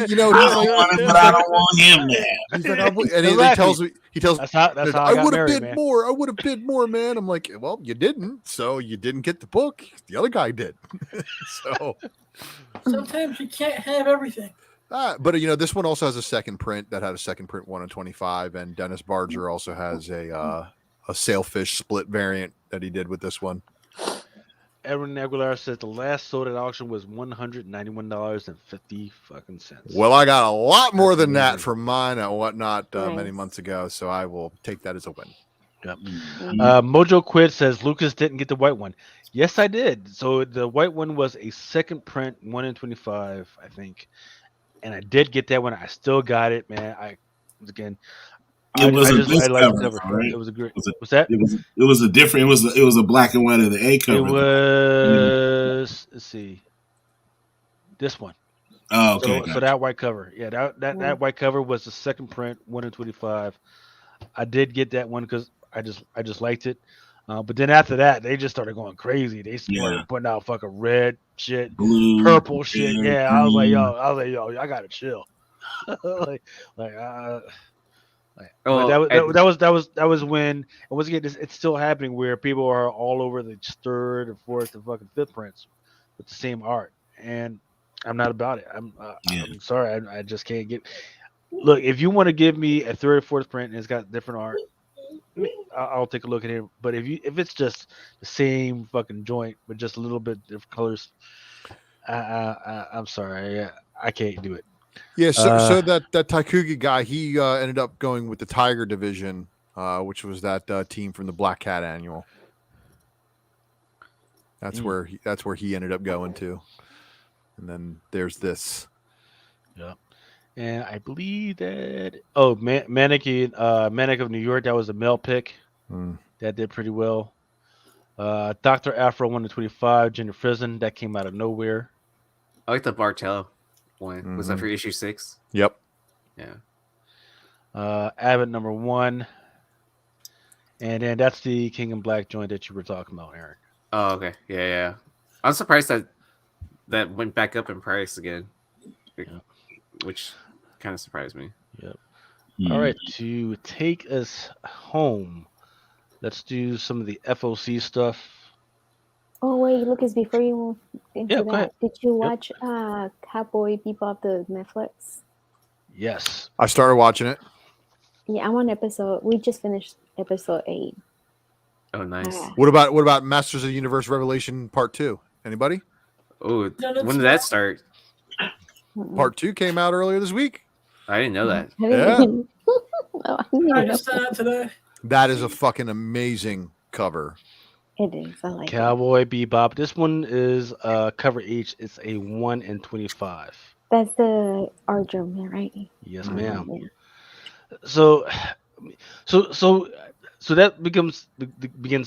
don't want it, but I don't want him there. He's like, and he Exactly. tells me, That's how I I got would have married, bid man. more. I would have bid more, man. I'm like, well, you didn't, so you didn't get the book. The other guy did. So, Sometimes you can't have everything. but this one also has a second print that had a second print 1 in 25, and Dennis Barger also has a sailfish split variant that he did with this one. Edwin Aguilar says the last sold at auction was $191.50 fucking cents. Well, I got a lot more That's than that amazing. from mine at Whatnot many Nice. months ago, so I will take that as a win. Mojo Quid says Lucas didn't get the white one. Yes, I did. So the white one was a second print, 1 in 25, I think, and I did get that one. I still got it, man. I This like cover, the cover. right? It was a great. Was it- What's that? It was a different. It was a black and white of the A cover. It was. Let's see. This one. Oh, okay. So that white cover, yeah, that white cover was the second print, 1 in 25. I did get that one because I just liked it. But then after that, they just started going crazy. They started putting out fucking red shit, Blue, purple shit. red, Yeah, I was like, green. yo, I gotta chill. Oh, that was when, and once again, it's still happening where people are all over the third or fourth and fucking fifth prints with the same art, and I'm not about it. I'm sorry, I just can't get. Look, if you want to give me a third or fourth print and it's got different art, I'll take a look at it. But if it's just the same fucking joint with just a little bit different colors, I'm sorry, I can't do it. Yeah, so that Taikugi guy, he ended up going with the Tiger Division, which was that team from the Black Cat Annual. That's where he ended up going to. And then there's this. Yeah. And I believe that Manic of New York, that was a male pick. That did pretty well. Dr. Afro 1 in 25, Gender Prison, that came out of nowhere. I like the Bartel one. Was that for issue 6? Yep. Yeah. Abbott #1. And then that's the King in Black joint that you were talking about, Aaron. Oh, okay. Yeah. I'm surprised that went back up in price again, which kind of surprised me. Yep. All right, to take us home, let's do some of the FOC stuff. Oh wait, Lucas, before you move into Yeah, go ahead. that, did you Yep. watch Cowboy Bebop the Netflix? Yes. I started watching it. Yeah, I'm on episode. We just finished episode 8. Oh, nice. What about Masters of the Universe Revelation Part 2? Anybody? Oh, No, that's when did not- that start? Part 2 came out earlier this week. I didn't know that. I didn't Yeah. even, no, I didn't I even know. just found out today. That is a fucking amazing cover. It is. I like it. Cowboy Bebop. This one is cover H. It's a 1 in 25. That's the art journal, right? Yes, Mhm. ma'am. Yeah. So that begins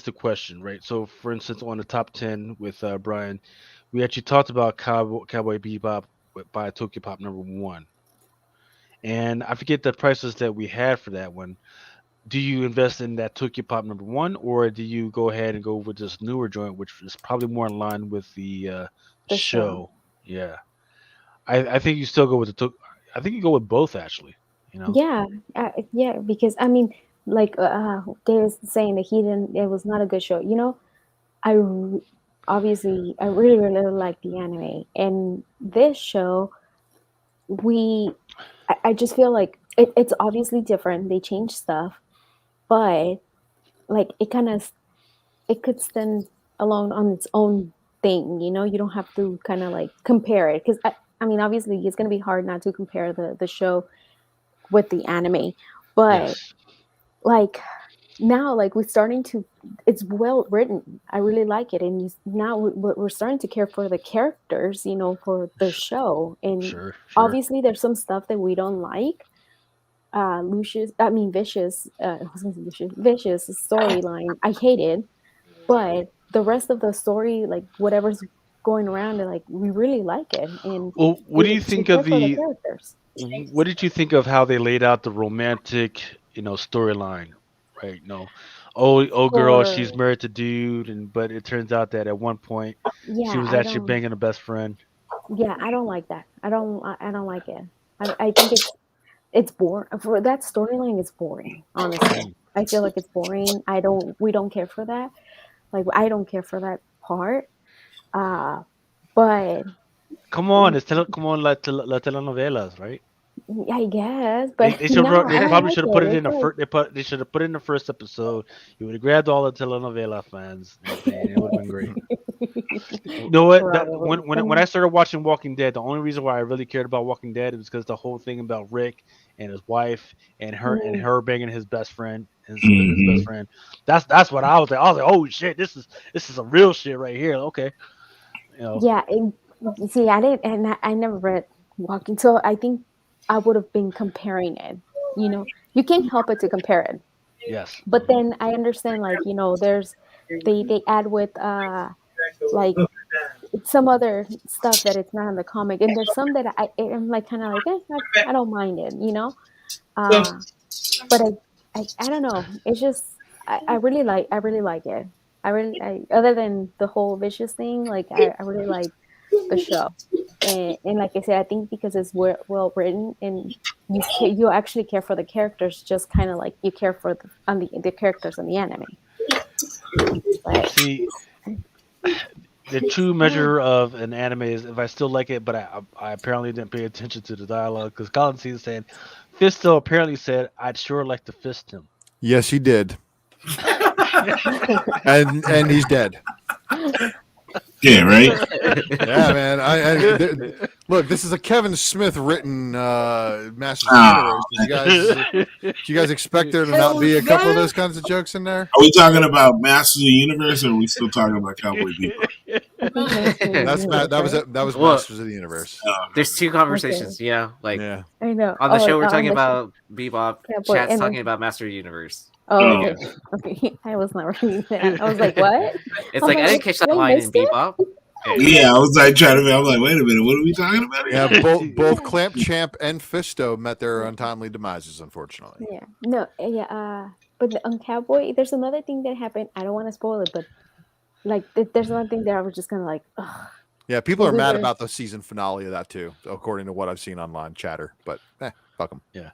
the question, right? So, for instance, on the top 10 with Brian, we actually talked about Cowboy Bebop by Tokyo Pop #1, and I forget the prices that we had for that one. Do you invest in that Tokyo Pop #1, or do you go ahead and go with this newer joint, which is probably more in line with the The show? Yeah, I think you still go with I think you go with both, actually. You know. Yeah, because I mean, like David's saying that he didn't. It was not a good show. You know, obviously I really really like the anime, and this show, I just feel like it's obviously different. They changed stuff, but like it could stand alone on its own thing. You know, you don't have to kind of like compare it because I mean, obviously it's gonna be hard not to compare the show with the anime, but Yes. like now like it's well written. I really like it, and now we're starting to care for the characters, you know, for the show. And Sure. obviously there's some stuff that we don't like. Vicious I was gonna say Vicious storyline, I hate it, but the rest of the story, like whatever's going around, like we really like it. And Well, what do you we think care of for the the? characters. What did you think of how they laid out the romantic, storyline? Right? Oh, girl, she's For married to dude, but it turns out that at one point she yeah, was I actually don't. banging a best friend. Yeah, I don't like that. I don't like it. I think it's boring. For that storyline, it's boring. Honestly, I feel like it's boring. We don't care for that. Like I don't care for that part. But Come on, come on, la telenovelas, right? I guess. They But they should no, they I probably like should have put it it. in the first. They should have put it in the first episode. You would have grabbed all the telenovela fans, and it would have been great. You know what? That Probably. when I started watching Walking Dead, the only reason why I really cared about Walking Dead is because the whole thing about Rick and his wife and her banging his best friend, his best friend. That's what I was like. I was like, oh shit, this is some real shit right here. Okay, Yeah, see, I didn't, and I never read Walking, so I think I would have been comparing it. You know, you can't help but to compare it. Yes. But then I understand, like, you know, there's they add with like some other stuff that it's not in the comic, and there's some that I'm like kind of like I don't mind it, you know. But I don't know. It's just I really like it. Other than the whole vicious thing, like I really like the show, and like I said, I think because it's well written and you actually care for the characters, just kind of like you care for the characters in the anime. But See, the true measure of an anime is if I still like it, but I apparently didn't pay attention to the dialogue because Colin C is saying Fisto apparently said I'd sure like to fist him. Yes, he did. and he's dead. Yeah, right. Yeah, man. Look, this is a Kevin Smith written Masters of the Universe. Did you guys expect there to not be a couple of those kinds of jokes in there? Are we talking about Masters of the Universe, or are we still talking about Cowboy Bebop? That was Well, Masters of the Universe. There's two conversations, like Yeah. I know on the show we're on talking the about Bebop, Cowboy, chat's and talking then- about Master Universe. Oh, Yeah. okay. I was not reading that. I was like, what? It's like I didn't catch that I line in missed it? Bebop. Yeah, I was like trying to. I'm like, wait a minute, what are we talking about here? Yeah, both Clamp Champ and Fisto met their untimely demises, unfortunately. Yeah. No, yeah. But on Cowboy, there's another thing that happened. I don't want to spoil it, but like, there's another thing that I was just kind of like, ugh. Yeah, people are mad Weird. about the season finale of that too, according to what I've seen online chatter. But fuck them. Yeah.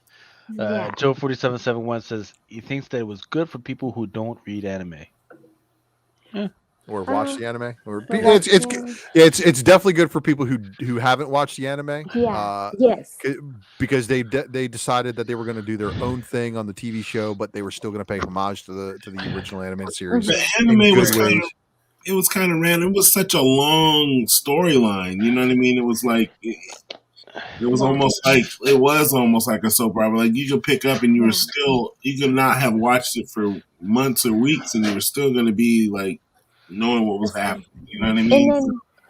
Yeah. Joe 4771 says he thinks that it was good for people who don't read anime. or watched the anime? Or Well, it's definitely good for people who haven't watched the anime. yeah, yes, Because they decided that they were going to do their own thing on the TV show, but they were still going to pay homage to the original animated series. The Mhm. anime in was good kind ways. of it was kind of random. It was such a long storyline. You know what I mean? It was like it was Yeah. almost like a soap opera. Like you could pick up and you were Yeah. you could not have watched it for months or weeks, and you were still going to be like knowing what was happening. You know what I mean?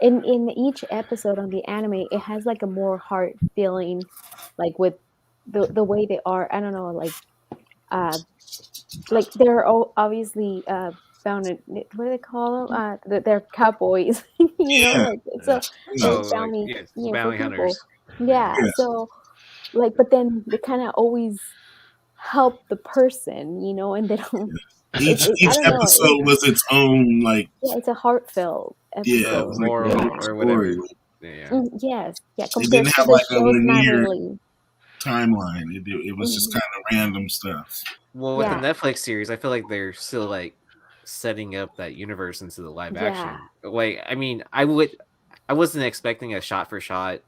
And then in each episode on the anime, it has like a more heart feeling, like with the way they are. I don't know, like they're obviously bound in, what do they call them? They're cowboys, Yeah. like so Oh, they're like, bounty, yeah, for bounty people. hunters. Yeah, Yeah. so like, but then they kind of always help the person, and they don't. Each I don't know. episode was its own like Yeah, it's a heartfelt yeah, it was episode. like Moral a Yeah. whole or whatever. story. Yeah. Yes, yeah. It Compared didn't to have the like a shows, not linear really. timeline. It was just Mhm. kind of random stuff. Well, with Yeah. the Netflix series, I feel like they're still like setting up that universe into the live action. Like, I mean, I wasn't expecting a shot for shot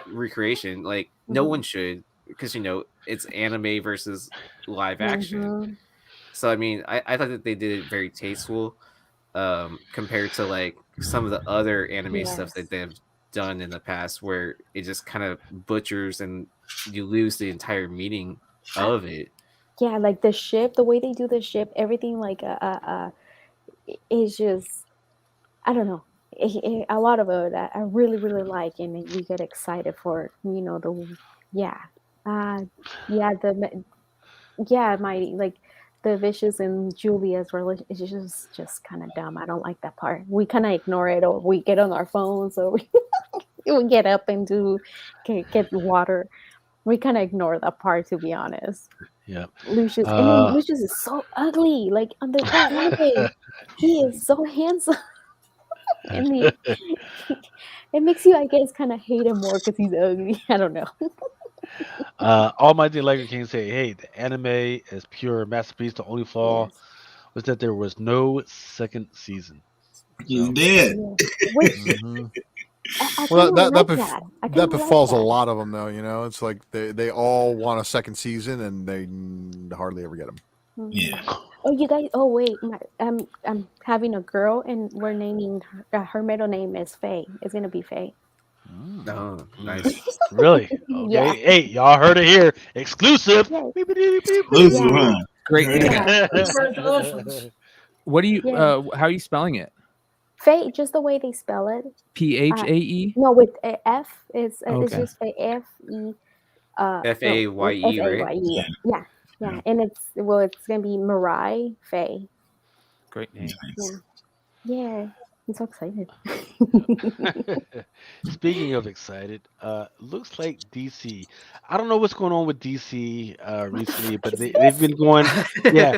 recreation. Like, no Mhm. one should, because it's anime versus live action. Mhm. So I mean, I thought that they did it very tasteful, compared to like some of the other anime stuff that Yes. they've done in the past, where it just kind of butchers and you lose the entire meaning of it. Yeah, like the ship, the way they do the ship, everything like is just, I don't know. A lot of it I really really like, and then you get excited for the yeah, yeah my like the Vicious and Julia's relationship is just kind of dumb. I don't like that part. We kind of ignore it, or we get on our phones, or we get up and get water. We kind of ignore that part, to be honest. Yeah. Lucius, and then Lucius is so ugly. Like on the anime, he is so handsome, and it makes you, I guess, kind of hate him more because he's ugly. I don't know. Almighty Lager King say, "Hey, the anime is pure masterpiece. The only flaw Yes. was that there was no second season." He's So, dead. Yeah. Which mhm. I Well, kind of like bef- that. I that kind of like befalls a that. lot of them, though. It's like they all want a second season, and they hardly ever get them. Mhm. Yeah. Oh, you guys. Oh, wait. I'm having a girl, and we're naming her middle name is Faye. It's gonna be Faye. Oh, nice. Really? Yeah. Okay. Hey, y'all heard it here. Exclusive. Yeah. Beep, beep, beep, beep, Exclusive, Yeah. huh? Great Heard name. that. Yeah. Congratulations. What do you? Yeah. How are you spelling it? Faye, just the way they spell it. PHAE. No, with a F. It's Okay. just a F-E. FAYE, right? F-A-Y-E. Yeah. Yeah. And it's gonna be Mariah Faye. Great name. Nice. Yeah. I'm so excited. Speaking of excited, looks like DC. I don't know what's going on with DC recently, but they've been going. Yeah,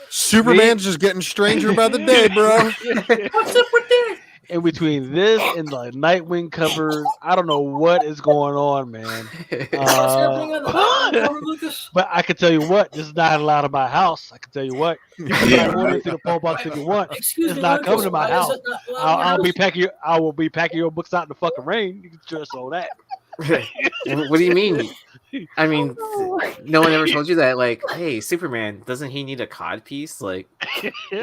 Superman's just getting stranger by the day, bro. What's up with that? in between this and the Nightwing covers, I don't know what is going on, man. What's happening on the cover, Lucas? But I can tell you what, this is not allowed in my house. I can tell you what, you Yeah. can order it through the poll box if you want. Excuse It's me, not Lucas, coming to my why is house. it not allowed in your I'll be house? packing. I will be packing your books out in the fucking rain. You can trust all that. What do you mean? I mean, Oh. no one ever told you that. Like, hey, Superman, doesn't he need a cod piece? Like, And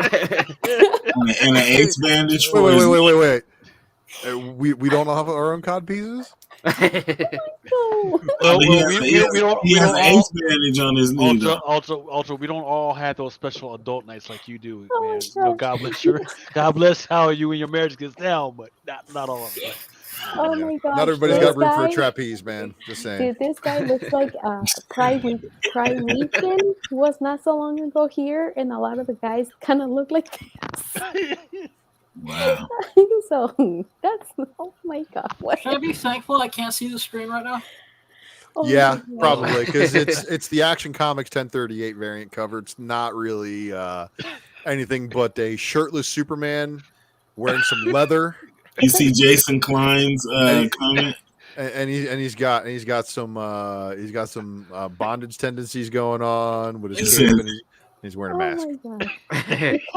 an ace bandage for Wait, his wait. We don't have our own cod pieces. No. Well, he has we an don't ace all. bandage on his knee. Also, we don't all have those special adult nights like you do, Oh, man. my God bless how you and your marriage gets down, but not all of it. Oh my gosh. Not everybody's this got room for a guy- trapeze, man. Just saying. Dude, this guy looks like Pride Weekend was not so long ago here, and a lot of the guys kind of look like this. Wow. So that's, oh my god, what? Can I be thankful I can't see the screen right now? Oh Yeah, my God. probably because it's the Action Comics 1038 variant cover. It's not really anything but a shirtless Superman wearing some leather, You see Jason Klein's comment? and he's got some bondage tendencies going on with his He cape said- and He's wearing a Oh mask. my god.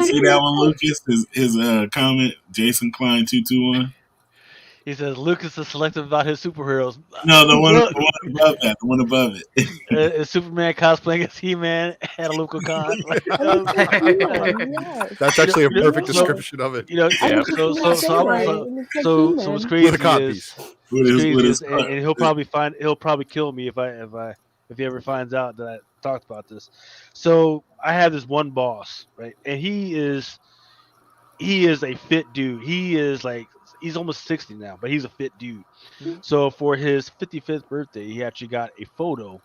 See that one, Lucas? His comment, Jason Klein 221. He says Lucas is selective about his superheroes. No, the one Look, above that. The one above it. is Superman cosplaying as He-Man at a local con? Like, It looks like He-Man, yes. That's actually a perfect so- description of it. you know, I Yeah. was just gonna say, like, it looks like so He-Man. what's crazy With a cod is, piece. With his, crazy with is his, and he'll probably kill me if he ever finds out that I talked about this. So I have this one boss, right, and he is a fit dude. He's almost 60 now, but he's a fit dude. So for his 55th birthday, he actually got a photo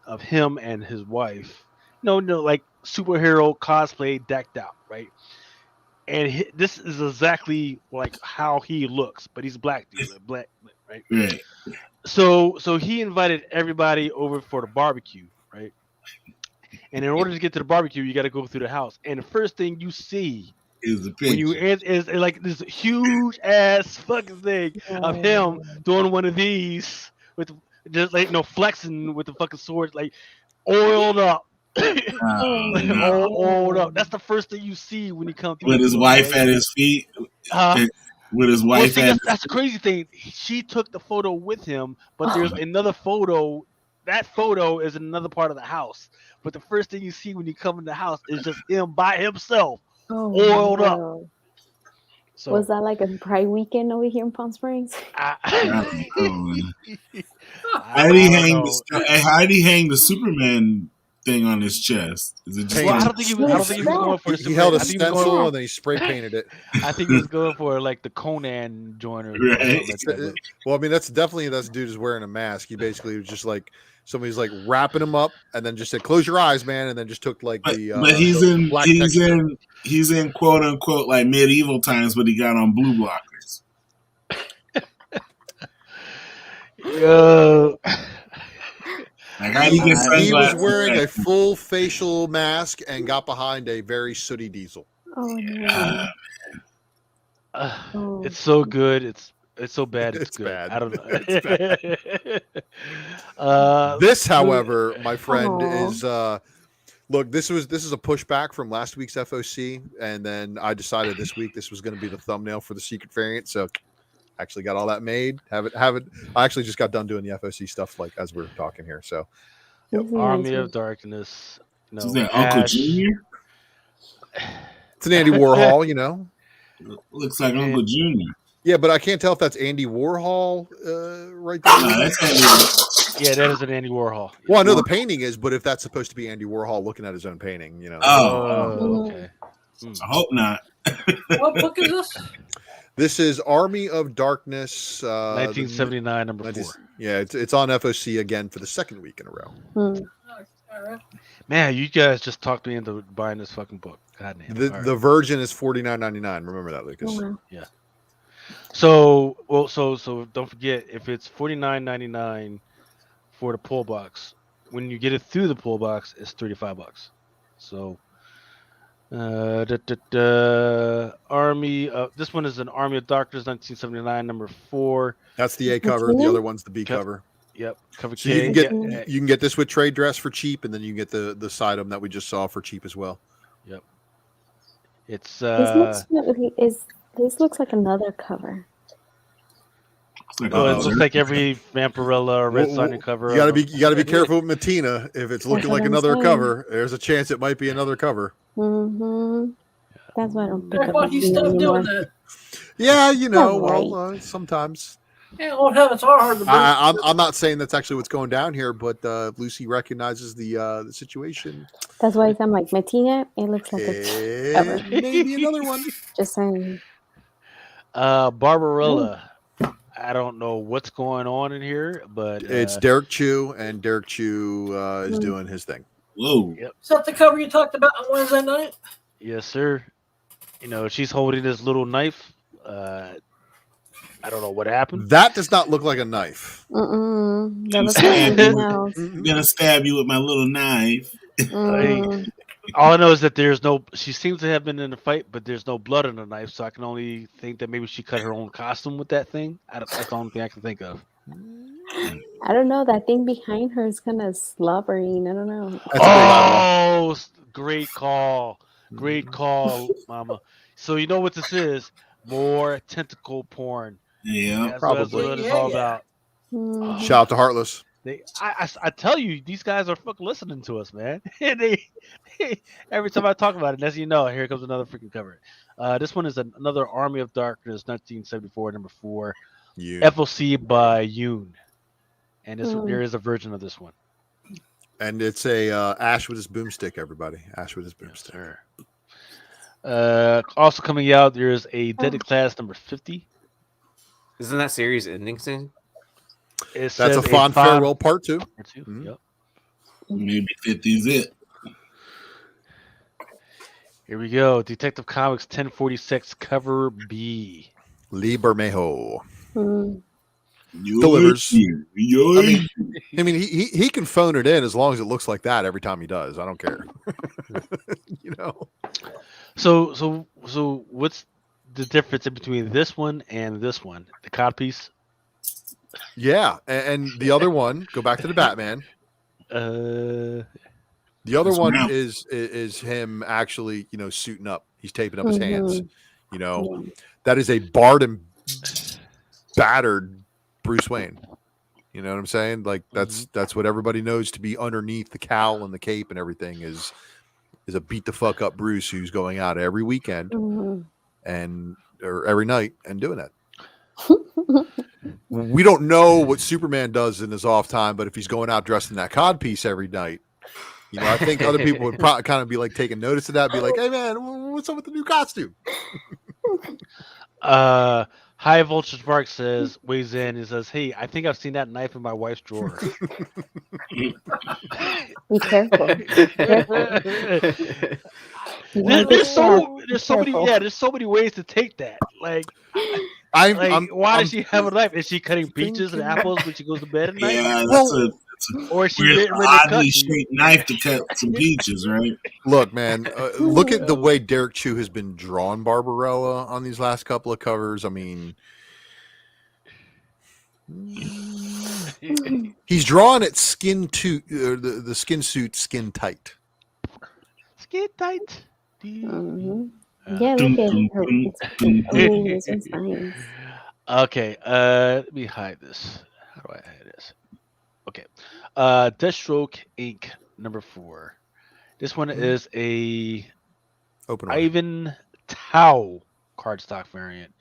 of him and his wife. No, like superhero cosplay decked out, right? And this is exactly like how he looks, but he's a black dude, right? right. So he invited everybody over for the barbecue, right? And in order to get to the barbecue, you got to go through the house. And the first thing you see Is the when you picture. is like this huge ass fucking thing of him doing one of these with just like flexing with the fucking sword, like oiled up. No. Oiled up. That's the first thing you see when you come through. With the his door, wife right? at his feet. Uh, With his well, wife see, at that's the crazy thing. She took the photo with him, but there's another photo. That photo is in another part of the house. But the first thing you see when you come in the house is just him by himself, oiled up. no. So Was that like a Pride weekend over here in Palm Springs? I don't know. I How did he don't hang know. how did he hang the Superman thing on his chest? Is it just Well, I like, don't think he was going for the He held a Superman. I think he was stencil going. and then he spray painted it. I think he was going for like the Conan joiner. Or Right. something like that, Well, I mean, that dude is wearing a mask. He basically was just like somebody's like wrapping him up and then just said, "Close your eyes, man," and then just took like but the in black he's texture. in quote unquote like medieval times, but he got on blue blockers. Yo. Like how did he get He was sunglasses? wearing a full facial mask and got behind a very sooty diesel. Oh no. It's so good. It's so bad. It's good. bad. I don't know. It's bad. This, however, my friend, Aw. is look. This is a pushback from last week's FOC, and then I decided this week this was going to be the thumbnail for the secret variant. So, actually got all that made. Have it. I actually just got done doing the FOC stuff like as we were talking here. So, This is Army nice. of Darkness. No, Is that Uncle Ash. Junior? it's an Andy Warhol, you know. Looks like Uncle Junior. Yeah, but I can't tell if that's Andy Warhol right No, there. that's Andy. Yeah, that is an Andy Warhol. Well, I know the painting is, but if that's supposed to be Andy Warhol looking at his own painting, you know. Oh, Okay. I hope not. What book is this? This is Army of Darkness, 1979, number 4. Yeah, it's on FOC again for the second week in a row. Hmm. All right. Man, you guys just talked me into buying this fucking book. God damn. The All right. the Virgin is $49.99. Remember that, Lucas. Oh, wow. So don't forget, if it's $49.99 for the pull box, when you get it through the pull box, it's $35. So, Army. This one is an Army of Darkness, 1979, number 4. That's the A cover. The other one's the B cover. Yep, cover So K. you can get this with trade dress for cheap, and then you can get the side item that we just saw for cheap as well. Yep. It's This looks like another cover. Like, it looks like every Vampirella or Red Well, Sonja cover. You gotta be careful with Matina. If it's looking like what I'm another saying. cover, there's a chance it might be another cover. Mm-hmm. That's why I don't pick I up thought he Matina stopped anymore. doing that. Yeah, you know, Yeah, well, sometimes. Yeah, old habits are hard to break. I'm not saying that's actually what's going down here, but Lucy recognizes the situation. That's why I'm like, Matina, it looks like a cover. And maybe another one. Just saying. Barbarella. I don't know what's going on in here, but It's Derek Chu, and Derek Chu is doing his thing. Whoa. Is that the cover you talked about on Wednesday night? yes, sir. You know, she's holding this little knife. I don't know what happened. That does not look like a knife. Mm-mm. That looks like something else. I'm gonna stab you with my little knife. Mm. All I know is that there's no. She seems to have been in a fight, but there's no blood on the knife, so I can only think that maybe she cut her own costume with that thing. That's the only thing I can think of. I don't know. That thing behind her is kind of slobbering. I don't know. That's a big eyeball. Oh, great call. Great call, Mama. So you know what this is? More tentacle porn. Yeah. That's Probably. what it's all about. Mhm. Shout out to Heartless. I tell you, these guys are fucking listening to us, man. they every time I talk about it, as you know, here comes another freaking cover. This one is another Army of Darkness, 1974, number 4, You. FOC by Yoon, and there is a version of this one. And it's a Ash with his boomstick, everybody. Ash with his boomstick. Sure. Also coming out, there's a Deadly Class number 50. Isn't that series ending soon? It That's a says fond farewell part 2. Part 2. Mhm. Yep. Maybe 50's it. Here we go. Detective Comics 1046 cover B. Lee Bermejo. Mm. Delivers. You're I mean, he can phone it in as long as it looks like that every time he does. I don't care. You know. So what's the difference in between this one and this one? The cod piece? Yeah, and the other one, go back to the Batman. The other It's one round. is him actually, suiting up. He's taping up his hands. Mhm. That is a barred and battered Bruce Wayne. You know what I'm saying? Like that's what everybody knows to be underneath the cowl and the cape and everything is a beat the fuck up Bruce who's going out every weekend Mhm. or every night and doing that. We don't know what Superman does in his off time, but if he's going out dressed in that codpiece every night, I think other people would probably kind of be like taking notice of that, be like, "Hey man, what's up with the new costume?" High Voltage Mark weighs in and says, "Hey, I think I've seen that knife in my wife's drawer." Be careful. You wanna get There's stabbed. there's so many there's so many ways to take that. Like why does she have a knife? Is she cutting peaches and apples when she goes to bed at night? Yeah, Well, Or is she weird, ready to cut oddly you? shaped knife to cut some peaches, right? Look, man, look at the way Derek Chu has been drawing Barbarella on these last couple of covers. I mean, he's drawing it the skin suit skin tight. Skin tight. Mhm. Yeah, look at her. Oh, this one's nice. Okay, let me hide this. How do I hide this? Okay. Deathstroke Inc. number 4. This one is a Open order. Ivan Tao cardstock variant.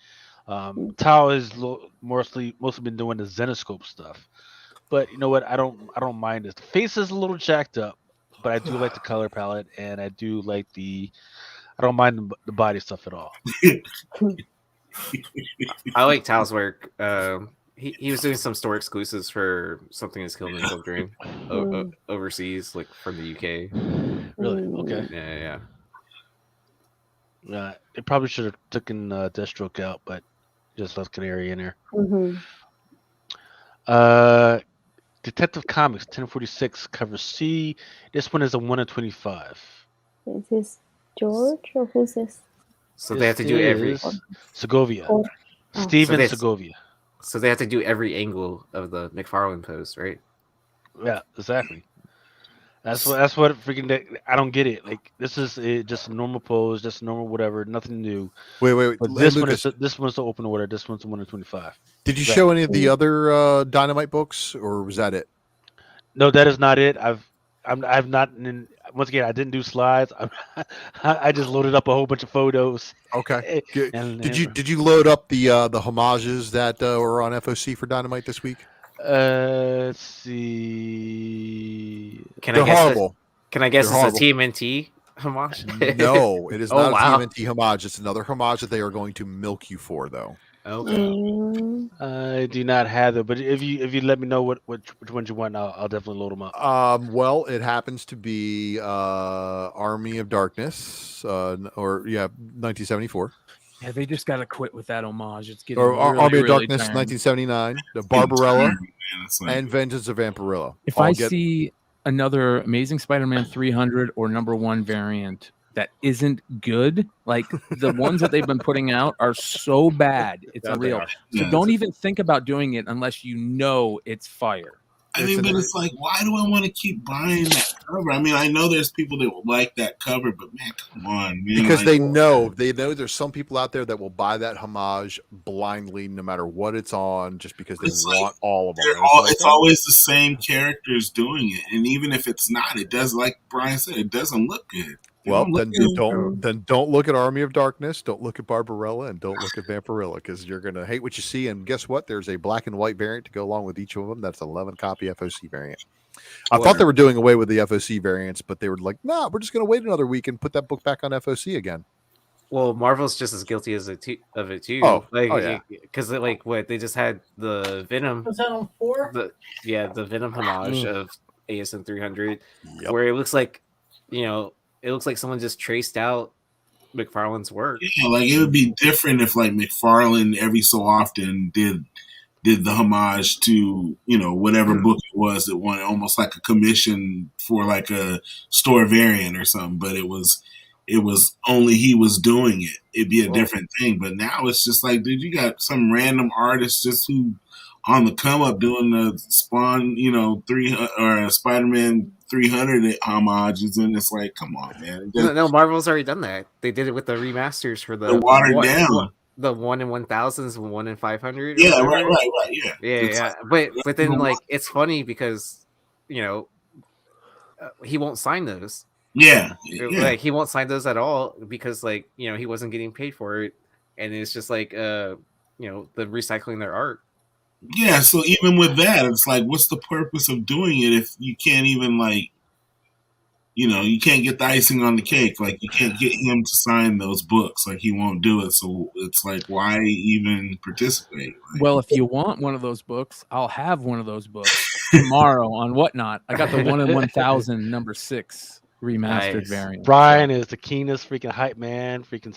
Tao has mostly been doing the Zenoscope stuff, but you know what? I don't mind this. The face is a little jacked up, but I do like the color palette, and I do like I don't mind the body stuff at all. I like Tao's work. He was doing some store exclusives for Something Has Killed Me Children overseas, like from the UK. Really? Okay. Yeah. They probably should have taken Deathstroke out, but just left Canary in there. Mhm. Detective Comics 1046 cover C. This one is a 1 in 25. Is this George or who's this? So they have to do every. is Segovia. Oh. Steven So Segovia. So they have to do every angle of the McFarlane post, right? Yeah, exactly. That's what freaking I don't get it. Like this is just a normal pose, just normal whatever, nothing new. Wait. But this one is the open order. This one's a 1 in 25. Did you show any of the other Dynamite books, or was that it? No, that is not it. I've not. Once again, I didn't do slides. I just loaded up a whole bunch of photos. Okay. And Did you load up the homages that were on FOC for Dynamite this week? Let's see. They're horrible. Can I guess They're it's a TMNT homage? No, it is Oh, not wow. a TMNT homage. It's another homage that they are going to milk you for, though. Okay. Mm. I do not have them, but if you let me know which ones you want, I'll definitely load them up. Well, it happens to be Army of Darkness, 1974. Yeah, they just got to quit with that homage. It's getting Or really, Army of really Darkness, turned. 1979, the Barbarella, Man, it's like, and Vengeance of Vampirilla. If I see another Amazing Spider-Man 300 or #1 variant that isn't good. Like the ones that they've been putting out are so bad, it's That they unreal. are. So Yeah, don't even think about doing it unless you know it's fire. I mean, but it's like, why do I want to keep buying that cover? I mean, I know there's people that will like that cover, but man, come on, man. Because like, they know there's some people out there that will buy that homage blindly, no matter what it's on, just because they It's want all of them. they're And it's like, it's always the same characters doing it, and even if it's not, it does. Like Brian said, it doesn't look good. It well, don't look then good. don't look at Army of Darkness, don't look at Barbarella, and don't look at Vampirilla, because you're gonna hate what you see. And guess what? There's a black and white variant to go along with each of them. That's 11 copy FOC variant. I thought they were doing away with the FOC variants, but they were like, "Nah, we're just gonna wait another week and put that book back on FOC again." Well, Marvel's just as guilty as of it too. Oh, like, oh, yeah. Because like what they just had the Venom, Was that on 4? the Venom homage of ASM 300, Yep. where it looks like, it looks like someone just traced out McFarlane's work. Yeah, like it would be different if like McFarlane every so often did the homage to whatever book it was that won almost like a commission for like a store variant or something, but it was only he was doing it. It'd be a different thing. But now it's just like, dude, you got some random artist just who on the come up doing the Spawn, 300 or Spider-Man 300 homages, and it's like, come on, man. No, Marvel's already done that. They did it with the remasters for the watered down. The 1 in 1000s, 1 in 500. Yeah, right, yeah. Yeah. But then like it's funny because he won't sign those. Yeah. Like he won't sign those at all because like he wasn't getting paid for it, and it's just like the recycling their art. Yeah, so even with that, it's like, what's the purpose of doing it if you can't even like, you can't get the icing on the cake. Like you can't get him to sign those books. Like he won't do it. So it's like, why even participate? Like, Well, if you want one of those books, I'll have one of those books tomorrow on Whatnot. I got the 1 in 1000 number 6 remastered variant. Brian is the keenest freaking hype man. Freaking.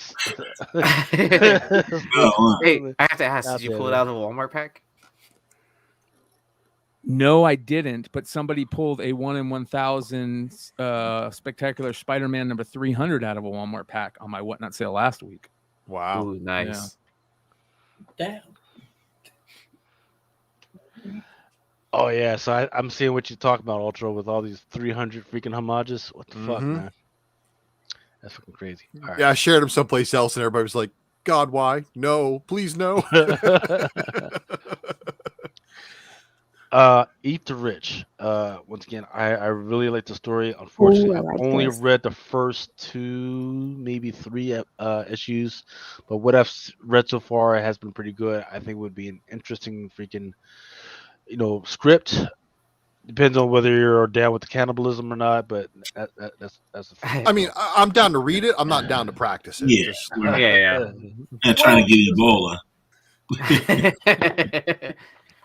Hey, I have to ask, did you pull it out of the Walmart pack? No, I didn't, but somebody pulled a 1 in 1000 Spectacular Spider-Man number 300 out of a Walmart pack on my Whatnot sale last week. Wow. Ooh, nice. Damn. Oh yeah, so I'm seeing what you're talking about, Ultra, with all these 300 freaking homages. What the fuck, man? That's fucking crazy. All right. Yeah, I shared them someplace else, and everybody was like, "God, why? No, please, no." Eat the Rich. Once again, I really like the story. Unfortunately, Ooh, I like I've only this. read the first 2, maybe 3 issues, but what I've read so far has been pretty good. I think it would be an interesting freaking, script. Depends on whether you're down with the cannibalism or not, but that's I mean, I'm down to read it. I'm not down to practice it. Yeah, Just- Yeah. not trying to get Ebola.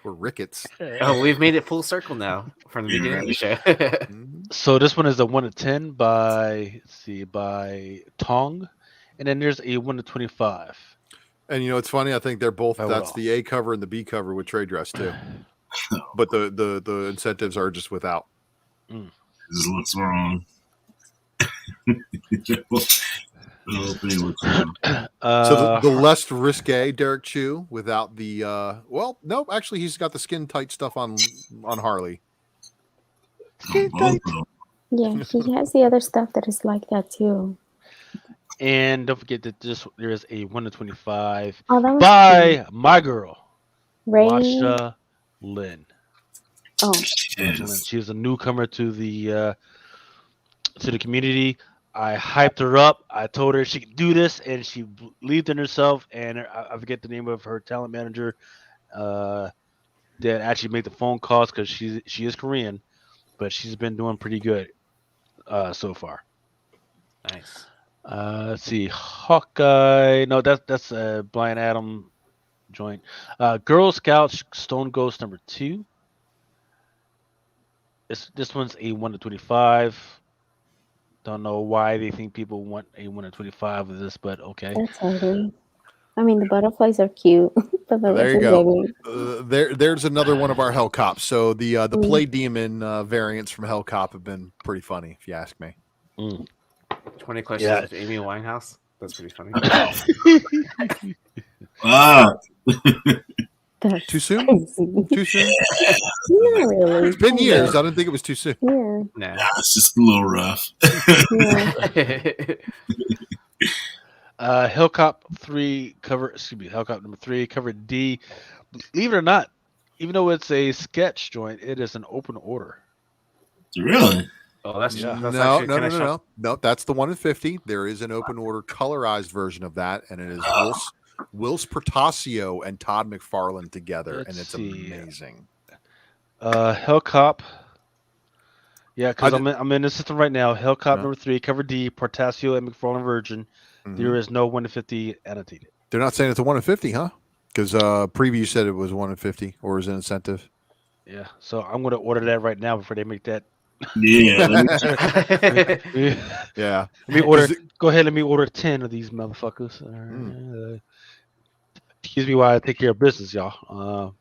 or rickets. Oh, we've made it full circle now from the beginning of the show. So this one is a 1 to 10 by Tong, and then there's a 1 to 25. And it's funny. I think they're both. Oh, That's well. the A cover and the B cover with trade dress too. But the incentives are just without. This looks wrong. The whole thing looks wrong. So the less risque Derek Chew without the no, actually he's got the skin tight stuff on Harley. Both of them. Yeah, he has the other stuff that is like that too. And don't forget that there is a 1 to 25 Oh, that was by my girl, Ray. Washa Lynn. Oh, Yes. She was a newcomer to the community. I hyped her up. I told her she could do this, and she believed in herself. And I forget the name of her talent manager that actually made the phone calls because she is Korean, but she's been doing pretty good so far. Nice. Let's see, Hawkeye. No, that's a Blind Adam joint. Girl Scout Stone Ghost number 2. This one's a 1 to 25. Don't know why they think people want a 1 to 25 of this, but okay. that's ugly. I mean, the butterflies are cute, but the There rest you is go. ugly. There's another one of our Hellcops. So the Play Demon variants from Hellcop have been pretty funny, if you ask me. 20 questions Yeah. with Amy Winehouse. That's pretty funny. That's Too soon? crazy. Too soon? Not really. It's been kinda. years. I didn't think it was too soon. Yeah. Nah. It's just a little rough. Yeah. Hellcop 3 cover. Excuse me. Hellcop number 3 cover D. Believe it or not, even though it's a sketch joint, it is an open order. Really? Oh, that's Yeah. that's No, actually no, no, kinda no, no. No, that's the 1 in 50. There is an open order colorized version of that, and it is Wills Portacio and Todd McFarlane together, and Let's it's see. amazing. Hellcop. Yeah, because I I'm in the system right now. Hellcop Yeah. number 3 cover D. Portasio and McFarlane version. Mhm. There is no 1 in 50 annotated. They're not saying it's a 1 in 50, huh? Because preview said it was 1 in 50, or is an incentive. Yeah, so I'm gonna order that right now before they make that. Yeah. Yeah. Let me order. Is it- Go ahead. Let me order 10 of these motherfuckers. Excuse me while I take care of business, y'all.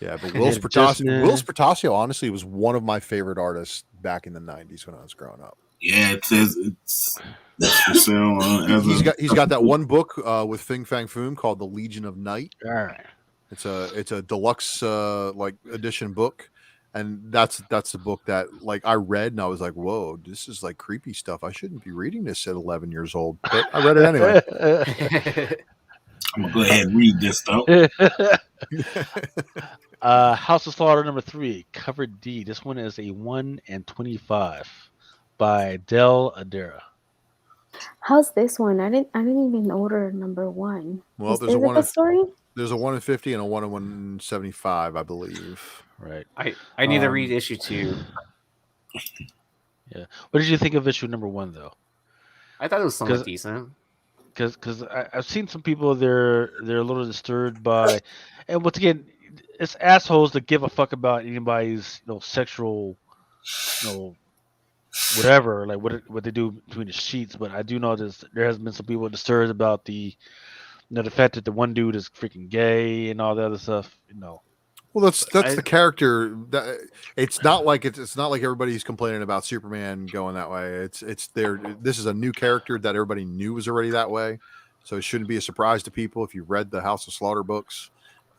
Yeah, but Wills Adjustment. Portacio honestly was one of my favorite artists back in the 90s when I was growing up. Yeah, it says it's for sale. He's got that one book with Fing Fang Foom called The Legion of Night. All right. It's a deluxe like edition book, and that's the book that like I read and I was like, whoa, this is like creepy stuff. I shouldn't be reading this at 11 years old, but I read it anyway. I'm gonna go ahead and read this though. House of Slaughter number 3 cover D. This one is a 1 in 25 by Del Adera. How's this one? I didn't even order number 1. Well, Is there's a there 1 a in, story? there's a 1 in 50 and a 1 in 175, I believe. Right. I need to read issue 2. Yeah. What did you think of issue number 1 though? I thought it was somewhat 'Cause- decent. Because I've seen some people they're a little disturbed by, and once again, it's assholes that give a fuck about anybody's sexual, whatever, like what they do between the sheets. But I do know there has been some people disturbed about the fact that the one dude is freaking gay and all the other stuff. Well, that's the character. It's not like it's not like everybody's complaining about Superman going that way. It's there. This is a new character that everybody knew was already that way, so it shouldn't be a surprise to people if you read the House of Slaughter books,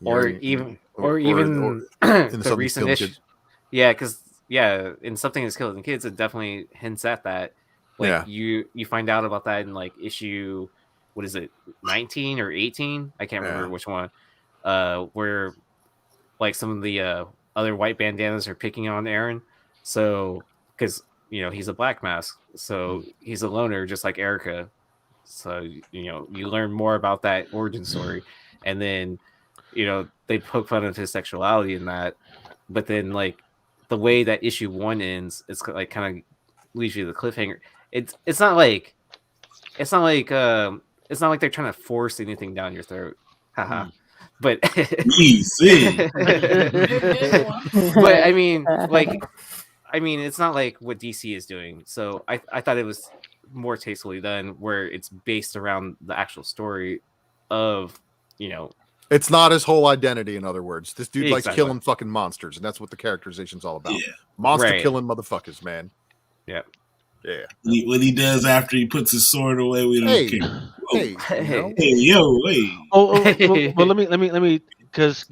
Or even the recent issue. Yeah, because in Something Is Killing Kids, it definitely hints at that. Like you find out about that in like issue, what is it, 19 or 18? I can't remember which one. Where like some of the other white bandanas are picking on Aaron. So, because, he's a black mask. So he's a loner, just like Erica. So, you learn more about that origin story. And then, they poke fun of his sexuality in that. But then, like, the way that issue 1 ends, it's like kind of leaves you the cliffhanger. It's not like they're trying to force anything down your throat. Haha. But but I mean, it's not like what DC is doing. So I thought it was more tastefully done, where it's based around the actual story of It's not his whole identity. In other words, this dude likes Exactly. killing fucking monsters, and that's what the characterization's all about. Yeah. Monster killing motherfuckers, man. Yeah. Yeah. What he does after he puts his sword away, we don't care. Hey, Well, let me, because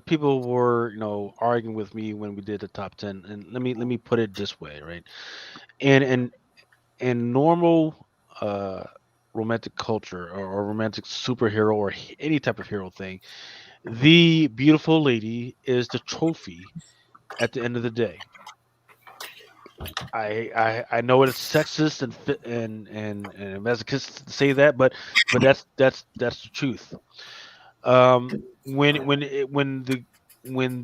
people were arguing with me when we did the top 10, and let me put it this way, right? And normal romantic culture or romantic superhero or any type of hero thing, the beautiful lady is the trophy at the end of the day. I know it's sexist and masochist to say that, but that's the truth. When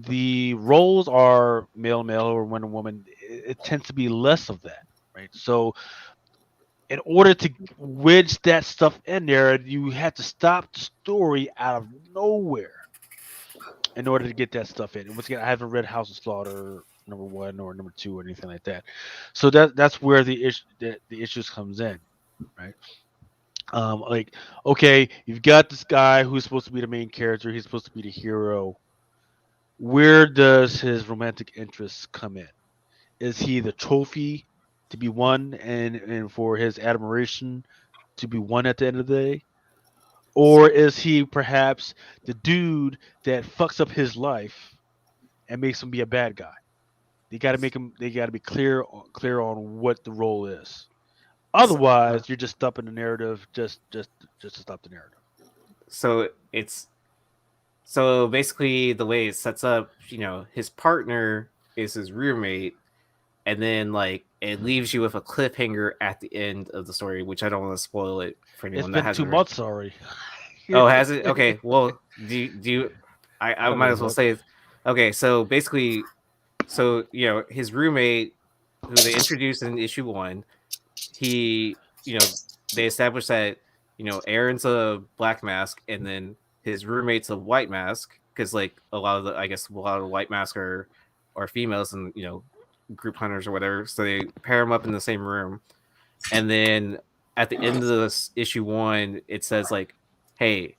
the roles are male or woman, it tends to be less of that, right? So in order to wedge that stuff in there, you have to stop the story out of nowhere in order to get that stuff in. And once again, I haven't read House of Slaughter number 1 or number 2 or anything like that, so that's where the issues comes in, right? Like, okay, you've got this guy who's supposed to be the main character, he's supposed to be the hero. Where does his romantic interests come in? Is he the trophy to be won, and for his admiration to be won at the end of the day? Or is he perhaps the dude that fucks up his life and makes him be a bad guy? They got to make him. They got to be clear on what the role is. Otherwise, you're just stopping the narrative. Just to stop the narrative. So basically the way it sets up, his partner is his roommate, and then like it leaves you with a cliffhanger at the end of the story, which I don't want to spoil it for anyone It's that been hasn't 2 read. months already. Oh, has it? Okay. Well, do you I might as well say it. Okay, so basically, his roommate, who they introduced in issue 1, he, they established that, Aaron's a black mask, and then his roommate's a white mask, because like a lot of white masks are females, and group hunters or whatever. So they pair them up in the same room, and then at the end of this issue 1, it says like, "Hey,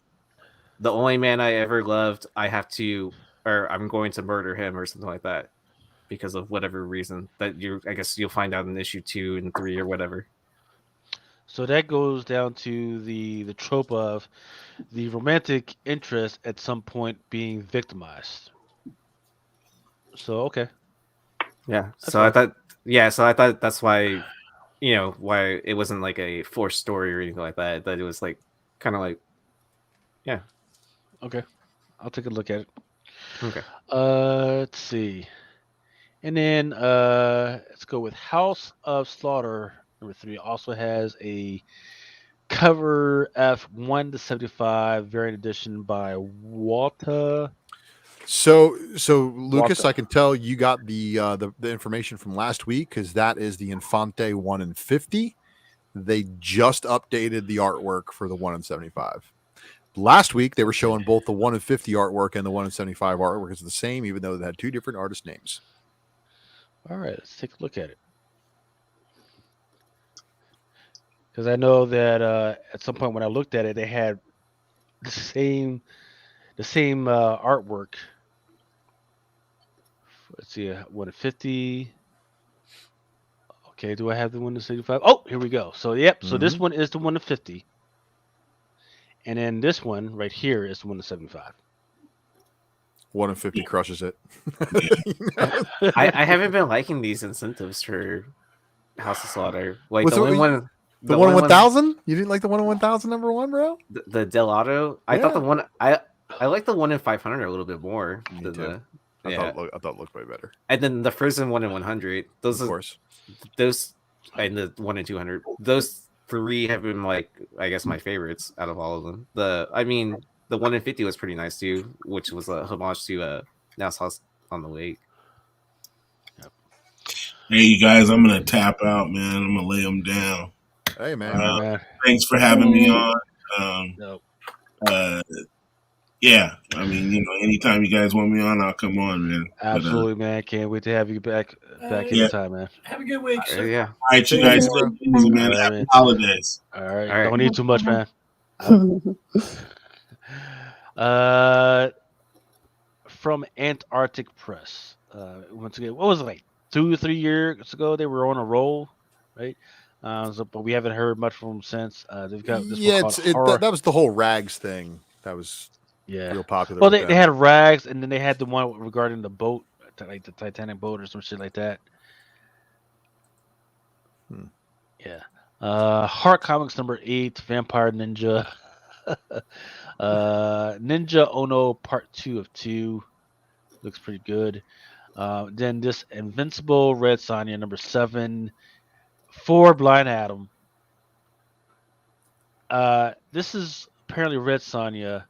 the only man I ever loved, I'm going to murder him," or something like that, because of whatever reason that I guess you'll find out in issue 2 and 3 or whatever. So that goes down to the trope of the romantic interest at some point being victimized. So okay. Yeah. That's So I fine. thought that's why, why it wasn't like a forced story or anything like that. That it was like kind of like, yeah. Okay. I'll take a look at it. Okay. Let's see. And then let's go with House of Slaughter number 3. Also has a cover F1 to 75 variant edition by Walter. So Lucas, Walter. I can tell you got the information from last week, because that is the Infante 1 in 50. They just updated the artwork for the 1 in 75. Last week they were showing both the 1 in 50 artwork and the 1 in 75 artwork is the same, even though they had 2 different artist names. All right, let's take a look at it. Because I know that at some point when I looked at it, they had the same artwork. Let's see, 1 in 50. Okay, do I have the 1 in 75? Oh, here we go. So yep. So this one is the 1 in 50, and then this one right here is the 1 in 75. 1 in 50 crushes it. I haven't been liking these incentives for House of Slaughter. Like What's the only the- one. The 1 in 1000? You didn't like the 1 in 1000 number 1, bro? The Delato. I thought the one I like the 1 in 500 a little bit more. Me than too. the, I thought it looked way better. And then the Frozen 1 in 100. Of course. Those and the 1 in 200. Those 3 have been like, I guess, my favorites out of all of them. The 1 in 50 was pretty nice too, which was a homage to Now's House on the Lake. Hey, you guys, I'm gonna tap out, man. I'm gonna lay them down. Hey, man. Thanks for having me on. Yeah, I mean, anytime you guys want me on, I'll come on, man. Absolutely, man. Can't wait to have you back anytime, man. Have a good week, sir. Yeah. All right, you guys, stay easy, man. All right, Happy man. holidays. All right. All right. Don't need too much, man. From Antarctic Press. Once again, what was it, like 2 or 3 years ago? They were on a roll, right? But we haven't heard much from them since. They've got this one called Horror. That was the whole rags thing. That was real popular. Well, they had rags, and then they had the one regarding the boat, like the Titanic boat or some shit like that. Yeah. Heart Comics number 8, Vampire Ninja. Ninja Ono Part 2 of 2. Looks pretty good. Then this Invincible Red Sonja number 7 for Blind Adam. This is apparently Red Sonja.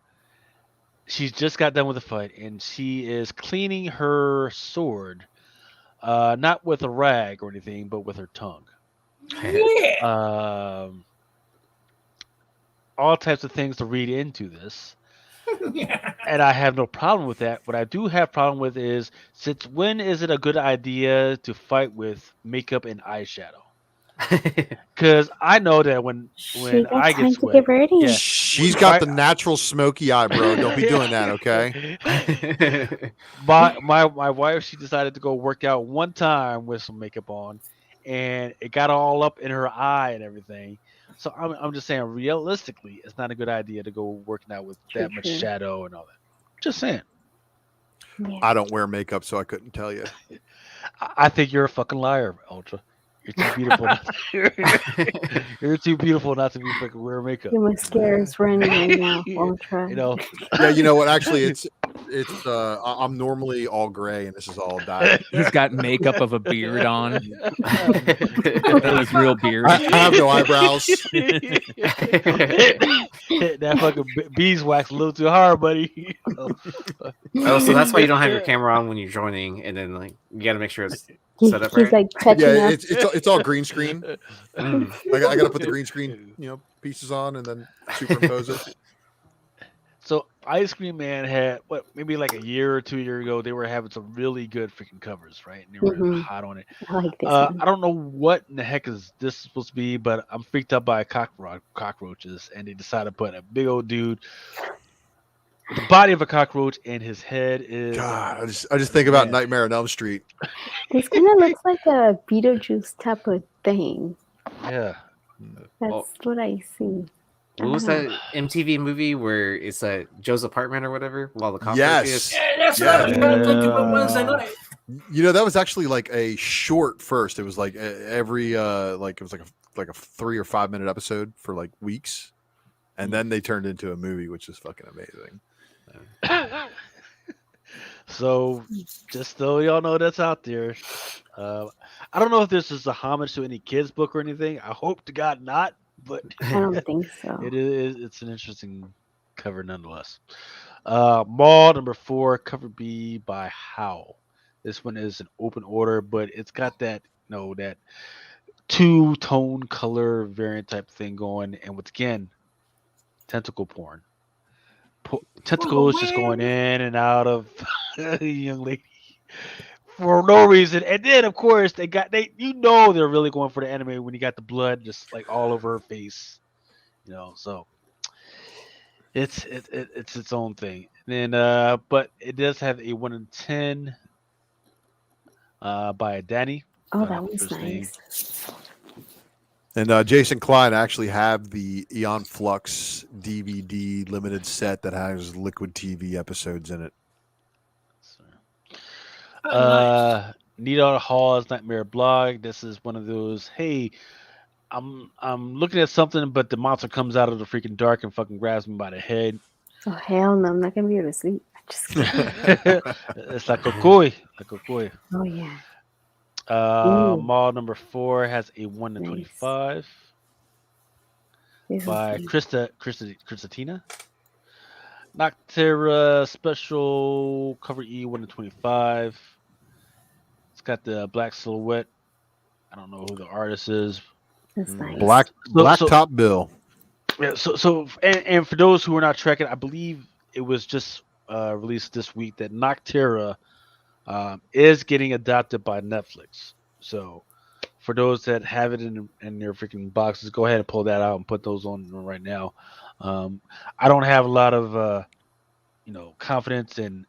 She's just got done with the fight, and she is cleaning her sword, not with a rag or anything, but with her tongue. All types of things to read into this. And I have no problem with that. What I do have problem with is, since when is it a good idea to fight with makeup and eyeshadow? Because I know that when I get sweat, get ready. yeah, She's got the natural smoky eye, bro. Don't be doing that, okay? my wife, she decided to go work out one time with some makeup on, and it got all up in her eye and everything. So I'm just saying, realistically, it's not a good idea to go working out with that much shadow and all that. Just saying. Yeah. I don't wear makeup, so I couldn't tell you. I think you're a fucking liar, Ultra. You're too beautiful. You're too beautiful not to be fucking wearing makeup. Your mascara is running right now, Ultra. You know. Yeah, you know what? Actually, it's I'm normally all gray, and this is all dyed. He's got makeup of a beard on. His real beard. I have no eyebrows. That fucking beeswax a little too hard, buddy. Oh, so that's why you don't have your camera on when you're joining, and then like you got to make sure it's set up He's right. like catching Yeah, up. it's all green screen. Like I got to put the green screen, pieces on, and then superimpose it. So Ice Cream Man had maybe like a year or 2 years ago, they were having some really good freaking covers, right? And they were hot on it. I like this one. I don't know what in the heck is this supposed to be, but I'm freaked out by cockroaches, and they decided to put a big old dude with the body of a cockroach, and his head is. God, I just think about Nightmare on Elm Street. This kind of looks like a Beetlejuice type of thing. Yeah. That's what I see. What was that MTV movie where it's Joe's apartment or whatever? While the cockroach Yes. Yeah, that's what I was trying to think about Wednesday night. That was actually like a short first. It was like every it was like a 3 or 5 minute episode for like weeks, and then they turned into a movie, which is fucking amazing. So, just so y'all know that's out there. I don't know if this is a homage to any kids book or anything. I hope to God not, but I don't think so. it's an interesting cover nonetheless. Mall number 4, cover B by Howl. This one is an open order, but it's got that that 2-tone color variant type thing going, and once again, tentacle porn. Tentacles just going in and out of a young lady for no reason, and then of course they're really going for the anime when you got the blood just like all over her face, So it's its own thing. And then but it does have a 1 in 10 by Danny. Oh, that was nice. And Jason Klein actually have the Eon Flux DVD limited set that has Liquid TV episodes in it. Nita Hall's Nightmare blog. This is one of those. Hey, I'm looking at something, but the monster comes out of the freaking dark and fucking grabs me by the head. Oh hell no! I'm not gonna be able to sleep. Just kidding. It's like a koi. Oh yeah. Mall number 4 has a 1 in 25 by Christatina. Noctera special cover E 1 in 25. It's got the black silhouette. I don't know who the artist is. That's nice. Black Top Bill. Yeah. So and for those who are not tracking, I believe it was just released this week that Noctera is getting adopted by Netflix. So for those that have it in their freaking boxes, go ahead and pull that out and put those on right now. I don't have a lot of confidence in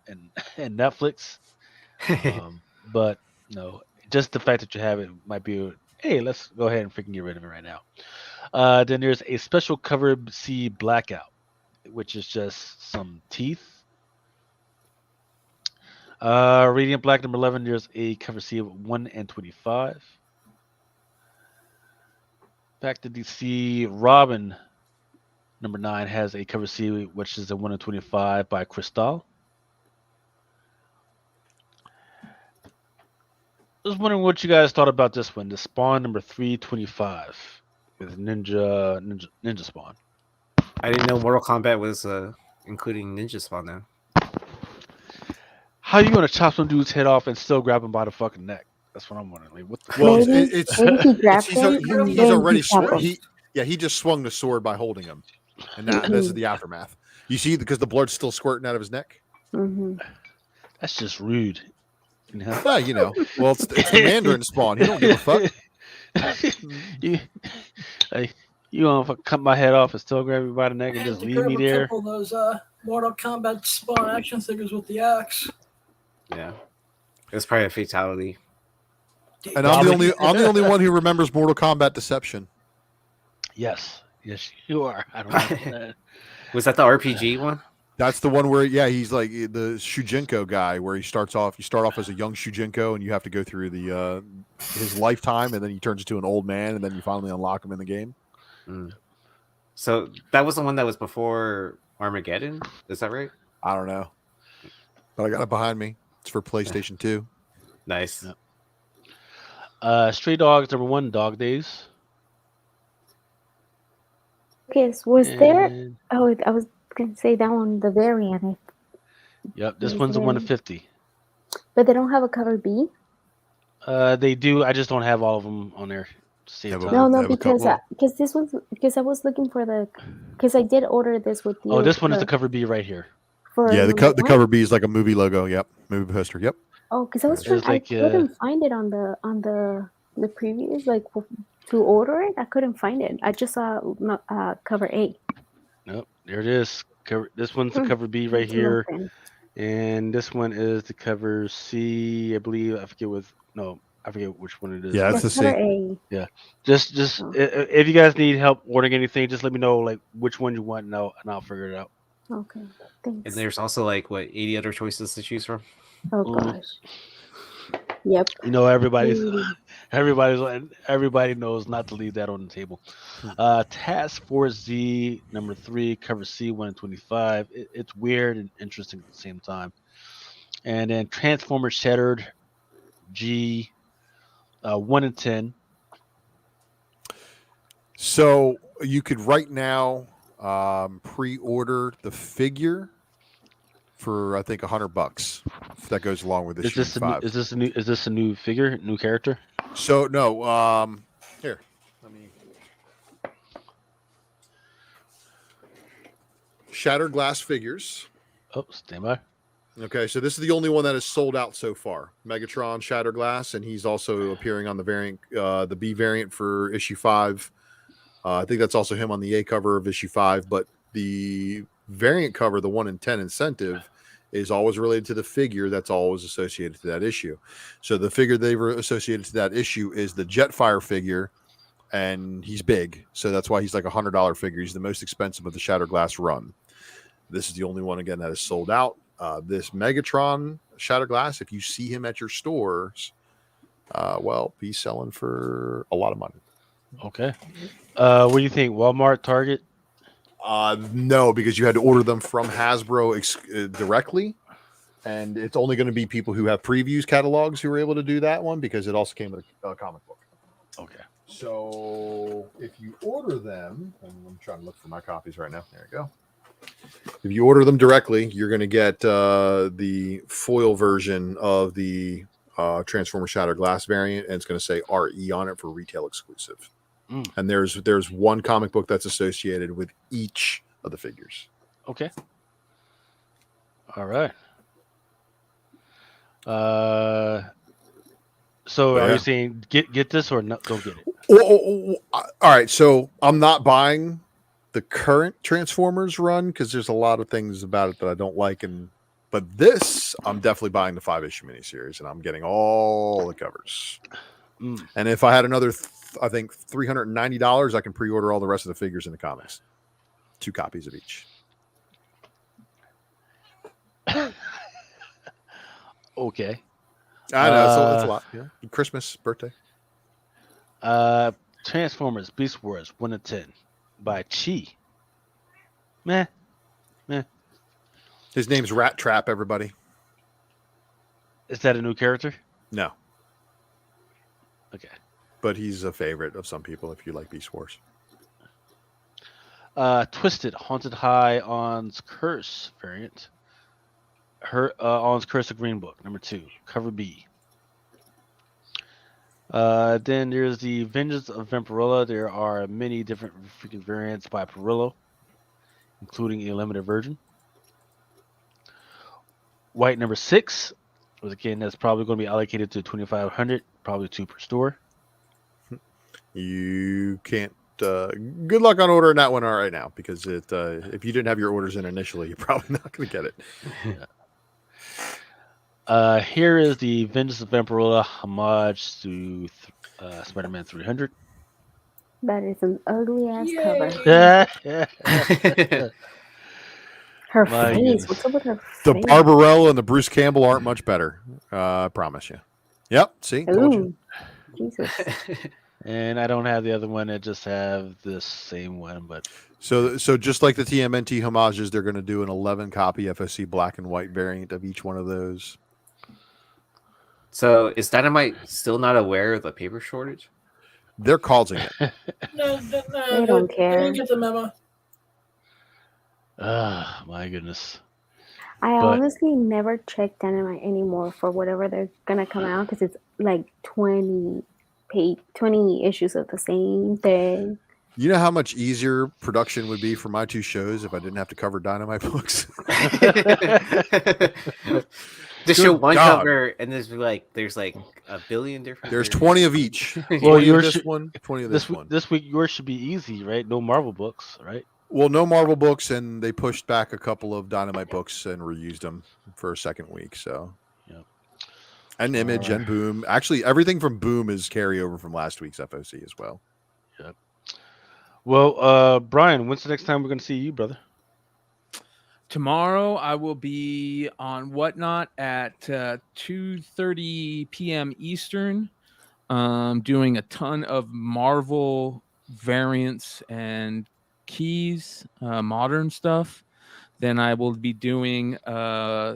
Netflix, but just the fact that you have it might be. Hey, let's go ahead and freaking get rid of it right now. Then there's a special cover C blackout, which is just some teeth. Radiant Black number 11, there's a cover C of 1 in 25. Back to DC, Robin number 9 has a cover C, which is a 1 in 25 by Cristal. I was wondering what you guys thought about this one, the Spawn number 325 with Ninja Spawn. I didn't know Mortal Kombat was including Ninja Spawn now. How you gonna chop some dude's head off and still grab him by the fucking neck? That's what I'm wondering. Like, what the Well, maybe he's already he just swung the sword by holding him, and this is the aftermath. You see, because the blood's still squirting out of his neck. Mm-hmm. That's just rude. Well, well, it's the Mandarin Spawn. He don't give a fuck. You gonna cut my head off and still grab me by the neck and just leave me there? A couple of those Mortal Kombat Spawn action figures with the axe. Yeah, it was probably a fatality. And I'm the only one who remembers Mortal Kombat Deception. Yes, you are. I don't know. Was that the RPG one? That's the one where he's like the Shujinko guy, where you start off as a young Shujinko, and you have to go through his lifetime, and then he turns into an old man, and then you finally unlock him in the game. Mm. So that was the one that was before Armageddon. Is that right? I don't know, but I got it behind me. It's for PlayStation 2. Nice. Yep. Stray Dogs #1, Dog Days. Yes, was there? Oh, I was gonna say that one, the variant. Yep, this one's a 1 to 50. But they don't have a cover B. They do. I just don't have all of them on there. No, because this one's because I was looking for because I did order this with you. Oh, this one is the cover B right here. The cover B is like a movie logo. Yep, movie poster. Yep. Oh, because I was trying, I couldn't find it on the previews, like to order it. I couldn't find it. I just saw cover A. Nope, there it is. This one's the cover B right here, and this one is the cover C. I believe I forget which one it is. Yeah, it's the C. A. Yeah, just if you guys need help ordering anything, just let me know like which one you want, and I'll figure it out. Okay, thanks. And there's also like 80 other choices to choose from. Oh gosh. Yep. You know everybody knows not to leave that on the table. Task Force Z #3, cover C, 1 in 25. It's weird and interesting at the same time. And then Transformers Shattered G, 1 in 10. So you could right now pre-order the figure for I think $100. If that goes along with this. Is this a new figure, new character? So no, here. Let me. Shattered Glass figures. Oh, stand by. Okay, so this is the only one that is sold out so far. Megatron Shattered Glass, and he's also appearing on the variant, the B variant for issue 5. I think that's also him on the A cover of issue 5, but the variant cover, the 1 in 10 incentive, is always related to the figure that's always associated to that issue. So the figure they were associated to that issue is the Jetfire figure, and he's big, so that's why he's like $100 figure. He's the most expensive of the Shattered Glass run. This is the only one again that is sold out. This Megatron Shattered Glass, if you see him at your stores, he's selling for a lot of money. Okay. What do you think? Walmart, Target? No, because you had to order them from Hasbro directly, and it's only going to be people who have previews catalogs who are able to do that one because it also came with a comic book. Okay. So if you order them, and I'm trying to look for my copies right now. There you go. If you order them directly, you're going to get the foil version of the Transformer Shattered Glass variant, and it's going to say RE on it for retail exclusive. And there's one comic book that's associated with each of the figures. Okay. All right. So are you saying get this or no, don't get it? All right. So I'm not buying the current Transformers run because there's a lot of things about it that I don't like, but this I'm definitely buying the 5-issue miniseries, and I'm getting all the covers. And if I had another, I think $390, I can pre-order all the rest of the figures in the comics. 2 copies of each. Okay. I know it's a lot. Yeah. Christmas, birthday. Transformers Beast Wars 1 in 10 by Chi. Meh. His name's Rat Trap. Everybody. Is that a new character? No. Okay. But he's a favorite of some people if you like Beast Wars. Twisted Haunted High On's Curse variant. On's Curse of Green Book, #2, cover B. Then there's the Vengeance of Vampirilla. There are many different freaking variants by Perillo, including a limited version. White #6. Again, that's probably going to be allocated to 2,500, probably 2 per store. You can't. Good luck on ordering that one right now because if you didn't have your orders in initially, you're probably not going to get it. Here is the Vengeance of Emperor homage to Spider-Man 300. That is an ugly ass Yay. cover. Her My face. goodness. What's up with her The face? Barbarella and the Bruce Campbell aren't much better. I promise you. Yep. See, told you. Ooh, Jesus. And I don't have the other one. I just have this same one, but So just like the TMNT homages, they're going to do an 11 copy FSC black and white variant of each one of those. So is Dynamite still not aware of the paper shortage? They're causing it. No, They don't They care. didn't get the memo. my goodness. I But- honestly never check Dynamite anymore for whatever they're gonna come out because it's like 20 issues of the same thing. You know how much easier production would be for my two shows if I didn't have to cover Dynamite books? Just show Good one God. cover, and there's like a billion different. There's variants. 20 of each. Well, 20 of yours this should- one, 20 of this one. This week yours should be easy, right? No Marvel books, right? Well, no Marvel books, and they pushed back a couple of Dynamite books and reused them for a second week. So, Yep. and Image and Boom. Actually, everything from Boom is carryover from last week's FOC as well. Well, Brian, when's the next time we're going to see you, brother? Tomorrow I will be on Whatnot at 2:30 p.m. Eastern, doing a ton of Marvel variants and keys, modern stuff. Then I will be doing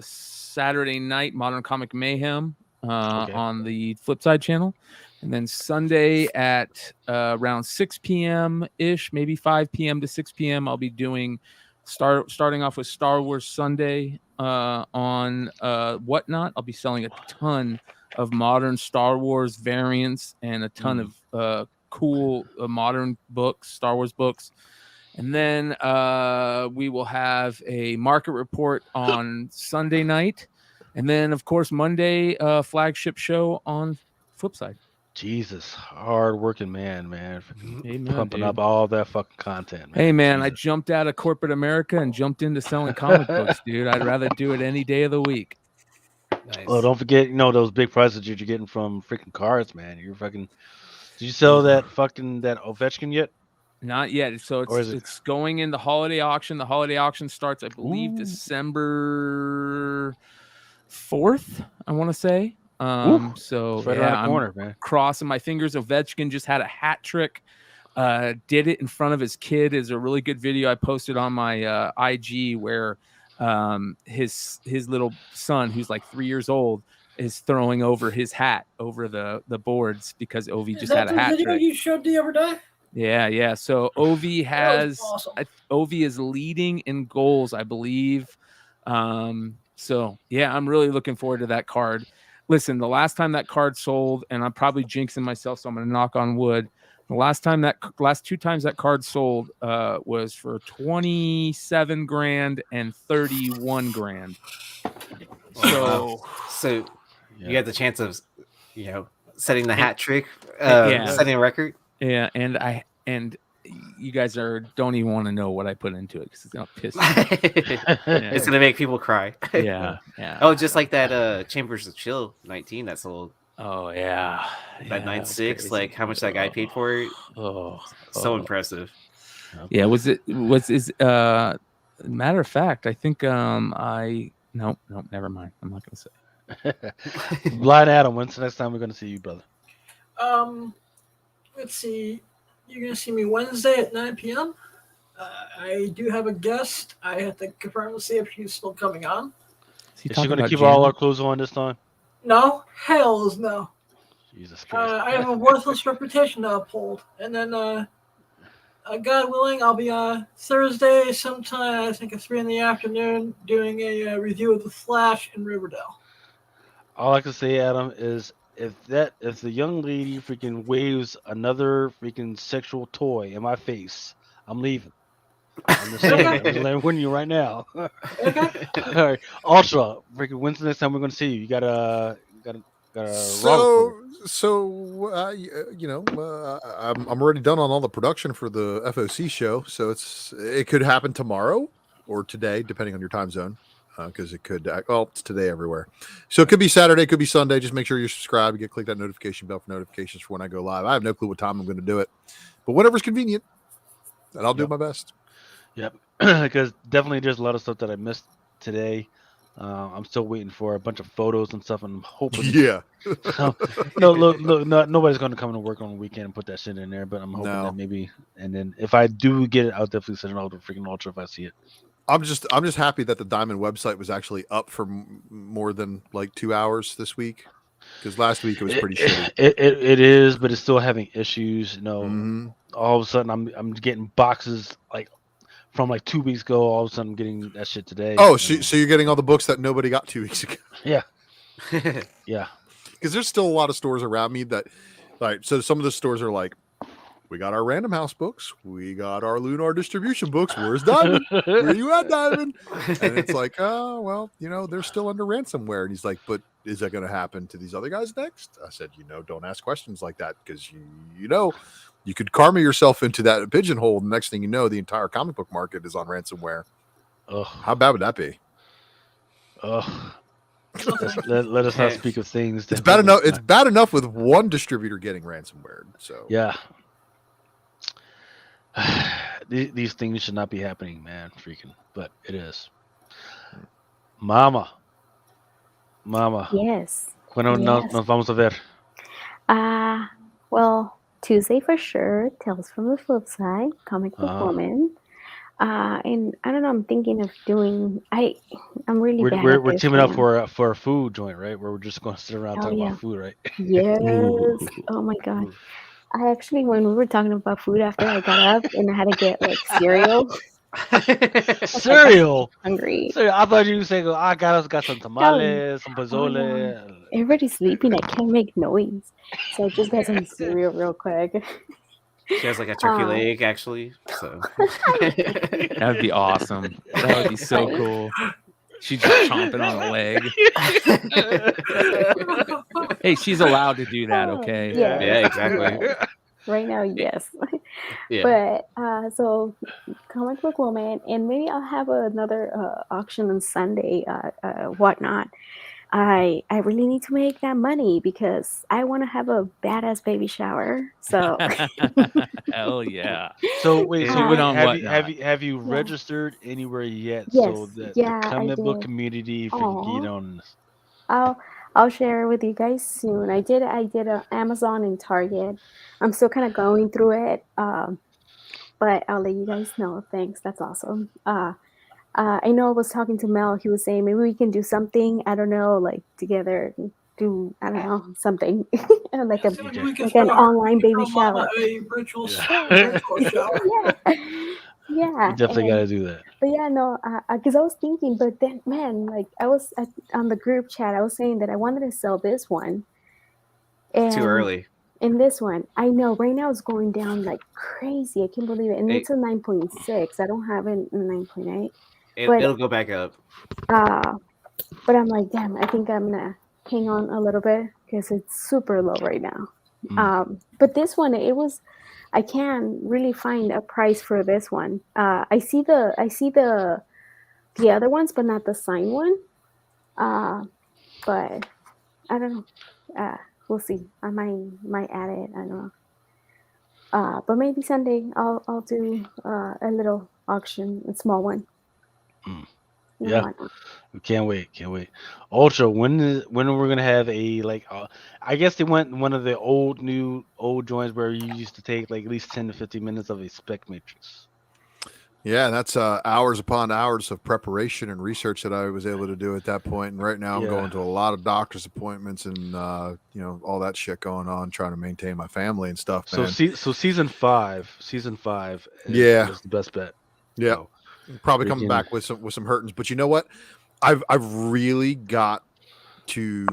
Saturday night Modern Comic Mayhem on the Flipside channel. And then Sunday at around 6 p.m. ish, maybe 5 p.m. to 6 p.m. I'll be doing starting off with Star Wars Sunday on Whatnot. I'll be selling a ton of modern Star Wars variants and a ton of cool modern books, Star Wars books. And then we will have a market report on Sunday night. And then, of course, Monday, flagship show on Flipside. Jesus, hard working man. Amen, Pumping dude. up all that fucking content, man. Hey, man, I Jesus. jumped out of corporate America and jumped into selling comic books, dude. I'd rather do it any day of the week. Nice. Oh, don't forget, those big prizes that you're getting from freaking cards, man. You're fucking. Did you sell that Ovechkin yet? Not yet. So Or is it's it- going in the holiday auction. The holiday auction starts, I believe, Ooh. December 4th, I want to say. So It's right yeah, around the I'm corner, man. crossing my fingers. Ovechkin just had a hat trick. Did it in front of his kid. Is a really good video I posted on my IG where his little son, who's like 3 years old, is throwing over his hat over the boards because Ovi just had a hat video trick. you showed the other day? Yeah. So Ovi has awesome. Ovi is leading in goals, I believe. So yeah, I'm really looking forward to that card. Listen, the last time that card sold, and I'm probably jinxing myself, so I'm gonna knock on wood. The last two times that card sold was for 27 grand and 31 grand. So So Yeah. you had the chance of, setting the hat trick, yeah. setting a record. yeah, and you guys don't even want to know what I put into it because it's gonna piss me. It's gonna make people cry. Yeah. Oh, just like that Chambers of Chill 19 that sold. Oh yeah. That 9.6, like how much that guy paid for it. So impressive. Yeah, matter of fact, I think no, never mind. I'm not gonna say. Blind Adam, when's the next time we're going to see you, brother? Let's see. You're gonna see me Wednesday at 9 p.m. I do have a guest. I have to confirm to see if she's still coming on. Is he Is she talking going to about keep all Janet? our clues on this time? No, hells no. Jesus Christ. I have a worthless reputation to uphold. And then, God willing, I'll be Thursday sometime, I think at 3 in the afternoon, doing a review of The Flash in Riverdale. All I can say, Adam, is if the young lady freaking waves another freaking sexual toy in my face, I'm leaving. I'm just saying. I'm just letting you right now. Okay. All right. Also, freaking, when's the next time we're going to see you? You got a I'm already done on all the production for the FOC show, so it could happen tomorrow or today, depending on your time zone. because it could. It's today everywhere, so it could be Saturday, it could be Sunday. Just make sure you're subscribed. Click that notification bell for notifications for when I go live. I have no clue what time I'm going to do it, but whenever's convenient, and I'll do my best. Yep, because definitely there's a lot of stuff that I missed today. I'm still waiting for a bunch of photos and stuff, and I'm hoping. Yeah. Look, nobody's going to come to work on the weekend and put that shit in there, but I'm hoping that maybe. And then if I do get it, I'll definitely send it out to freaking Ultra if I see it. I'm just happy that the Diamond website was actually up for more than like 2 hours this week, because last week it was pretty shitty. It is, but it's still having issues. All of a sudden I'm getting boxes like from like 2 weeks ago. All of a sudden I'm getting that shit today. Oh, so you're getting all the books that nobody got 2 weeks ago? Yeah. Yeah. Because there's still a lot of stores around me that, like, so some of the stores are like, we got our Random House books, we got our Lunar distribution books. Where's Diamond? Where you at, Diamond? And it's like, oh, well, they're still under ransomware. And he's like, but is that going to happen to these other guys next? I said, don't ask questions like that, because you could karma yourself into that pigeonhole. The next thing you know, the entire comic book market is on ransomware. How bad would that be? Let us not speak of things. It's bad enough. It's bad enough with one distributor getting ransomware. So yeah. These things should not be happening, man. Freaking, but it is. Mama. Yes. Cuando nos vamos a ver? Well, Tuesday for sure. Tales from the Flip Side, Comic Book Woman. And I don't know. I'm thinking of doing. I'm really bad. We're teaming up for a food joint, right? Where we're just going to sit around talking about food, right? Yes. Oh my god. I actually, when we were talking about food after I got up and I had to get like cereal. Cereal. Hungry. So I thought you were saying, I got some tamales, some pozole. Everybody's sleeping. I can't make noise, so I just got some cereal real quick. She has like a turkey leg, actually. So that would be awesome. That would be so cool. She's just chomping on a leg. Hey, she's allowed to do that, okay? Yeah, exactly. Right now, yes. Yeah. But so Comic Book Woman, and maybe I'll have another auction on Sunday, whatnot. I really need to make that money because I want to have a badass baby shower. So hell yeah. So wait, have you Yeah. registered anywhere yet? Yes. So that Yeah, the I comic book did. community can Aw. get on this. I'll share with you guys soon. I did Amazon and Target. I'm still kind of going through it, but I'll let you guys know. Thanks, that's awesome. I know I was talking to Mel. He was saying maybe we can do something. I don't know, like together, do I don't know something like an online baby shower. A virtual shower. Yeah. You definitely got to do that. But yeah, no, because I was thinking, but then, man, like I was on the group chat, I was saying that I wanted to sell this one. And Too early. in this one, I know right now it's going down like crazy. I can't believe it. And it's a 9.6. I don't have it in 9.8. It'll go back up. But I'm like, damn, I think I'm gonna hang on a little bit because it's super low right now. But this one, I can't really find a price for this one. I see the other ones, but not the signed one. But I don't know. We'll see. I might add it. I don't know. But maybe Sunday I'll do a little auction, a small one. Yeah, we can't wait. Ultra, when are we gonna have a I guess they went one of the old joints where you used to take like at least 10 to 15 minutes of a spec matrix. Yeah, that's hours upon hours of preparation and research that I was able to do at that point. And right now I'm going to a lot of doctor's appointments and all that shit going on, trying to maintain my family and stuff. So Man. So season five is the best bet. Yeah. So, probably coming back with some hurtings. But you know what? I've really got to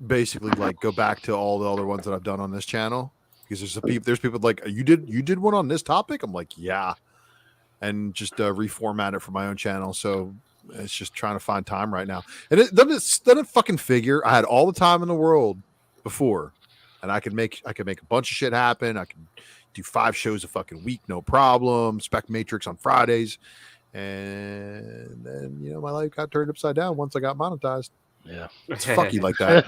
basically like go back to all the other ones that I've done on this channel, because there's people like, you did one on this topic. I'm like, yeah. And just reformat it for my own channel. So it's just trying to find time right now. And it doesn't fucking figure. I had all the time in the world before, and I could make a bunch of shit happen. I can do 5 shows a fucking week, no problem. Spec Matrix on Fridays. And then, my life got turned upside down once I got monetized. Yeah. It's fucky like that.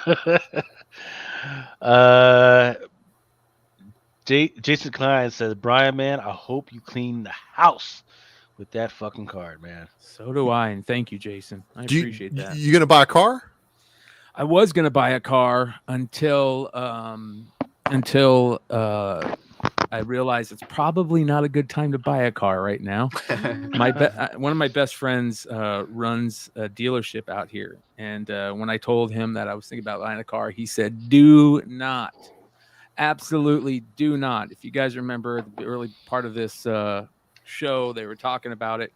Jason Klein says, Brian, man, I hope you clean the house with that fucking card, man. So do I, and thank you, Jason. I appreciate that. You gonna buy a car? I was gonna buy a car until I realized it's probably not a good time to buy a car right now. One of my best friends runs a dealership out here, and when I told him that I was thinking about buying a car, he said, "Do not, absolutely do not." If you guys remember the early part of this show, they were talking about it.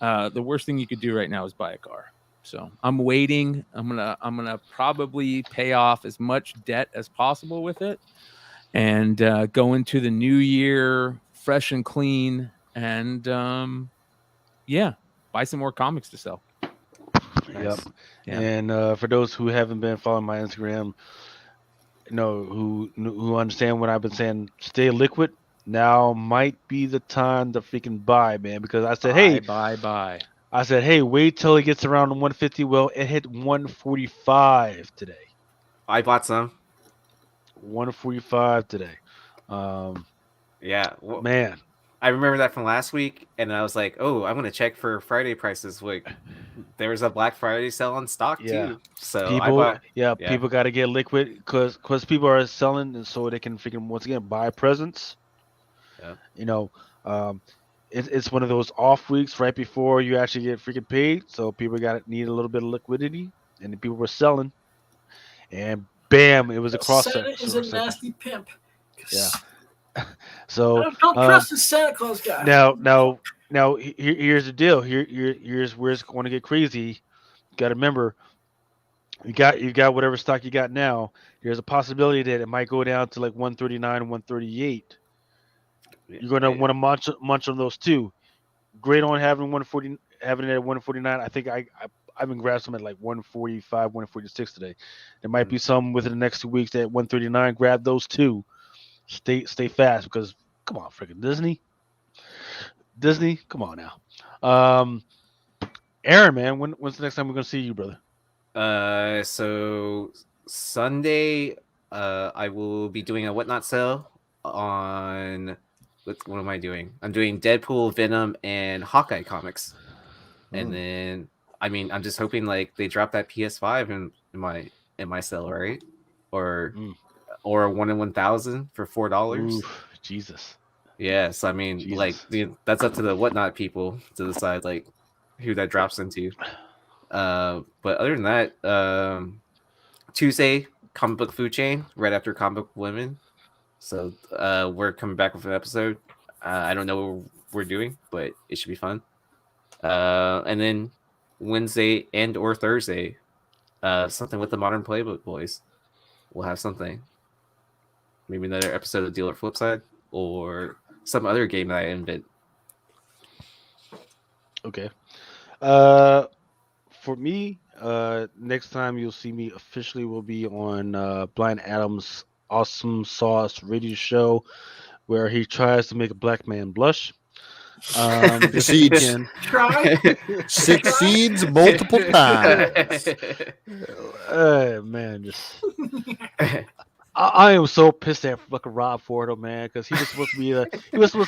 The worst thing you could do right now is buy a car. So I'm waiting. I'm gonna probably pay off as much debt as possible with it, and go into the new year fresh and clean, and buy some more comics to sell. Yep. Yeah. And for those who haven't been following my Instagram, who understand what I've been saying, stay liquid. Now might be the time to freaking buy, man. Because I said, buy. I said, hey, wait till it gets around 150. Well, it hit 145 today. I bought some. 145 today. Yeah. Well, man. I remember that from last week, and I was like, oh, I'm going to check for Friday prices. Like, there was a Black Friday sale on stock, too. So people got to get liquid because people are selling, and so they can freaking, once again, buy presents. Yeah. It's one of those off weeks right before you actually get freaking paid. So people need a little bit of liquidity, and the people were selling. And bam, it was a cross Santa is a nasty pimp. Yeah. So don't trust the Santa Claus guy. Now, here's the deal. Here's where it's going to get crazy. You got to remember, you got whatever stock you got now. There's a possibility that it might go down to like 139, 138. You're going to want to munch on those too. Great on having it at 149. I think I've been grabbing some at like 145, 146 today. There might be some within the next 2 weeks at 139. Grab those too. Stay fast because come on, freaking Disney, come on now. Aaron, man, when's the next time we're gonna see you, brother? So Sunday, I will be doing a Whatnot sale on. What am I doing? I'm doing Deadpool, Venom, and Hawkeye comics, and then I'm just hoping like they drop that PS5 in my sale, right? Or 1 in 1,000 for $4. Jesus. Yes, that's up to the Whatnot people to decide like who that drops into. But other than that, Tuesday comic book food chain right after Comic Book Women. So we're coming back with an episode. I don't know what we're doing, but it should be fun. And then Wednesday and or Thursday, something with the Modern Playbook Boys. We'll have something. Maybe another episode of Dealer Flipside or some other game that I invent. Okay. For me, next time you'll see me officially will be on Blind Adam's Awesome Sauce radio show where he tries to make a black man blush. Succeeds multiple times. Man, just I am so pissed at fucking Rob Fordo, man, because he was supposed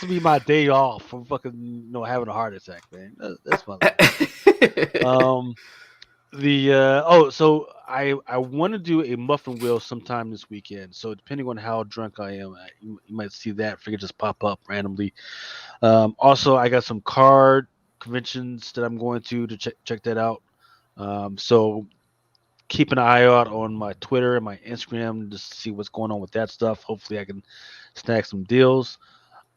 to be my day off from fucking having a heart attack, man. That's fun. So I want to do a muffin wheel sometime this weekend. So depending on how drunk I am, you might see that figure just pop up randomly. Also, I got some card conventions that I'm going to check that out. So keep an eye out on my Twitter and my Instagram just to see what's going on with that stuff. Hopefully, I can snag some deals.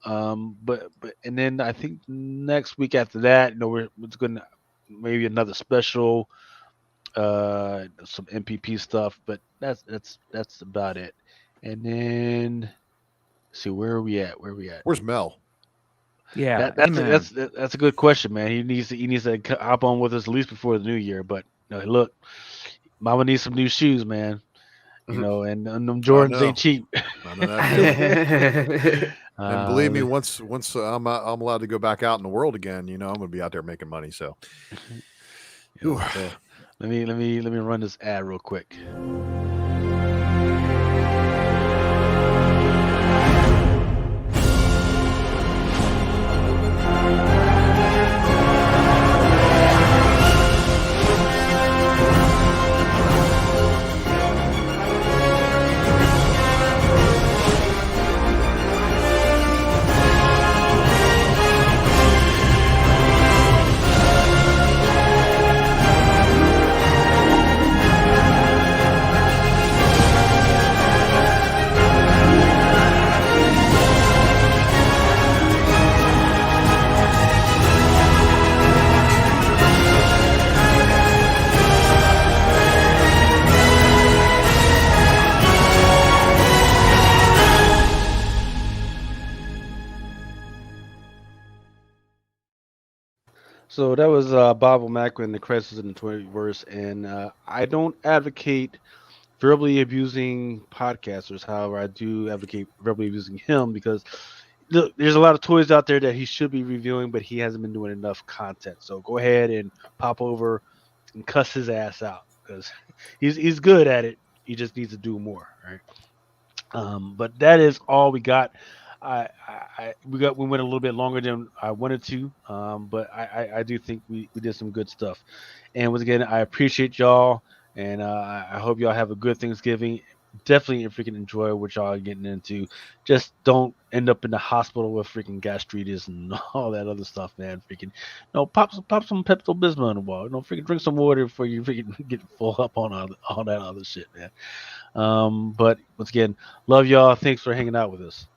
But and then I think next week after that, we're going to maybe another special. Some MPP stuff, but that's about it. And then see where are we at? Where's Mel? Yeah, that's a good question, man. He needs to hop on with us at least before the new year. But look, Mama needs some new shoes, man. And them Jordans ain't cheap. And believe me, Uh, once I'm allowed to go back out in the world again, I'm going to be out there making money. So, you know, so let me run this ad real quick. So that was Bob O'Mac in the Crisis in the 20th and I don't advocate verbally abusing podcasters. However, I do advocate verbally abusing him because look, there's a lot of toys out there that he should be reviewing, but he hasn't been doing enough content. So go ahead and pop over and cuss his ass out because he's good at it. He just needs to do more, right? But that is all we got. We went a little bit longer than I wanted to, but I do think we did some good stuff. And once again, I appreciate y'all, and I hope y'all have a good Thanksgiving. Definitely freaking enjoy what y'all are getting into. Just don't end up in the hospital with freaking gastritis and all that other stuff, man. Freaking no, pop some Pepto Bismol in the water. No, freaking drink some water before you freaking get full up on all that other shit, man. But once again, love y'all. Thanks for hanging out with us.